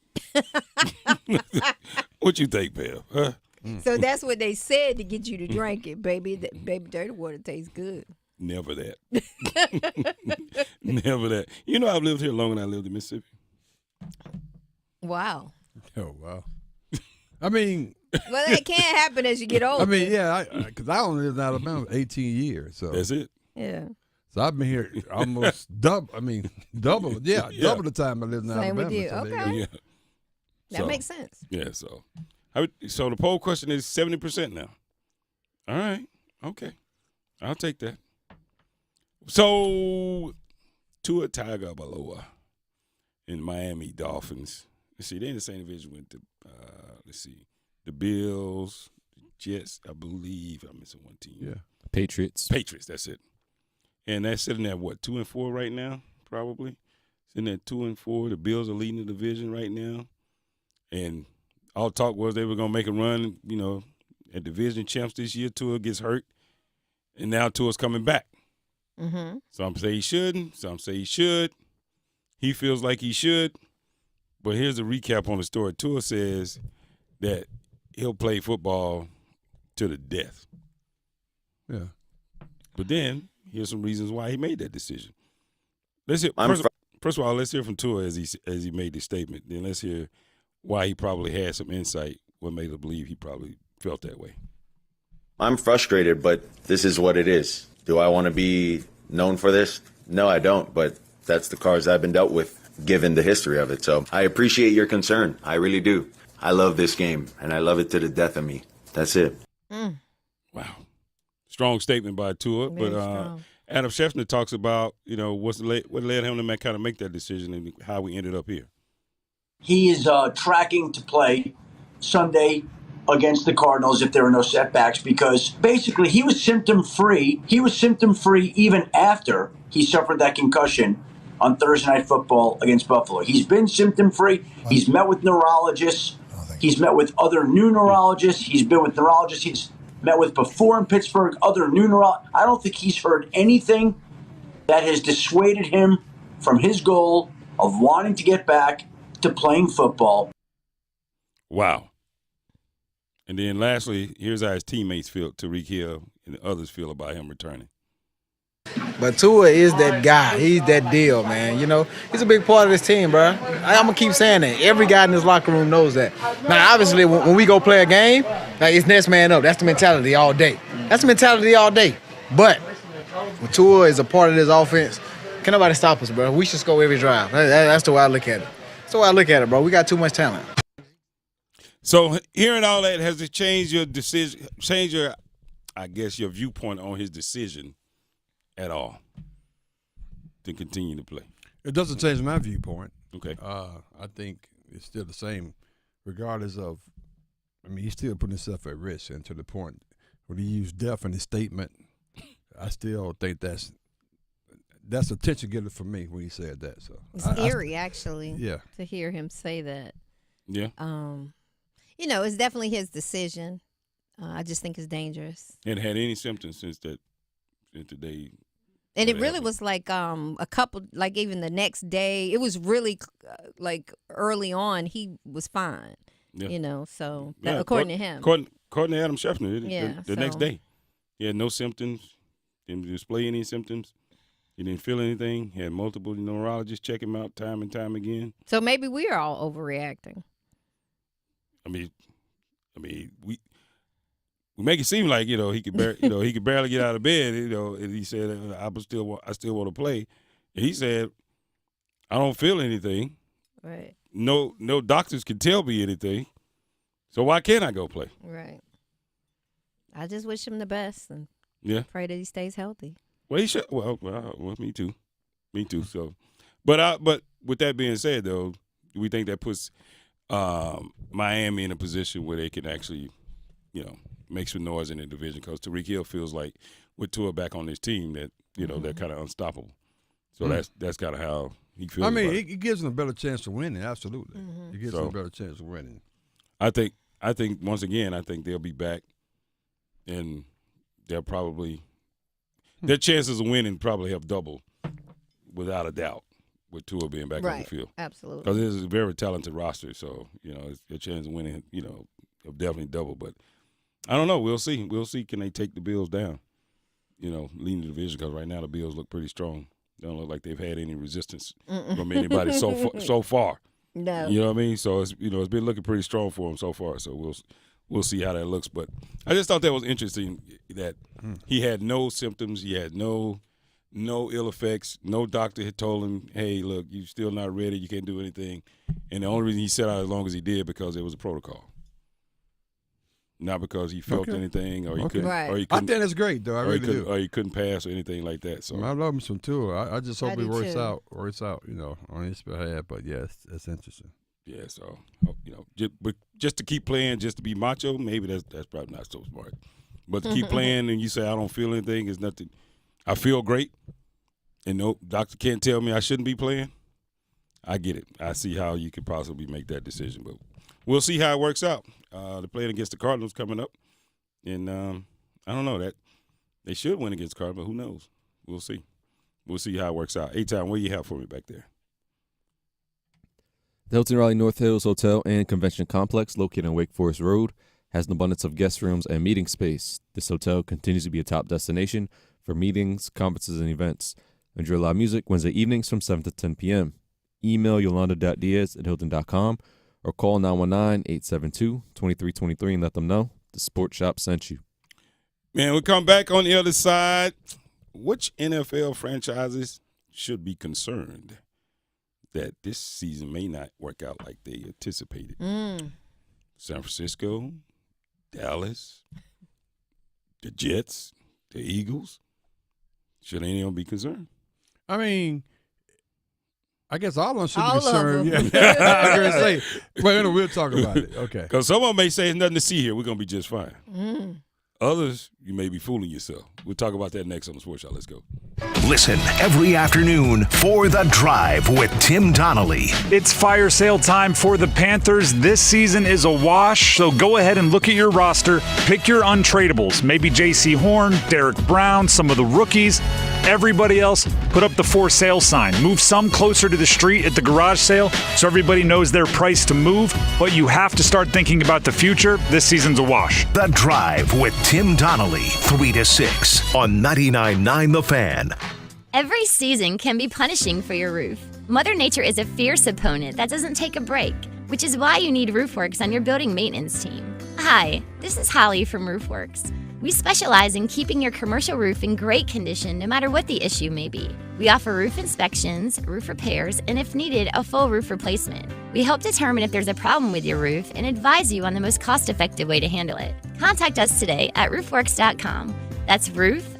[SPEAKER 11] What you think, Pam? Huh?
[SPEAKER 6] So that's what they said to get you to drink it, baby. Baby, dirty water tastes good.
[SPEAKER 11] Never that. Never that. I've lived here longer than I lived in Mississippi.
[SPEAKER 6] Wow.
[SPEAKER 1] Oh, wow. I mean.
[SPEAKER 6] Well, it can't happen as you get older.
[SPEAKER 1] I mean, yeah, because I only lived in Alabama 18 years. So
[SPEAKER 11] that's it.
[SPEAKER 6] Yeah.
[SPEAKER 1] So I've been here almost double the time I lived in Alabama.
[SPEAKER 6] Same with you. Okay.
[SPEAKER 11] Yeah.
[SPEAKER 6] That makes sense.
[SPEAKER 11] Yeah, so the poll question is 70% now. All right. Okay. I'll take that. So, Tua Tagovailoa in Miami Dolphins. Let's see, they're in the same division with the Bills, Jets, I believe. I'm missing one team.
[SPEAKER 7] Yeah. Patriots, that's it.
[SPEAKER 11] And that's sitting at, 2-4 right now, probably? Sitting at 2-4. The Bills are leading the division right now. And all talk was they were going to make a run, at division champs this year. Tua gets hurt, and now Tua's coming back.
[SPEAKER 6] Mm-hmm.
[SPEAKER 11] Some say he shouldn't. Some say he should. He feels like he should. But here's a recap on the story. Tua says that he'll play football to the death.
[SPEAKER 1] Yeah.
[SPEAKER 11] But then here's some reasons why he made that decision. Let's hear. First of all, let's hear from Tua as he made this statement. Then let's hear why he probably had some insight, what made him believe he probably felt that way.
[SPEAKER 8] I'm frustrated, but this is what it is. Do I want to be known for this? No, I don't, but that's the cards I've been dealt with, given the history of it. So I appreciate your concern. I really do. I love this game, and I love it to the death of me. That's it.
[SPEAKER 11] Wow. Strong statement by Tua. But Adam Schefter talks about, what led him to kind of make that decision and how we ended up here.
[SPEAKER 12] He is tracking to play
[SPEAKER 2] Sunday against the Cardinals if there were no setbacks, because basically he was symptom-free. He was symptom-free even after he suffered that concussion on Thursday Night Football against Buffalo. He's been symptom-free. He's met with neurologists. He's met with other new neurologists. He's been with neurologists he's met with before in Pittsburgh, other new neurologists. I don't think he's heard anything that has dissuaded him from his goal of wanting to get back to playing football.
[SPEAKER 11] Wow. And then lastly, here's how his teammates feel, Tyreek Hill and others feel about him returning.
[SPEAKER 3] But Tua is that guy. He's that deal, man. You know, he's a big part of this team, bro. I'm going to keep saying that. Every guy in this locker room knows that. Now, obviously, when we go play a game, like, it's next man up. That's the mentality all day. But when Tua is a part of this offense, can't nobody stop us, bro. We should score every drive. That's the way I look at it. That's the way I look at it, bro. We got too much talent.
[SPEAKER 11] So hearing all that, has it changed your decision, your viewpoint on his decision at all to continue to play?
[SPEAKER 1] It doesn't change my viewpoint.
[SPEAKER 11] Okay.
[SPEAKER 1] I think it's still the same, regardless of, he's still putting himself at risk, and to the point when he used death in his statement, I still think that's a attention getter for me when he said that. So
[SPEAKER 6] it's eerie, actually.
[SPEAKER 1] Yeah.
[SPEAKER 6] To hear him say that.
[SPEAKER 11] Yeah.
[SPEAKER 6] It's definitely his decision. I just think it's dangerous.
[SPEAKER 11] And had any symptoms since the day.
[SPEAKER 6] And it really was like a couple, like even the next day. It was really like early on. He was fine. Yeah. So according to him.
[SPEAKER 11] According to Adam Schefter, the next day, he had no symptoms. Didn't display any symptoms. He didn't feel anything. He had multiple neurologists check him out time and time again.
[SPEAKER 6] So maybe we are all overreacting.
[SPEAKER 11] We make it seem like he could barely get out of bed. And he said, I still want to play. And he said, I don't feel anything.
[SPEAKER 6] Right.
[SPEAKER 11] No doctors can tell me anything. So why can't I go play?
[SPEAKER 6] Right. I just wish him the best and pray that he stays healthy.
[SPEAKER 11] Well, he should. Well, me too. So, but with that being said, though, we think that puts Miami in a position where they can actually, make some noise in the division, because Tyreek Hill feels like with Tua back on his team that they're kind of unstoppable. So that's kind of how he feels.
[SPEAKER 1] It gives them a better chance to win it. Absolutely, it gives them a better chance of winning.
[SPEAKER 11] I think once again, I think they'll be back, and they'll probably their chances of winning probably have doubled, without a doubt, with Tua being back on the field.
[SPEAKER 6] Absolutely.
[SPEAKER 11] Because it is a very talented roster, so their chance of winning, have definitely doubled. But I don't know. We'll see. Can they take the Bills down? Leading the division, because right now the Bills look pretty strong. They don't look like they've had any resistance from anybody so far.
[SPEAKER 6] No.
[SPEAKER 11] You know what I mean? So it's it's been looking pretty strong for them so far. So we'll see how that looks. But I just thought that was interesting that he had no symptoms. He had no ill effects. No doctor had told him, hey, look, you're still not ready. You can't do anything. And the only reason he sat out as long as he did because it was a protocol. Not because he felt anything or he couldn't.
[SPEAKER 6] Right.
[SPEAKER 11] Or he
[SPEAKER 1] I
[SPEAKER 11] couldn't,
[SPEAKER 1] think it's great, though. I really do.
[SPEAKER 11] Or he couldn't pass or anything like that. So
[SPEAKER 1] I love him some too. I just hope it works
[SPEAKER 6] too.
[SPEAKER 1] out, on his behalf. But it's interesting.
[SPEAKER 11] yeah, so but just to keep playing, just to be macho, maybe that's probably not so smart. But to keep playing and you say I don't feel anything is nothing. I feel great, and no doctor can't tell me I shouldn't be playing. I get it. I see how you could possibly make that decision, but we'll see how it works out. They're playing against the Cardinals coming up, and I don't know that they should win against the Cardinals, but who knows? We'll see. We'll see how it works out. A-Time, what do you have for me back there?
[SPEAKER 7] The Hilton Raleigh North Hills Hotel and Convention Complex, located on Wake Forest Road, has an abundance of guest rooms and meeting space. This hotel continues to be a top destination for meetings, conferences, and events. Enjoy live music Wednesday evenings from 7 to 10 p.m. Email yolanda.diaz@hilton.com or call 919-872-2323 and let them know the Sports Shop sent you.
[SPEAKER 11] Man, we come back on the other side. Which NFL franchises should be concerned that this season may not work out like they anticipated? San Francisco, Dallas, the Jets, the Eagles. Should any of them be concerned?
[SPEAKER 1] I I guess all of them should
[SPEAKER 6] All
[SPEAKER 1] be
[SPEAKER 6] of
[SPEAKER 1] concerned.
[SPEAKER 6] them.
[SPEAKER 1] Yeah. I was going to say, well, we'll talk about it. Okay.
[SPEAKER 11] Because some of them may say there's nothing to see here. We're going to be just fine.
[SPEAKER 6] Mm.
[SPEAKER 11] Others, you may be fooling yourself. We'll talk about that next on the Sports Show. Let's go.
[SPEAKER 4] Listen every afternoon for The Drive with Tim Donnelly.
[SPEAKER 5] It's fire sale time for the Panthers. This season is a wash, so go ahead and look at your roster. Pick your untradables. Maybe J.C. Horn, Derek Brown, some of the rookies. Everybody else, put up the for sale sign. Move some closer to the street at the garage sale so everybody knows their price to move. But you have to start thinking about the future. This season's a wash.
[SPEAKER 4] The Drive with Tim Donnelly, 3 to 6 on 99.9 The Fan.
[SPEAKER 9] Every season can be punishing for your roof. Mother Nature is a fierce opponent that doesn't take a break, which is why you need RoofWorks on your building maintenance team. Hi, this is Holly from RoofWorks. We specialize in keeping your commercial roof in great condition no matter what the issue may be. We offer roof inspections, roof repairs, and if needed, a full roof replacement. We help determine if there's a problem with your roof and advise you on the most cost-effective way to handle it. Contact us today at roofworks.com. That's roofwerks.com.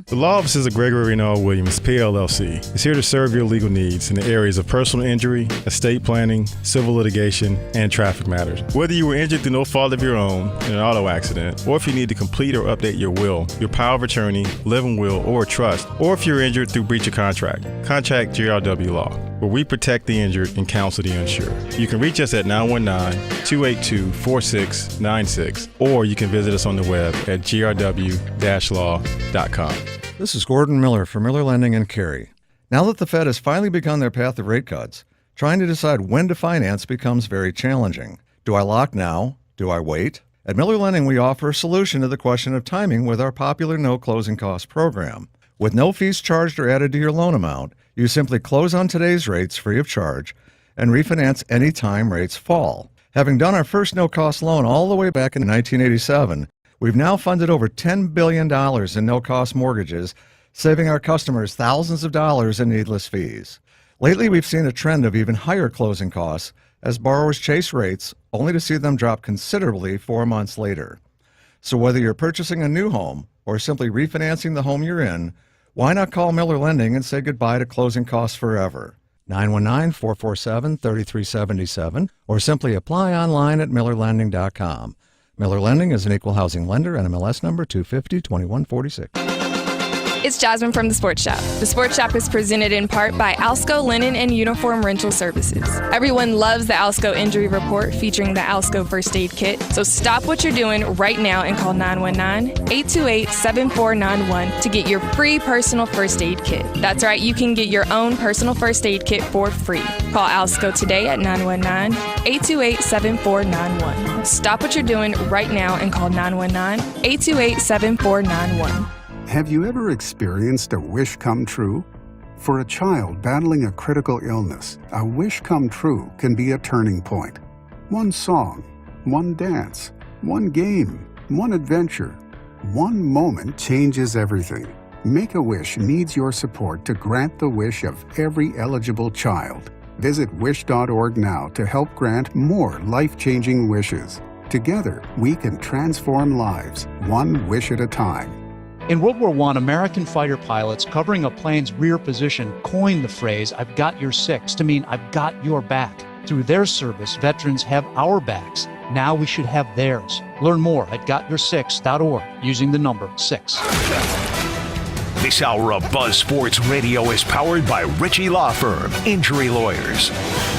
[SPEAKER 12] The law offices of Gregory Renault Williams, PLLC, is here to serve your legal needs in the areas of personal injury, estate planning, civil litigation, and traffic matters. Whether you were injured through no fault of your own in an auto accident, or if you need to complete or update your will, your power of attorney, living will, or a trust, or if you're injured through breach of contract, contact GRW Law, where we protect the injured and counsel the uninsured. You can reach us at 919-282-4696, or you can visit us on the web at grw-law.com.
[SPEAKER 13] This is Gordon Miller for Miller Lending and Cary. Now that the Fed has finally begun their path of rate cuts, trying to decide when to finance becomes very challenging. Do I lock now? Do I wait? At Miller Lending, we offer a solution to the question of timing with our popular no closing cost program. With no fees charged or added to your loan amount, you simply close on today's rates free of charge and refinance any time rates fall. Having done our first no-cost loan all the way back in 1987, we've now funded over $10 billion in no-cost mortgages, saving our customers thousands of dollars in needless fees. Lately, we've seen a trend of even higher closing costs as borrowers chase rates only to see them drop considerably 4 months later. So whether you're purchasing a new home or simply refinancing the home you're in, why not call Miller Lending and say goodbye to closing costs forever? 919-447-3377 or simply apply online at millerlending.com. Miller Lending is an equal housing lender and MLS number 250-2146.
[SPEAKER 14] It's Jasmine from The Sports Shop. The Sports Shop is presented in part by Alsco Linen and Uniform Rental Services. Everyone loves the Alsco Injury Report featuring the Alsco First Aid Kit. So stop what you're doing right now and call 919-828-7491 to get your free personal first aid kit. That's right, you can get your own personal first aid kit for free. Call Alsco today at 919-828-7491. Stop what you're doing right now and call 919-828-7491.
[SPEAKER 15] Have you ever experienced a wish come true? For a child battling a critical illness, a wish come true can be a turning point. One song, one dance, one game, one adventure, one moment changes everything. Make-A-Wish needs your support to grant the wish of every eligible child. Visit wish.org now to help grant more life-changing wishes. Together, we can transform lives, one wish at a time.
[SPEAKER 16] In World War I, American fighter pilots covering a plane's rear position coined the phrase, "I've got your six," to mean I've got your back. Through their service, veterans have our backs. Now we should have theirs. Learn more at gotyoursix.org using the number 6.
[SPEAKER 4] This hour of Buzz Sports Radio is powered by Ritchie Law Firm, Injury Lawyers.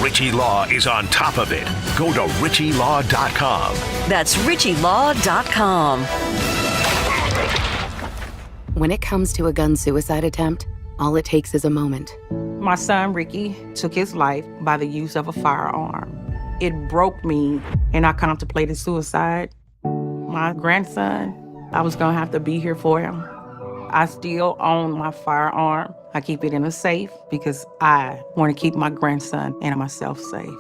[SPEAKER 4] Ritchie Law is on top of it. Go to ritchielaw.com.
[SPEAKER 10] That's ritchielaw.com.
[SPEAKER 17] When it comes to a gun suicide attempt, all it takes is a moment.
[SPEAKER 18] My son, Ricky, took his life by the use of a firearm. It broke me, and I contemplated suicide. My grandson, I was gonna have to be here for him. I still own my firearm. I keep it in a safe because I want to keep my grandson and myself safe.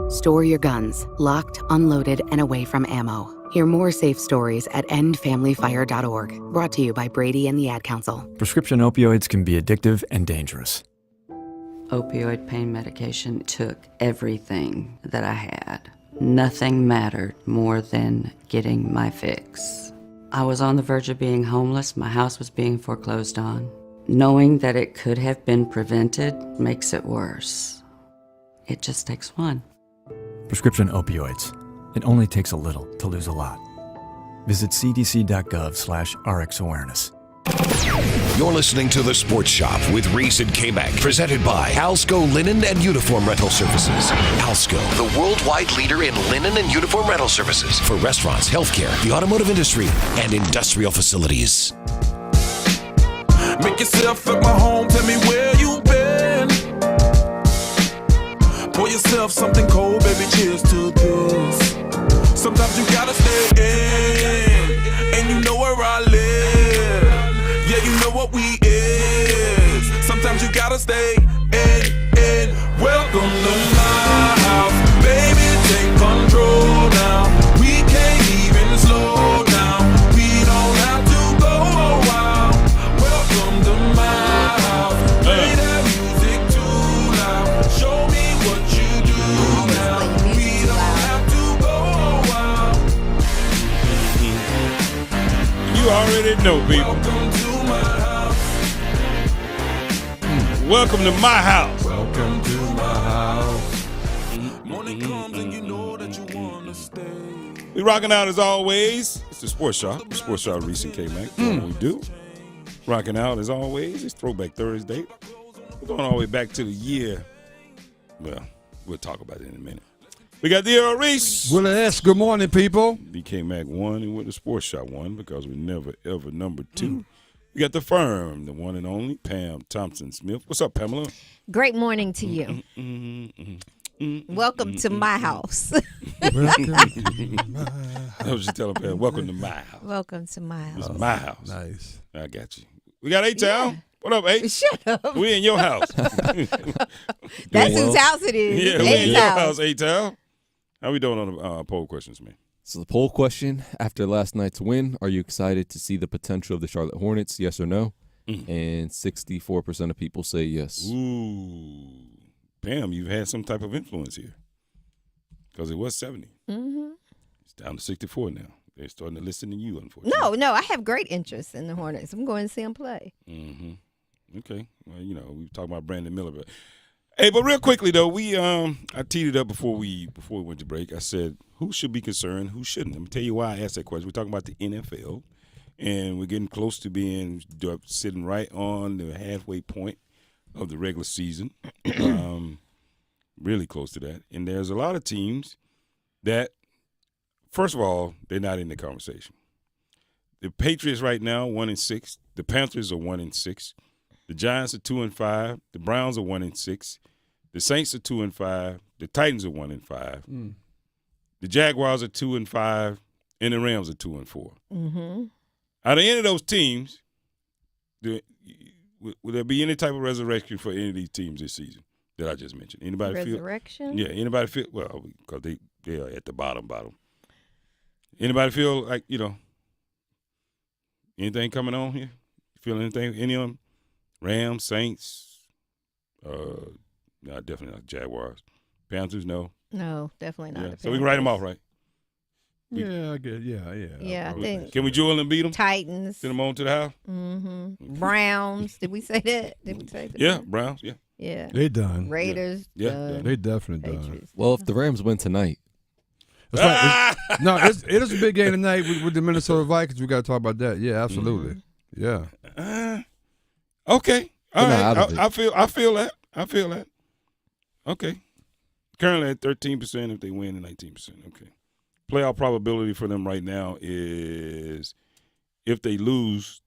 [SPEAKER 17] Store your guns, locked, unloaded, and away from ammo. Hear more safe stories at endfamilyfire.org. Brought to you by Brady and the Ad Council.
[SPEAKER 19] Prescription opioids can be addictive and dangerous.
[SPEAKER 20] Opioid pain medication took everything that I had. Nothing mattered more than getting my fix. I was on the verge of being homeless. My house was being foreclosed on. Knowing that it could have been prevented makes it worse. It just takes one.
[SPEAKER 19] Prescription opioids. It only takes a little to lose a lot. Visit cdc.gov/RxAwareness.
[SPEAKER 4] You're listening to The Sports Shop with Reese and Kmac, presented by Alsco Linen and Uniform Rental Services. Alsco, the worldwide leader in linen and uniform rental services for restaurants, healthcare, the automotive industry, and industrial facilities.
[SPEAKER 21] Make yourself at my home, tell me where you been. Pour yourself something cold, baby, cheers to this. Sometimes you gotta stay in, and you know where I live. Yeah, you know what we is. Sometimes you gotta stay in. Welcome to my house, baby, take control now. We can't even slow down. We don't have to go a while. Welcome to my house. Play that music too loud. Show me what you do now. We don't have to go a while.
[SPEAKER 11] You already know, people. Welcome to my house.
[SPEAKER 1] Welcome to my house.
[SPEAKER 21] Morning comes and you know that you wanna stay.
[SPEAKER 11] We rocking out as always. It's the Sports Shop. The Sports Shop, Reese and Kmac. That's what we do. Rocking out as always. It's Throwback Thursday. We're going all the way back to the year. Well, we'll talk about it in a minute. We got the Reese.
[SPEAKER 1] Willie S. Good morning, people.
[SPEAKER 11] The Kmac won and with the Sports Shop won because we never ever number two. We got the firm, the one and only Pam Thompson-Smith. What's up, Pamela?
[SPEAKER 6] Great morning to you. Welcome to my house.
[SPEAKER 11] That was just telling Pam, welcome to my house.
[SPEAKER 6] Welcome to my house.
[SPEAKER 11] It's my house.
[SPEAKER 1] Nice.
[SPEAKER 11] I got you. We got A-Town.
[SPEAKER 6] Yeah.
[SPEAKER 11] What up, A?
[SPEAKER 6] Shut up.
[SPEAKER 11] We in your house.
[SPEAKER 6] That's whose house it is.
[SPEAKER 11] Yeah, we in your house, A-Town. How we doing on the poll questions, man?
[SPEAKER 7] So the poll question, after last night's win, are you excited to see the potential of the Charlotte Hornets, yes or no? And 64% of people say yes.
[SPEAKER 11] Ooh. Pam, you've had some type of influence here because it was 70.
[SPEAKER 6] Mm-hmm.
[SPEAKER 11] It's down to 64 now. They're starting to listen to you, unfortunately.
[SPEAKER 6] No, I have great interest in the Hornets. I'm going to see them play.
[SPEAKER 11] Mm-hmm. Okay. Well, you know, we were talking about Brandon Miller, but hey, but real quickly though, I teed it up before we went to break. I said, who should be concerned, who shouldn't? Let me tell you why I asked that question. We're talking about the NFL, and we're getting close to being sitting right on the halfway point of the regular season. Really close to that. And there's a lot of teams that, first of all, they're not in the conversation. The Patriots right now 1-6. The Panthers are 1-6. The Giants are 2-5. The Browns are 1-6. The Saints are 2-5. The Titans are 1-5. The Jaguars are 2-5, and the Rams are 2-4.
[SPEAKER 6] Mm-hmm.
[SPEAKER 11] Out of any of those teams, will there be any type of resurrection for any of these teams this season that I just mentioned? Anybody
[SPEAKER 6] resurrection?
[SPEAKER 11] Yeah. Anybody feel? Well, because they are at the bottom. Anybody feel like anything coming on here? Feel anything? Any of them? Rams, Saints, no, definitely not Jaguars. Panthers, no.
[SPEAKER 6] No, definitely not.
[SPEAKER 11] Yeah. So we can write them off, right?
[SPEAKER 1] Yeah, I get. Yeah.
[SPEAKER 6] Yeah, I think.
[SPEAKER 11] Can we jewel and beat them?
[SPEAKER 6] Titans.
[SPEAKER 11] Send them on to the house?
[SPEAKER 6] Mm-hmm. Browns. Did we say that?
[SPEAKER 11] Yeah, Browns, yeah.
[SPEAKER 6] Yeah.
[SPEAKER 1] They done.
[SPEAKER 6] Raiders.
[SPEAKER 11] Yeah.
[SPEAKER 1] They definitely done.
[SPEAKER 6] Patriots.
[SPEAKER 7] Well, if the Rams win tonight.
[SPEAKER 1] That's right. It is a big game tonight with the Minnesota Vikings. We got to talk about that. Yeah, absolutely. Yeah.
[SPEAKER 11] Okay. All right.
[SPEAKER 7] I
[SPEAKER 11] feel that. Okay. Currently at 13% if they win and 19%. Okay. Playoff probability for them right now is if they lose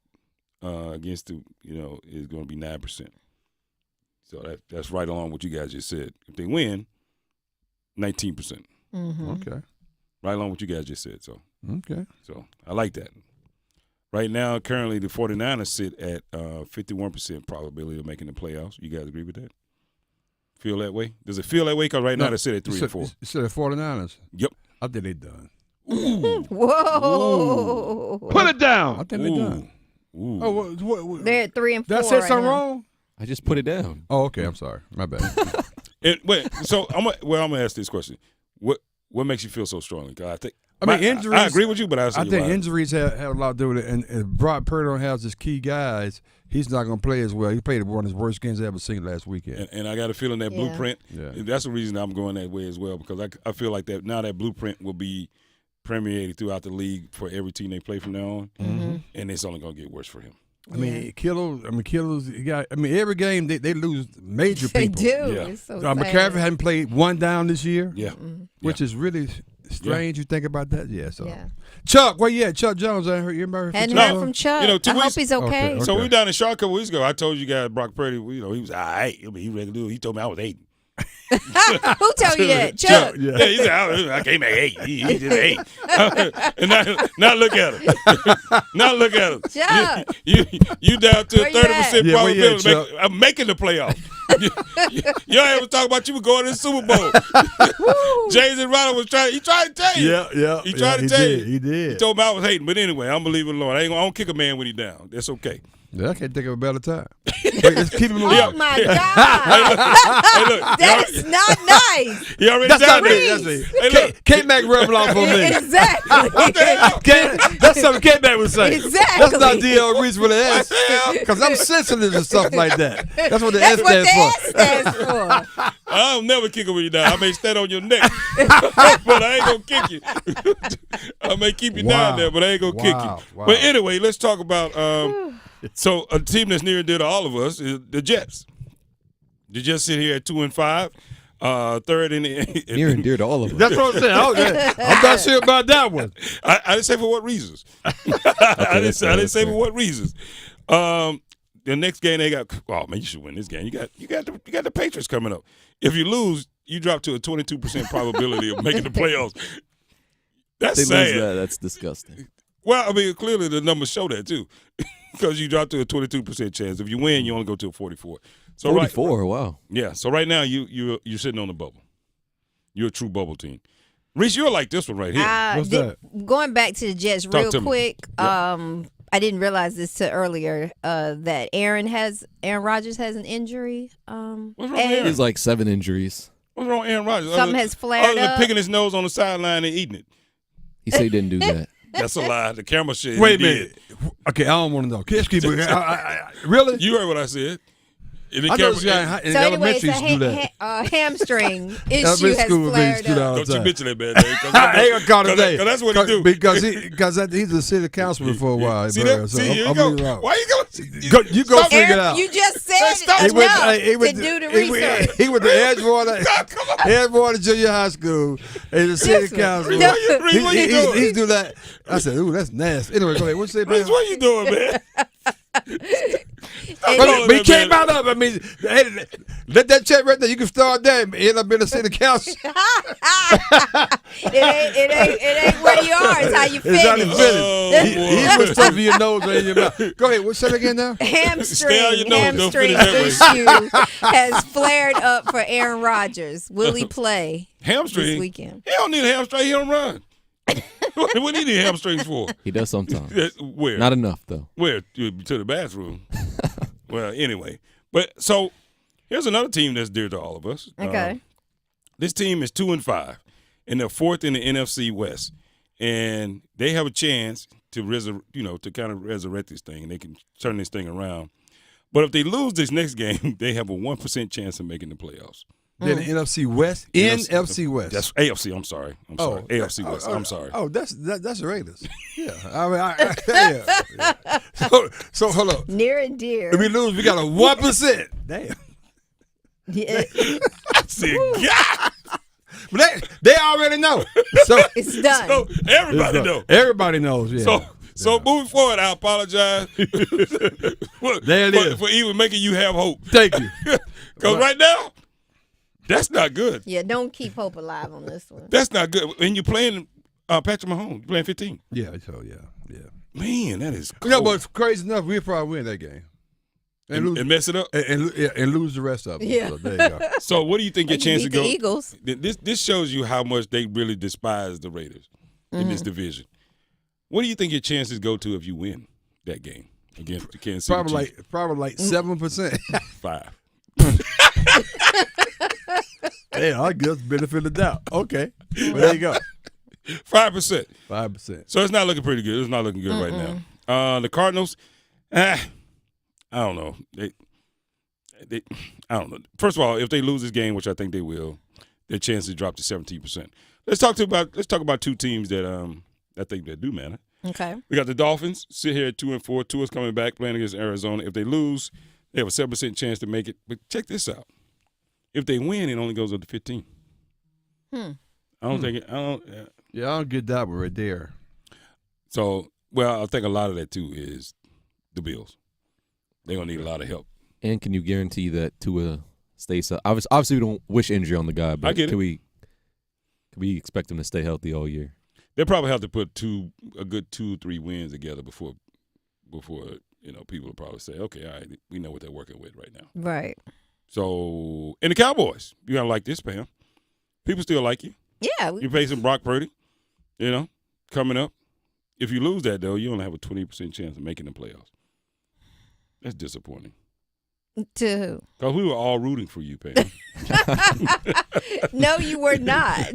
[SPEAKER 11] against is going to be 9%. So that's right along what you guys just said. If they win, 19%.
[SPEAKER 6] Mm-hmm.
[SPEAKER 1] Okay.
[SPEAKER 11] Right along what you guys just said. So
[SPEAKER 1] okay.
[SPEAKER 11] So I like that. Right now, currently the 49ers sit at 51% probability of making the playoffs. You guys agree with that? Feel that way? Does it feel that way? Because right now they sit at 3 and 4.
[SPEAKER 1] You said the 49ers?
[SPEAKER 11] Yep.
[SPEAKER 1] I think they done.
[SPEAKER 11] Ooh.
[SPEAKER 6] Whoa.
[SPEAKER 1] Ooh. Put it down. I think they done.
[SPEAKER 11] Ooh.
[SPEAKER 1] Oh, what?
[SPEAKER 6] They're at 3 and 4.
[SPEAKER 1] Did I say
[SPEAKER 6] right
[SPEAKER 1] something
[SPEAKER 6] now.
[SPEAKER 1] wrong?
[SPEAKER 7] I just put it down.
[SPEAKER 1] Oh, okay. I'm sorry. My bad.
[SPEAKER 11] Wait. So I'm gonna ask this question. What makes you feel so strongly? 'Cause
[SPEAKER 1] I mean, injuries.
[SPEAKER 11] I agree with you, but I
[SPEAKER 1] think injuries have a lot to do with it. And if Brock Purdy don't have his key guys, he's not going to play as well. He played one of his worst games I ever seen last weekend.
[SPEAKER 11] And I got a feeling that blueprint. That's the reason I'm going that way as well, because I feel like that now that blueprint will be permeated throughout the league for every team they play from now on, and it's only going to get worse for him.
[SPEAKER 1] I mean, Kittle's. Every game they lose major people.
[SPEAKER 6] They do. Yeah. It's so
[SPEAKER 1] McCaffrey hadn't played one down this year.
[SPEAKER 11] Yeah,
[SPEAKER 1] which is really strange. You think about that? Yeah. So, Chuck, where you at? Chuck Jones. I heard you.
[SPEAKER 6] Hadn't heard from Chuck. I hope he's okay.
[SPEAKER 11] So we down in Charlotte a couple weeks ago. I told you guys Brock Purdy. He was all right. He ready to do it. He told me I was 8.
[SPEAKER 6] Who told you that? Chuck.
[SPEAKER 11] Yeah, he said I came at 8. He just 8. And now look at him. Now look at him.
[SPEAKER 6] Chuck.
[SPEAKER 11] You down to a 30% probability of making the playoffs. Y'all ever talk about you were going to the Super Bowl? James and Ronald was trying. He tried to tell you.
[SPEAKER 1] Yeah.
[SPEAKER 11] He tried to tell you.
[SPEAKER 1] He did.
[SPEAKER 11] He told me I was hating, but anyway, I'm believing the Lord. I don't kick a man when he's down. That's okay.
[SPEAKER 1] Yeah, I can't think of a better time. Let's keep him
[SPEAKER 6] Oh my God! That is not nice.
[SPEAKER 11] He already
[SPEAKER 1] That's
[SPEAKER 11] down
[SPEAKER 1] not
[SPEAKER 11] there.
[SPEAKER 1] me. That's me. Kmac rubbing off on me.
[SPEAKER 6] Exactly.
[SPEAKER 11] What the hell?
[SPEAKER 1] That's something Kmac would say.
[SPEAKER 6] Exactly.
[SPEAKER 1] That's not DL Reese with an S. Because I'm sensitive to stuff like that. That's what the S stands for.
[SPEAKER 11] I'll never kick him when you're down. I may stand on your neck, but I ain't gonna kick you. I may keep you down there, but I ain't gonna kick you. But anyway, let's talk about. So a team that's near and dear to all of us is the Jets. The Jets sit here at 2-5, third in the
[SPEAKER 7] near and dear to all of us.
[SPEAKER 1] That's what I'm saying. I'm not sure about that one.
[SPEAKER 11] I didn't say for what reasons. I didn't say for what reasons. The next game they got. Oh man, you should win this game. You got the Patriots coming up. If you lose, you drop to a 22% probability of making the playoffs. That's sad.
[SPEAKER 7] That's disgusting.
[SPEAKER 11] Well, I mean, clearly the numbers show that too, because you drop to a 22% chance. If you win, you only go to a 44. So
[SPEAKER 7] 44, wow.
[SPEAKER 11] Yeah. So right now you're sitting on the bubble. You're a true bubble team. Rodgers, you're like this one right here.
[SPEAKER 1] What's that?
[SPEAKER 6] Going back to the Jets real quick. I didn't realize this till earlier that Aaron Rodgers has an injury.
[SPEAKER 11] What's wrong with Aaron?
[SPEAKER 7] He's like 7 injuries.
[SPEAKER 11] What's wrong with Aaron Rodgers?
[SPEAKER 6] Something has flared
[SPEAKER 11] other than
[SPEAKER 6] up.
[SPEAKER 11] picking his nose on the sideline and eating it.
[SPEAKER 7] He said he didn't do that.
[SPEAKER 11] That's a lie. The camera shit.
[SPEAKER 1] Wait a minute. Okay, I don't want to know. Really?
[SPEAKER 11] You heard what I said.
[SPEAKER 1] I know this guy in elementary used to do that.
[SPEAKER 6] Hamstring issue has flared up.
[SPEAKER 11] Don't you mention that bad name.
[SPEAKER 1] I ain't gonna call it that.
[SPEAKER 11] Because that's what he do.
[SPEAKER 1] Because he's a city councilman for a while.
[SPEAKER 11] See that? See, here you go. Why you go?
[SPEAKER 1] You go figure it out.
[SPEAKER 6] You just said to do the research.
[SPEAKER 1] He went to Edgewater Junior High School and the city council. He's do that. I said, ooh, that's nasty. Anyway, go ahead. What you say, man?
[SPEAKER 11] What you doing, man?
[SPEAKER 1] But he came out of it. I mean, hey, let that check right there. You can start there and end up in the city council.
[SPEAKER 6] it ain't where you are. It's how you finish.
[SPEAKER 1] It's how you finish. He put stuff in your nose or in your mouth. Go ahead. What's that again now?
[SPEAKER 6] Hamstring issue has flared up for Aaron Rodgers. Will he play
[SPEAKER 11] hamstring
[SPEAKER 6] this weekend?
[SPEAKER 11] He don't need a hamstring. He don't run. What do you need hamstrings for?
[SPEAKER 7] He does sometimes.
[SPEAKER 11] Where?
[SPEAKER 7] Not enough, though.
[SPEAKER 11] Where? To the bathroom. Well, anyway. But so here's another team that's dear to all of us.
[SPEAKER 6] Okay.
[SPEAKER 11] This team is 2-5, and they're 4th in the NFC West. And they have a chance to kind of resurrect this thing, and they can turn this thing around. But if they lose this next game, they have a 1% chance of making the playoffs.
[SPEAKER 1] Then the NFC West? NFC West.
[SPEAKER 11] That's AFC. I'm sorry. AFC West. I'm sorry.
[SPEAKER 1] Oh, that's the Raiders. Yeah. I mean, yeah. So hold on.
[SPEAKER 6] Near and dear.
[SPEAKER 1] If we lose, we got a 1%. Damn.
[SPEAKER 6] Yeah.
[SPEAKER 11] I said, God.
[SPEAKER 1] But they already know. So
[SPEAKER 6] it's done.
[SPEAKER 11] So everybody knows.
[SPEAKER 1] Everybody knows. Yeah.
[SPEAKER 11] So moving forward, I apologize for even making you have hope.
[SPEAKER 1] Thank you.
[SPEAKER 11] Because right now, that's not good.
[SPEAKER 6] Yeah, don't keep hope alive on this one.
[SPEAKER 11] That's not good. And you're playing Patrick Mahomes. You're playing 15.
[SPEAKER 1] Yeah, yeah.
[SPEAKER 11] Man, that is cold.
[SPEAKER 1] Yeah, but crazy enough, we'll probably win that game.
[SPEAKER 11] And mess it up?
[SPEAKER 1] And lose the rest of it.
[SPEAKER 6] Yeah.
[SPEAKER 1] So there you go.
[SPEAKER 11] So what do you think your chances go?
[SPEAKER 6] The Eagles.
[SPEAKER 11] This shows you how much they really despise the Raiders in this division. What do you think your chances go to if you win that game against the Kansas City Chiefs?
[SPEAKER 1] Probably like 7%.
[SPEAKER 11] 5.
[SPEAKER 1] Yeah, I guess benefit of the doubt. Okay. Well, there you go.
[SPEAKER 11] 5%.
[SPEAKER 1] 5%.
[SPEAKER 11] So it's not looking pretty good. It's not looking good right now. The Cardinals, I don't know. I don't know. First of all, if they lose this game, which I think they will, their chances drop to 17%. Let's talk about two teams that I think that do matter.
[SPEAKER 6] Okay.
[SPEAKER 11] We got the Dolphins sit here at 2-4. Tua's coming back playing against Arizona. If they lose, they have a 7% chance to make it. But check this out. If they win, it only goes up to 15. I don't think it. I
[SPEAKER 1] don't get that one right there.
[SPEAKER 11] So, well, I think a lot of that too is the Bills. They're gonna need a lot of help.
[SPEAKER 7] And can you guarantee that Tua stays? Obviously, we don't wish injury on the guy, but can we expect him to stay healthy all year?
[SPEAKER 11] They'll probably have to put a good 2-3 wins together before people will probably say, okay, all right, we know what they're working with right now.
[SPEAKER 6] Right.
[SPEAKER 11] So, and the Cowboys, you gotta like this, Pam. People still like you.
[SPEAKER 6] Yeah.
[SPEAKER 11] You facing Brock Purdy, coming up. If you lose that, though, you only have a 20% chance of making the playoffs. That's disappointing.
[SPEAKER 6] To who?
[SPEAKER 11] Because we were all rooting for you, Pam.
[SPEAKER 6] No, you were not.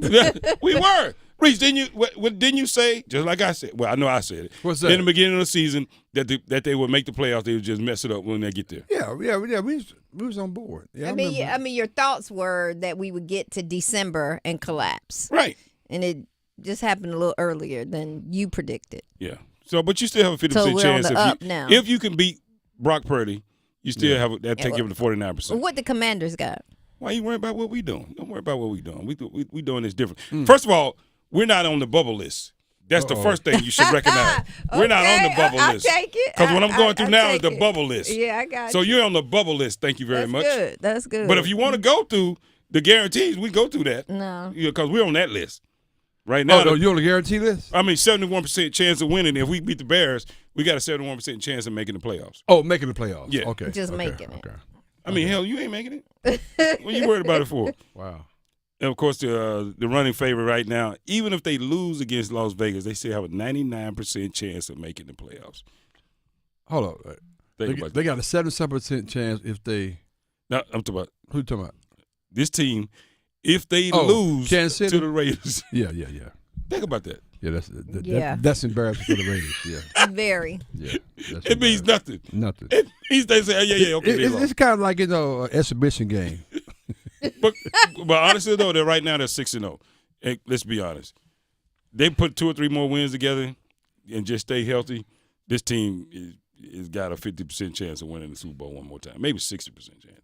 [SPEAKER 11] We were. Reese, didn't you say, just like I said, well, I know I said it.
[SPEAKER 1] What's that?
[SPEAKER 11] In the beginning of the season, that they would make the playoffs, they would just mess it up when they get there.
[SPEAKER 1] Yeah, we was on board. Yeah,
[SPEAKER 6] I mean, your thoughts were that we would get to December and collapse.
[SPEAKER 11] Right.
[SPEAKER 6] And it just happened a little earlier than you predicted.
[SPEAKER 11] Yeah. So, but you still have a 50%
[SPEAKER 6] So we're
[SPEAKER 11] chance
[SPEAKER 6] on the up now.
[SPEAKER 11] if you can beat Brock Purdy, you still have that take you to 49%.
[SPEAKER 6] What the Commanders got?
[SPEAKER 11] Why you worry about what we doing? Don't worry about what we doing. We doing this different. First of all, we're not on the bubble list. That's the first thing you should recognize. We're not on the bubble list.
[SPEAKER 6] I'll take it.
[SPEAKER 11] Because what I'm going through now is the bubble list.
[SPEAKER 6] Yeah, I got
[SPEAKER 11] So
[SPEAKER 6] you.
[SPEAKER 11] you're on the bubble list. Thank you very much.
[SPEAKER 6] That's good.
[SPEAKER 11] But if you want to go through the guarantees, we go through that.
[SPEAKER 6] No.
[SPEAKER 11] Because we're on that list. Right now.
[SPEAKER 1] Oh, you're on the guarantee list?
[SPEAKER 11] I mean, 71% chance of winning. If we beat the Bears, we got a 71% chance of making the playoffs.
[SPEAKER 1] Oh, making the playoffs.
[SPEAKER 11] Yeah.
[SPEAKER 1] Okay.
[SPEAKER 6] Just making it.
[SPEAKER 1] Okay.
[SPEAKER 11] I mean, hell, you ain't making it. What are you worried about it for?
[SPEAKER 1] Wow.
[SPEAKER 11] And, of course, the running favorite right now, even if they lose against Las Vegas, they still have a 99% chance of making the playoffs.
[SPEAKER 1] Hold on. They got a 77% chance if they –
[SPEAKER 11] No, I'm talking about –
[SPEAKER 1] who you talking about?
[SPEAKER 11] This team, if they lose
[SPEAKER 1] Kansas City?
[SPEAKER 11] to the Raiders.
[SPEAKER 1] Yeah.
[SPEAKER 11] Think about that.
[SPEAKER 1] Yeah, that's embarrassing for the Raiders, yeah.
[SPEAKER 6] Very.
[SPEAKER 1] Yeah.
[SPEAKER 11] It means nothing.
[SPEAKER 1] Nothing.
[SPEAKER 11] It means they say, okay.
[SPEAKER 1] It's kind of like, an exhibition game.
[SPEAKER 11] But honestly, though, right now they're 6-0. And let's be honest. They put 2 or 3 more wins together and just stay healthy. This team has got a 50% chance of winning the Super Bowl one more time, maybe 60% chance.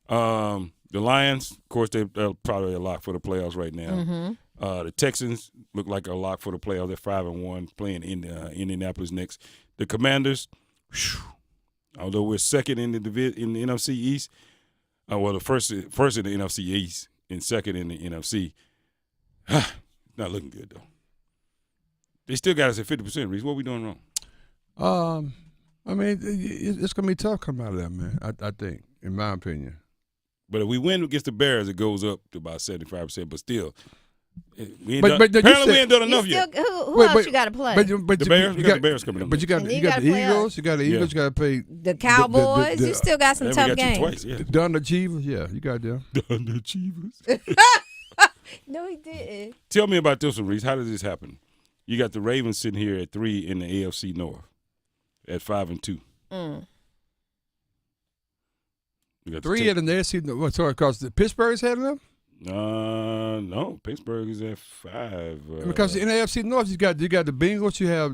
[SPEAKER 11] The Lions, of course, they're probably a lock for the playoffs right now.
[SPEAKER 6] Mm-hmm.
[SPEAKER 11] The Texans look like a lock for the playoffs. They're 5-1, playing in Indianapolis next. The Commanders, although we're second in the NFC East, the first in the NFC East and second in the NFC. Not looking good though. They still got us at 50%. Reese, what are we doing wrong?
[SPEAKER 1] I mean, it's gonna be tough coming out of that, man. I think, in my opinion.
[SPEAKER 11] But if we win against the Bears, it goes up to about 75%. But still, we ain't done enough yet.
[SPEAKER 6] Who else you got to play?
[SPEAKER 1] But
[SPEAKER 11] the Bears, you got the Bears coming up.
[SPEAKER 1] But you got the Eagles. You got the Eagles. You got to play
[SPEAKER 6] the Cowboys. You still got some tough games.
[SPEAKER 11] Twice, yeah.
[SPEAKER 1] The underachievers. Yeah, you got them.
[SPEAKER 11] The underachievers.
[SPEAKER 6] No, he didn't.
[SPEAKER 11] Tell me about this one, Reese. How did this happen? You got the Ravens sitting here at 3 in the AFC North at 5-2. You got
[SPEAKER 1] 3 in the AFC North. Sorry, because the Pittsburgh's had them?
[SPEAKER 11] No, Pittsburgh is at 5.
[SPEAKER 1] Because in the AFC North, you got the Bengals, you have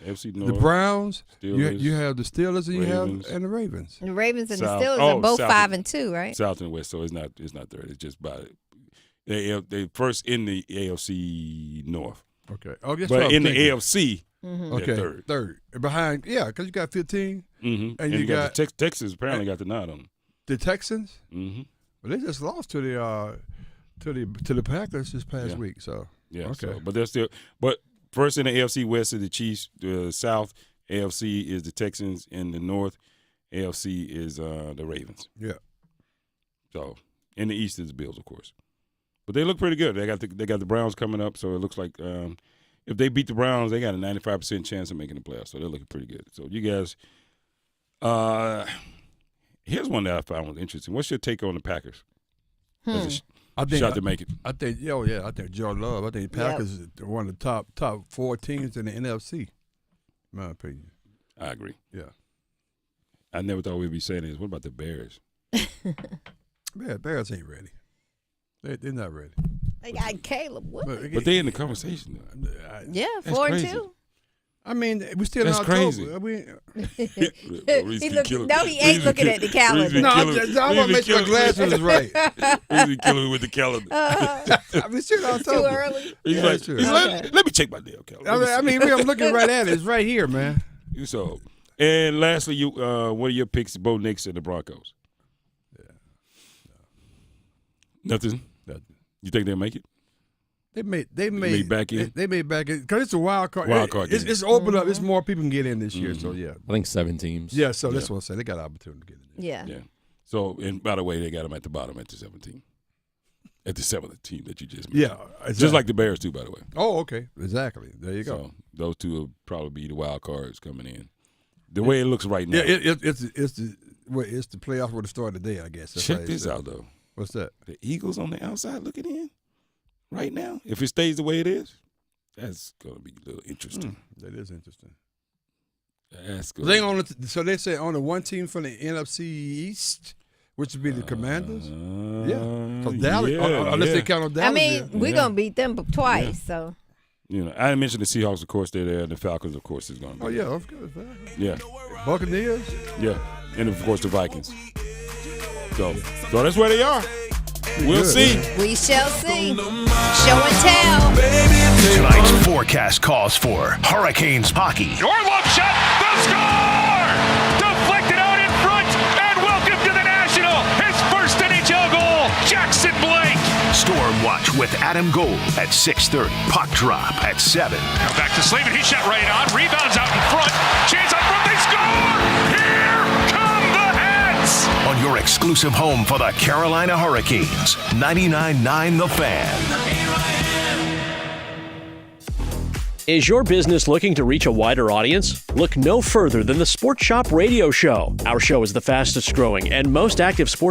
[SPEAKER 11] AFC North,
[SPEAKER 1] the Browns,
[SPEAKER 11] Steelers,
[SPEAKER 1] you have the Steelers, and
[SPEAKER 11] Ravens.
[SPEAKER 1] and the Ravens.
[SPEAKER 6] The Ravens and
[SPEAKER 11] South.
[SPEAKER 6] the Steelers are both 5-2, right?
[SPEAKER 11] South and West, so it's not third. It's just by they first in the AFC North.
[SPEAKER 1] Okay. Oh, that's
[SPEAKER 11] but
[SPEAKER 1] what
[SPEAKER 11] in
[SPEAKER 1] I'm
[SPEAKER 11] the
[SPEAKER 1] thinking.
[SPEAKER 11] AFC,
[SPEAKER 1] okay, third. Behind, because you got 15,
[SPEAKER 11] and you got the Texans apparently got the nod on them.
[SPEAKER 1] The Texans.
[SPEAKER 11] Mm-hmm.
[SPEAKER 1] Well, they just lost to the Packers this past week. So
[SPEAKER 11] okay, so, but they're still. But first in the AFC West is the Chiefs. The South AFC is the Texans, and the North AFC is the Ravens.
[SPEAKER 1] Yeah.
[SPEAKER 11] So in the East is the Bills, of course. But they look pretty good. They got the Browns coming up, so it looks like if they beat the Browns, they got a 95% chance of making the playoffs. So they're looking pretty good. So you guys, here's one that I found was interesting. What's your take on the Packers? shot to make it.
[SPEAKER 1] I think Joe Love. I think Packers is one of the top 4 teams in the NFC. In my opinion.
[SPEAKER 11] I agree.
[SPEAKER 1] Yeah.
[SPEAKER 11] I never thought we'd be saying this. What about the Bears?
[SPEAKER 1] Bears ain't ready. They're not ready.
[SPEAKER 6] They got Caleb. What?
[SPEAKER 11] But they in the conversation.
[SPEAKER 6] Yeah, 4-2.
[SPEAKER 1] I mean, we still
[SPEAKER 11] That's
[SPEAKER 1] in
[SPEAKER 11] crazy.
[SPEAKER 1] October.
[SPEAKER 6] He ain't looking at the calendar.
[SPEAKER 1] No, I want to make sure my glasses is right.
[SPEAKER 11] He's killing me with the calendar.
[SPEAKER 1] We still in October.
[SPEAKER 6] Too early?
[SPEAKER 11] He's like, let me check my damn calendar.
[SPEAKER 1] I mean, I'm looking right at it. It's right here, man.
[SPEAKER 11] So, and lastly, what are your picks, Bo Nix and the Broncos? Nothing? You think they'll make it?
[SPEAKER 1] They made
[SPEAKER 11] back in.
[SPEAKER 1] They made back in because it's a wild card. It's
[SPEAKER 11] game.
[SPEAKER 1] open up. It's more people can get in this year. So yeah,
[SPEAKER 7] I think 7 teams.
[SPEAKER 1] Yeah, so that's what I'm saying. They got an opportunity to get in.
[SPEAKER 6] Yeah.
[SPEAKER 11] So, and by the way, they got them at the bottom at the 17th. At the 7th team that you just mentioned.
[SPEAKER 1] Yeah, exactly.
[SPEAKER 11] Just like the Bears too, by the way.
[SPEAKER 1] Oh, okay, exactly. There you go.
[SPEAKER 11] So those two will probably be the wild cards coming in. The way it looks right now.
[SPEAKER 1] Yeah, it's the playoff with the start of the day, I guess. That's
[SPEAKER 11] Check this out though.
[SPEAKER 1] What's that?
[SPEAKER 11] The Eagles on the outside looking in right now. If it stays the way it is, that's gonna be a little interesting.
[SPEAKER 1] That is interesting.
[SPEAKER 11] That's good.
[SPEAKER 1] So they say on the one team from the NFC East, which would be the Commanders. Because Dallas, unless they count on Dallas.
[SPEAKER 6] I mean, we're gonna beat them twice. So.
[SPEAKER 11] You know, I didn't mention the Seahawks. Of course, they're there, and the Falcons, of course, is gonna be.
[SPEAKER 1] Oh yeah, of course.
[SPEAKER 11] Yeah.
[SPEAKER 1] Buccaneers.
[SPEAKER 11] Yeah, and of course the Vikings. So that's where they are. We'll see.
[SPEAKER 6] We shall see. Show and tell.
[SPEAKER 4] Tonight's forecast calls for Hurricanes hockey.
[SPEAKER 5] Your look shot, the score! Deflected out in front, and welcome to the National. His first NHL goal, Jackson Blake.
[SPEAKER 4] Storm Watch with Adam Gold at 6:30. Puck drop at 7.
[SPEAKER 5] Now back to Slavin. He shot right on. Rebounds out in front. Chance up front. They score! Here come the Hats!
[SPEAKER 4] On your exclusive home for the Carolina Hurricanes, 99.9 The Fan.
[SPEAKER 8] Is your business looking to reach a wider audience? Look no further than the Sports Shop Radio Show. Our show is the fastest growing and most active sports